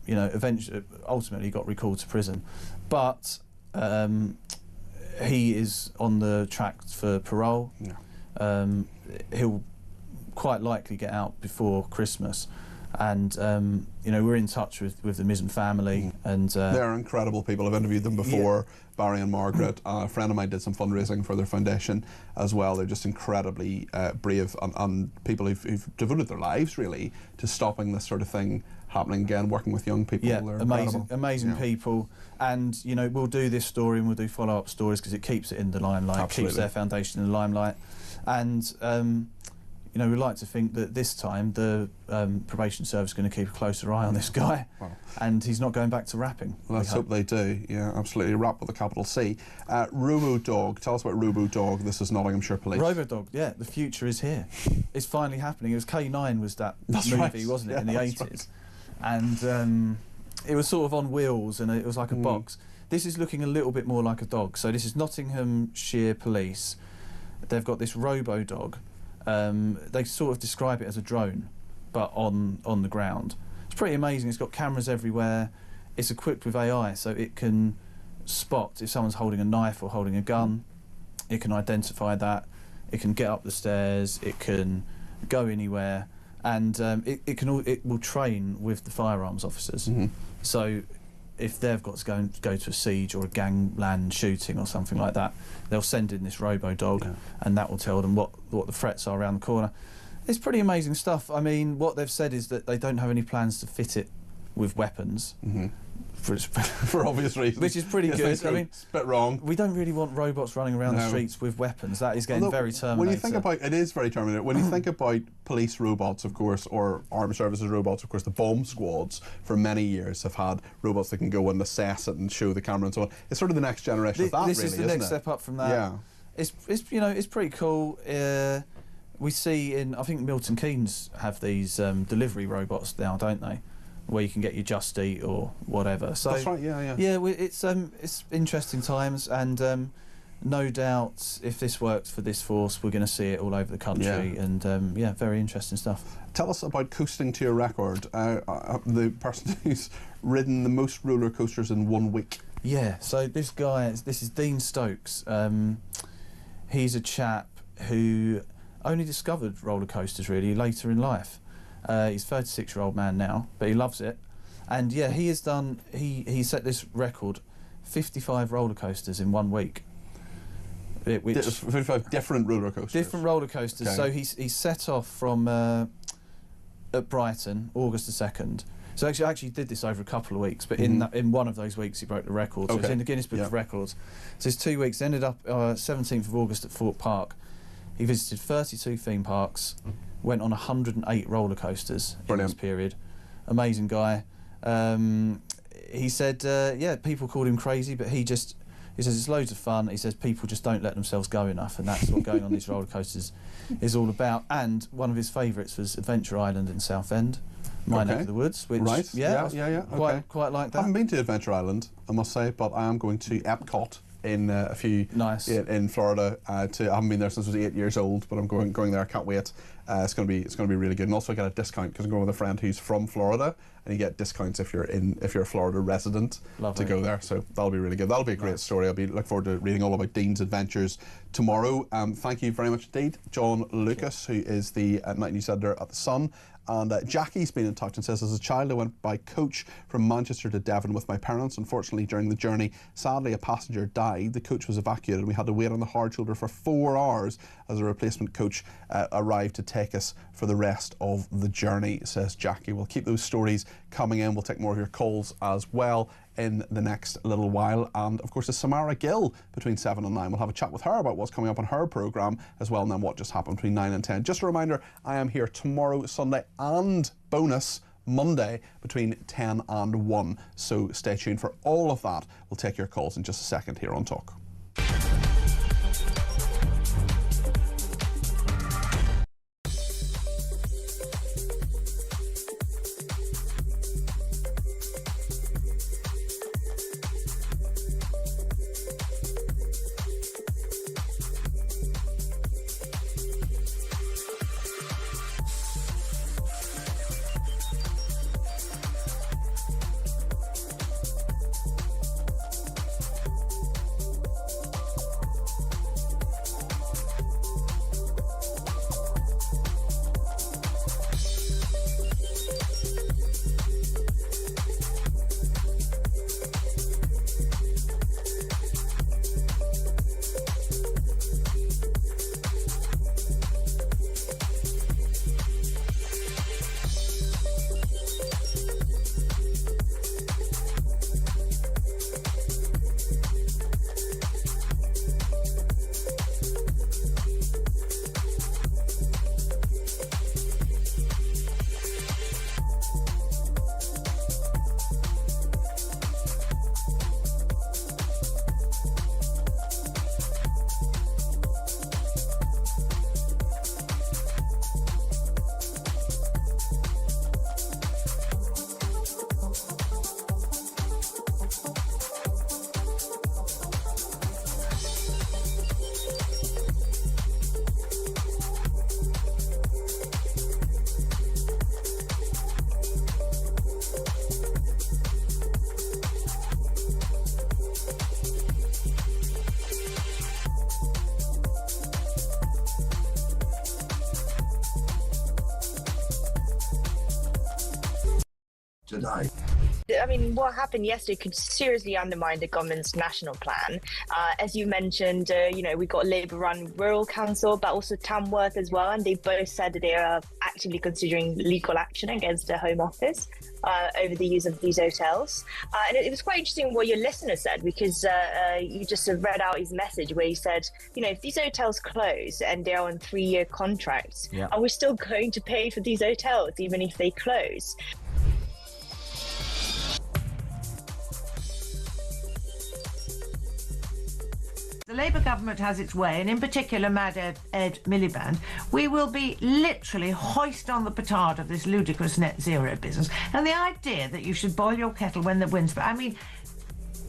eventually, ultimately got recalled to prison, but he is on the track for parole. He'll quite likely get out before Christmas, and we're in touch with the Mason family, and they're incredible people. I've interviewed them before. Barry and Margaret. A friend of mine did some fundraising for their foundation as well. They're just incredibly brave and people who've devoted their lives really to stopping this sort of thing happening again, working with young people. Yeah, They're amazing incredible. people. And, you know, we'll do this story and we'll do follow-up stories because it keeps it in the limelight, Absolutely. keeps their foundation in the limelight. And, you know, we like to think that this time the probation service is going to keep a closer eye on this guy, and he's not going back to rapping. Well, let's hope they do. Yeah, absolutely. Rap with a capital C. Robo-Dog. Tell us about Robo-Dog. This is Nottinghamshire Police. Robo-Dog, yeah, the future is here. It's finally happening. It was K9 was that movie, right. wasn't it, in the Yeah, 80s? right. And it was sort of on wheels and it was like a box. This is looking a little bit more like a dog. So this is Nottinghamshire Police. They've got this Robo-Dog. They sort of describe it as a drone, but on the ground. It's pretty amazing. It's got cameras everywhere. It's equipped with AI, so it can spot if someone's holding a knife or holding a gun. It can identify that. It can get up the stairs. It can go anywhere, and it will train with the firearms officers. So if they've got to go to a siege or a gangland shooting or something like that, they'll send in this Robo-Dog, and that will tell them what the threats are around the corner. It's pretty amazing stuff. I mean, what they've said is that they don't have any plans to fit it with weapons. For obvious reasons. Which is pretty good. I mean, it's a bit wrong. We don't really want robots running around the streets with weapons. That is getting very Terminator. When you think about it, is very Terminator. When you think about police robots, of course, or armed services robots, of course, the bomb squads for many years have had robots that can go and assess it and show the camera and so on. It's sort of the next generation of that, this really, is the next step up from that. Yeah. It's you know, it's pretty cool. We see I think Milton Keynes have these delivery robots now, don't they? Where you can get your Just Eat or whatever. So that's right. Yeah. Yeah, it's interesting times, and no doubt if this works for this force, we're going to see it all over the country. And yeah, very interesting stuff. Tell us about coasting to your record. The person who's ridden the most roller coasters in 1 week. Yeah. So this is Dean Stokes. He's a chap who only discovered roller coasters really later in life. He's a 36-year-old man now, but he loves it. And yeah, he set this record, 55 roller coasters in 1 week. 55 different roller coasters? Different roller coasters. Okay. So he set off from at Brighton, August the 2nd. So actually did this over a couple of weeks, but in one of those weeks he broke the record. So it's in the Guinness Book of Records. So it's 2 weeks, ended up 17th of August at Fort Park. He visited 32 theme parks, went on 108 roller coasters in this period. Amazing guy. He said, yeah, people called him crazy, but he says it's loads of fun. He says people just don't let themselves go enough, and that's what going on these roller coasters is all about. And one of his favourites was Adventure Island in Southend, my neck of the woods. Which, quite like that. I haven't been to Adventure Island, I must say, but I am going to Epcot in in Florida. I haven't been there since I was 8 years old, but I'm going there. I can't wait. It's going to be really good, and also I get a discount because I'm going with a friend who's from Florida, and you get discounts if you're a Florida resident to go there. So that'll be really good. That'll be a great story. I'll be looking forward to reading all about Dean's adventures tomorrow. Thank you very much indeed, John Lucas, who is the night news editor at The Sun. And Jackie's been in touch and says, as a child I went by coach from Manchester to Devon with my parents. Unfortunately, during the journey, sadly a passenger died. The coach was evacuated and we had to wait on the hard shoulder for 4 hours as a replacement coach arrived to take us for the rest of the journey, says Jackie. We'll keep those stories coming in. We'll take more of your calls as well in the next little while. And of course, it's Samara Gill between 7 and 9. We'll have a chat with her about what's coming up on her programme as well, and then what just happened between 9 and 10. Just a reminder, I am here tomorrow, Sunday, and bonus Monday between 10 and 1. So stay tuned for all of that. We'll take your calls in just a second here on Talk. today. I mean, what happened yesterday could seriously undermine the government's national plan. As you mentioned, we got Labour-run Rural Council, but also Tamworth as well, and they both said that they are actively considering legal action against the Home Office over the use of these hotels. And it was quite interesting what your listener said, because you just read out his message where he said, if these hotels close and they're on 3-year contracts, are we still going to pay for these hotels even if they close? The Labour government has its way, and in particular Mad Ed Miliband, we will be literally hoist on the petard of this ludicrous net zero business. And the idea that you should boil your kettle when the wind's... I mean,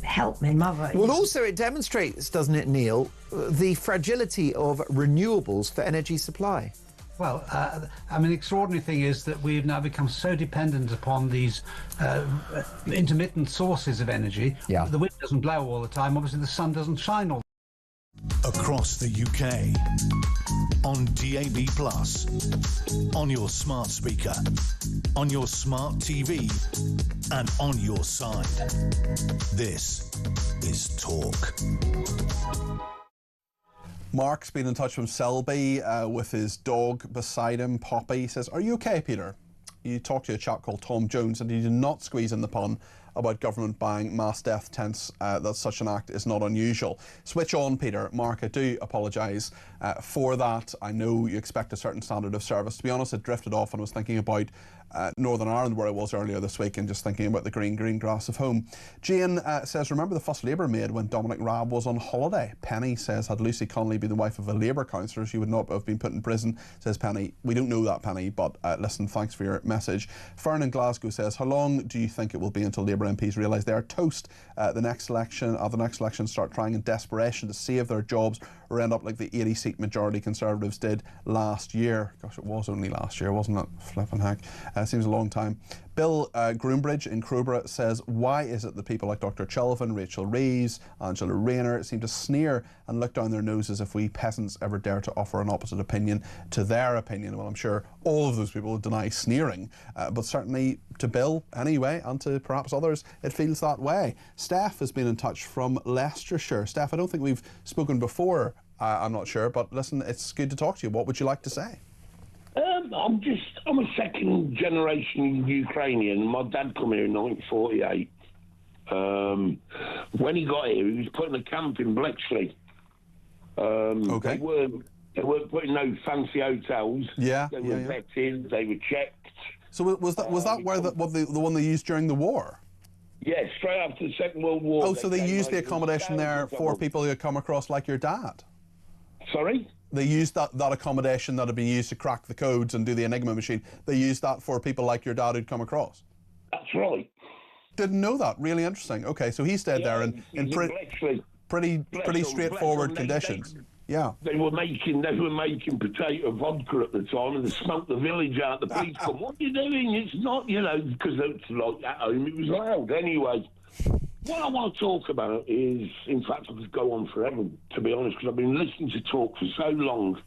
help me, mother. Well, also it demonstrates, doesn't it, Neil, the fragility of renewables for energy supply. Well, the extraordinary thing is that we've now become so dependent upon these intermittent sources of energy. Yeah. The wind doesn't blow all the time. Obviously, the sun doesn't shine all the time. Across the UK, on DAB+, on your smart speaker, on your smart TV, and on your side. This is Talk. Mark's been in touch from Selby with his dog beside him, Poppy. He says, "Are you okay, Peter? You talked to a chap called Tom Jones and he did not squeeze in the pun about government buying mass death tents, that such an act is not unusual." Switch on, Peter. Mark, I do apologise for that. I know you expect a certain standard of service. To be honest, it drifted off and I was thinking about Northern Ireland, where I was earlier this week, and just thinking about the green grass of home. Jane says, "Remember the fuss Labour made when Dominic Raab was on holiday?" Penny says, "Had Lucy Connolly been the wife of a Labour councillor, she would not have been put in prison," says Penny. We don't know that, Penny, but listen, thanks for your message. Fern in Glasgow says, "How long do you think it will be until Labour MPs realise they are toast the next election, start trying in desperation to save their jobs, or end up like the 80-seat majority Conservatives did last year?" Gosh, it was only last year, wasn't it? Flippin' heck. Seems a long time. Bill Groombridge in Crowborough says, "Why is it that people like Dr. Chilvin, Rachel Reeves, Angela Rayner seem to sneer and look down their noses if we peasants ever dare to offer an opposite opinion to their opinion?" Well, I'm sure all of those people would deny sneering, but certainly to Bill anyway, and to perhaps others, it feels that way. Steph has been in touch from Leicestershire. Steph, I don't think we've spoken before, I'm not sure, but listen, it's good to talk to you. What would you like to say? I'm a second generation Ukrainian. My dad come here in 1948. When he got here, he was putting a camp in Bletchley. Okay. They weren't putting no fancy hotels. Yeah. They were vetted, they were checked. So was that where the one they used during the war? Yeah, straight after the Second World War. Oh, so they used the accommodation there for people who had come across like your dad? Sorry? They used that accommodation that had been used to crack the codes and do the Enigma machine. They used that for people like your dad who'd come across? That's right. Didn't know that. Really interesting. Okay, so he stayed there in pretty straightforward conditions. Yeah. They were making potato vodka at the time, and they smoked the village out. The police come, "What are you doing? It's not," because it's like at home it was loud. Anyway, what I want to talk about is, in fact, I could go on forever, to be honest, because I've been listening to talk for so long,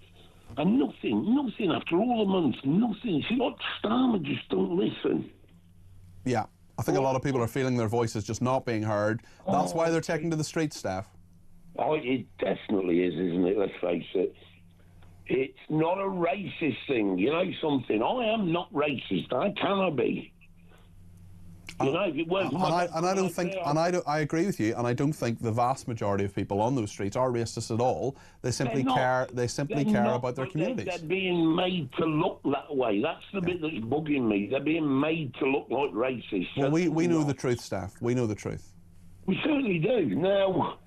and nothing after all the months, nothing. See, like Starmer just don't listen. Yeah, I think a lot of people are feeling their voices just not being heard. That's why they're taking to the streets, Steph. Oh, it definitely is, isn't it? Let's face it. It's not a racist thing. You know something? I am not racist. How can I be? If it weren't I agree with you, and I don't think the vast majority of people on those streets are racist at all. They simply care. They simply care about their communities. They're being made to look that way. That's the bit that's bugging me. They're being made to look like racists. Well, we know the truth, Steph. We know the truth. We certainly do. Now,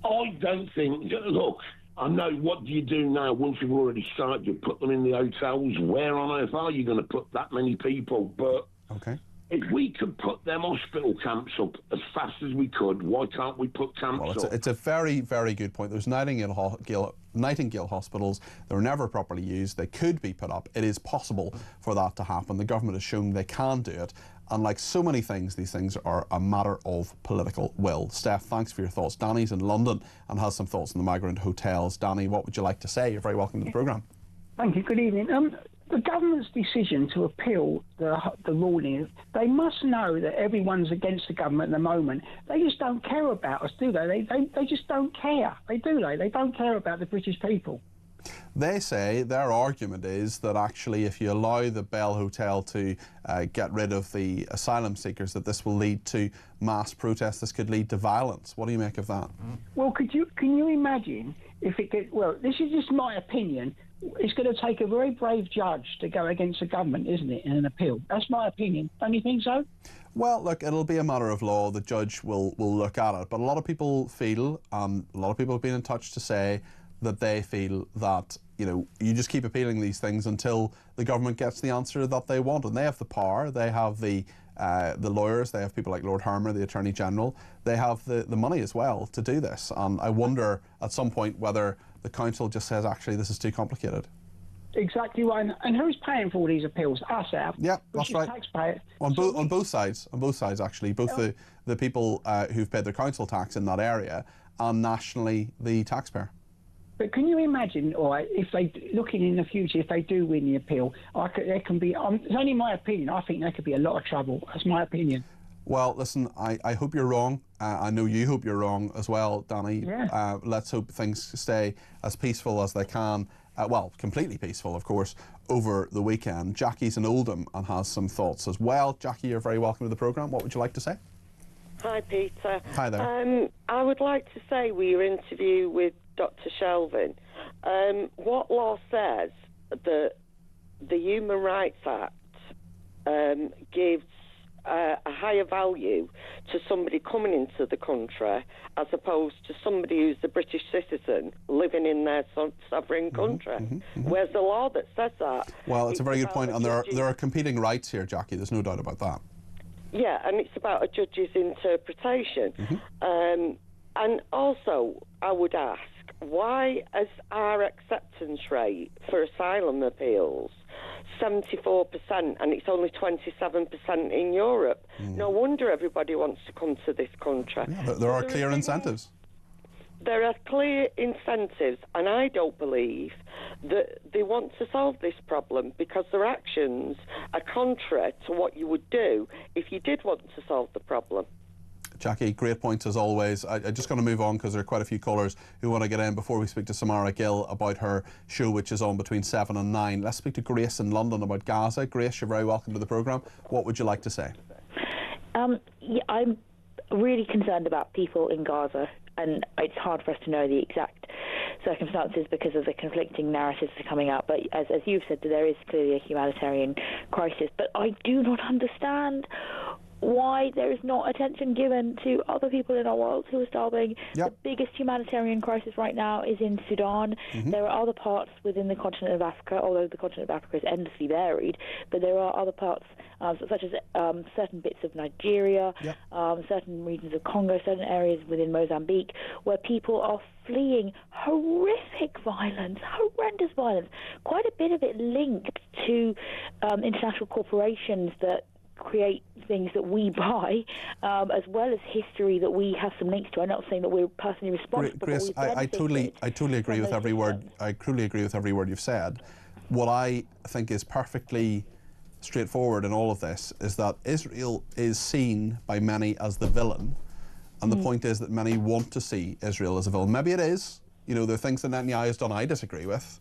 I don't think. Look, I know. What do you do now? Once you've already started, you put them in the hotels. Where on earth are you going to put that many people? But okay. If we could put them hospital camps up as fast as we could, why can't we put camps up? It's a very, very good point. There's Nightingale hospitals. They were never properly used. They could be put up. It is possible for that to happen. The government has shown they can do it. And like so many things, these things are a matter of political will. Steph, thanks for your thoughts. Danny's in London and has some thoughts on the migrant hotels. Danny, what would you like to say? You're very welcome to the programme. Thank you. Good evening. the government's decision to appeal the ruling, they must know that everyone's against the government at the moment. They just don't care about us, do they? They just don't care. They don't care about the British people. They say their argument is that actually if you allow the Bell Hotel to get rid of the asylum seekers, that this will lead to mass protests, this could lead to violence. What do you make of that? Well, can you imagine if it gets, well, this is just my opinion, it's going to take a very brave judge to go against the government, isn't it, in an appeal? That's my opinion. Don't you think so? Well, look, it'll be a matter of law. The judge will look at it. But a lot of people feel, a lot of people have been in touch to say that they feel that, you know, you just keep appealing these things until the government gets the answer that they want. And they have the power, they have the lawyers, they have people like Lord Hermer, the Attorney General, they have the money as well to do this. And I wonder at some point whether the council just says, actually, this is too complicated. Exactly right. And who's paying for all these appeals? Us out. Yeah, that's right. Taxpayers. On both sides, actually, both the people who've paid their council tax in that area and nationally the taxpayer. But can you imagine, or if they, looking in the future, if they do win the appeal, there can be, it's only my opinion, I think there could be a lot of trouble. That's my opinion. Well, listen, I hope you're wrong. I know you hope you're wrong as well, Danny. Yeah. Let's hope things stay as peaceful as they can. Well, completely peaceful, of course, over the weekend. Jackie's in Oldham and has some thoughts as well. Jackie, you're very welcome to the programme. What would you like to say? Hi, Peter. Hi there. I would like to say with your interview with Dr. Shelvin, what law says that the Human Rights Act gives a higher value to somebody coming into the country as opposed to somebody who's a British citizen living in their sovereign country? Where's the law that says that? Well, it's a very good point, and there are competing rights here, Jackie. There's no doubt about that. Yeah, and it's about a judge's interpretation. And also, I would ask, why is our acceptance rate for asylum appeals 74% and it's only 27% in Europe? No wonder everybody wants to come to this country. Yeah, there are clear incentives. There are clear incentives, and I don't believe that they want to solve this problem because their actions are contrary to what you would do if you did want to solve the problem. Jackie, great points as always. I'm just going to move on because there are quite a few callers who want to get in before we speak to Samara Gill about her show, which is on between 7 and 9. Let's speak to Grace in London about Gaza. Grace, you're very welcome to the programme. What would you like to say? Yeah, I'm really concerned about people in Gaza, and it's hard for us to know the exact circumstances because of the conflicting narratives that are coming out. But as you've said, there is clearly a humanitarian crisis. But I do not understand why there is not attention given to other people in our world who are starving. The biggest humanitarian crisis right now is in Sudan. There are other parts within the continent of Africa, although the continent of Africa is endlessly varied, but there are other parts, such as certain bits of Nigeria, certain regions of Congo, certain areas within Mozambique, where people are fleeing horrific violence, horrendous violence, quite a bit of it linked to international corporations that create things that we buy, as well as history that we have some links to. I'm not saying that we're personally responsible. Grace, I totally agree with every word. I truly agree with every word you've said. What I think is perfectly straightforward in all of this is that Israel is seen by many as the villain, and the point is that many want to see Israel as a villain. Maybe it is. You know, there are things that Netanyahu has done I disagree with.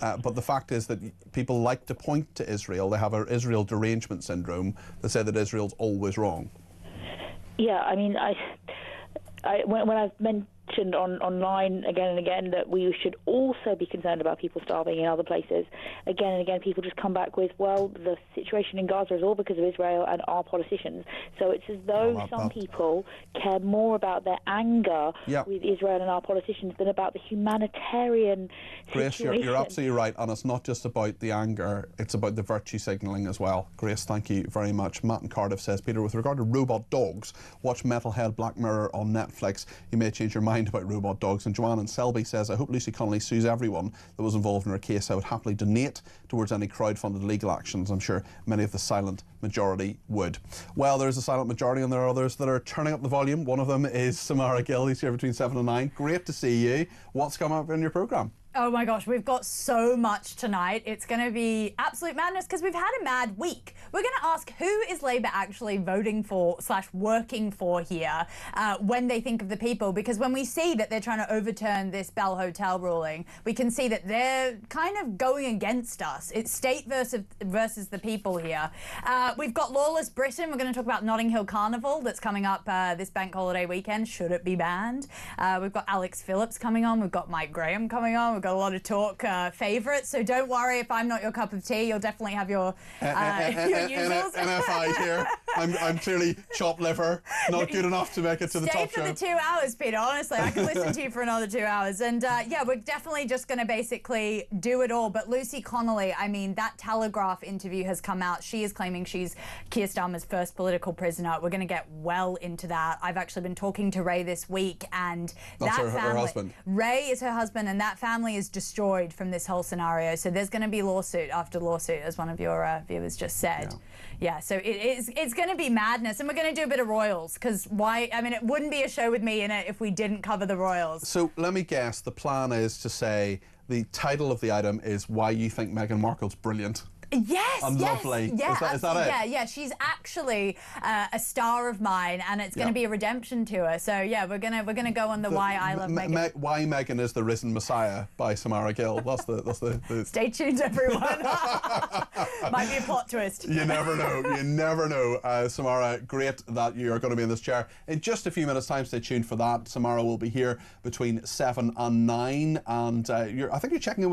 But the fact is that people like to point to Israel. They have an Israel derangement syndrome that say that Israel's always wrong. Yeah, I mean, when I've mentioned online again and again that we should also be concerned about people starving in other places, again and again people just come back with, well, the situation in Gaza is all because of Israel and our politicians. So it's as though some people care more about their anger with Israel and our politicians than about the humanitarian Grace, situation. you're absolutely right, and it's not just about the anger, it's about the virtue signalling as well. Grace, thank you very much. Matt in Cardiff says, Peter, with regard to robot dogs, watch Metalhead Black Mirror on Netflix. You may change your mind about robot dogs. And Joanne in Selby says, I hope Lucy Connolly sues everyone that was involved in her case. I would happily donate towards any crowd-funded legal actions. I'm sure many of the silent majority would. Well, there's a silent majority and there are others that are turning up the volume. One of them is Samara Gill, who's here between 7 and 9. Great to see you. What's coming up in your programme? Oh my gosh, we've got so much tonight. It's going to be absolute madness because we've had a mad week. We're going to ask who is Labour actually voting for / working for here when they think of the people, because when we see that they're trying to overturn this Bell Hotel ruling, we can see that they're kind of going against us. It's state versus the people here. We've got Lawless Britain. We're going to talk about Notting Hill Carnival that's coming up this bank holiday weekend. Should it be banned? We've got Alex Phillips coming on. We've got Mike Graham coming on. We've got a lot of talk favourites, so don't worry if I'm not your cup of tea. You'll definitely have your usuals. NFI here. I'm clearly chopped liver, not good enough to make it to the top show. Stay for the 2 hours, Peter. Honestly, I can listen to you for another 2 hours. And yeah, we're definitely just going to basically do it all. But Lucy Connolly, I mean, that Telegraph interview has come out. She is claiming she's Keir Starmer's first political prisoner. We're going to get well into that. I've actually been talking to Ray this week, and that's that family, her husband. Ray is her husband, and that family is destroyed from this whole scenario. So there's going to be lawsuit after lawsuit, as one of your viewers just said. Yeah, so it's going to be madness, and we're going to do a bit of royals, because why? I mean, it wouldn't be a show with me in it if we didn't cover the royals. So let me guess, the plan is to say the title of the item is why you think Meghan Markle's brilliant. Yes, and yes, lovely. yeah, Is that it? Yeah, she's actually a star of mine, and it's going to be a redemption to her. So yeah, we're gonna go on the why I love Meghan. Why Meghan is the risen Messiah by Samara Gill. That's the. Stay tuned, everyone. Might be a plot twist. You never know. You never know. Samara, great that you are going to be in this chair. In just a few minutes' time, stay tuned for that. Samara will be here between 7 and 9, and I think you're checking in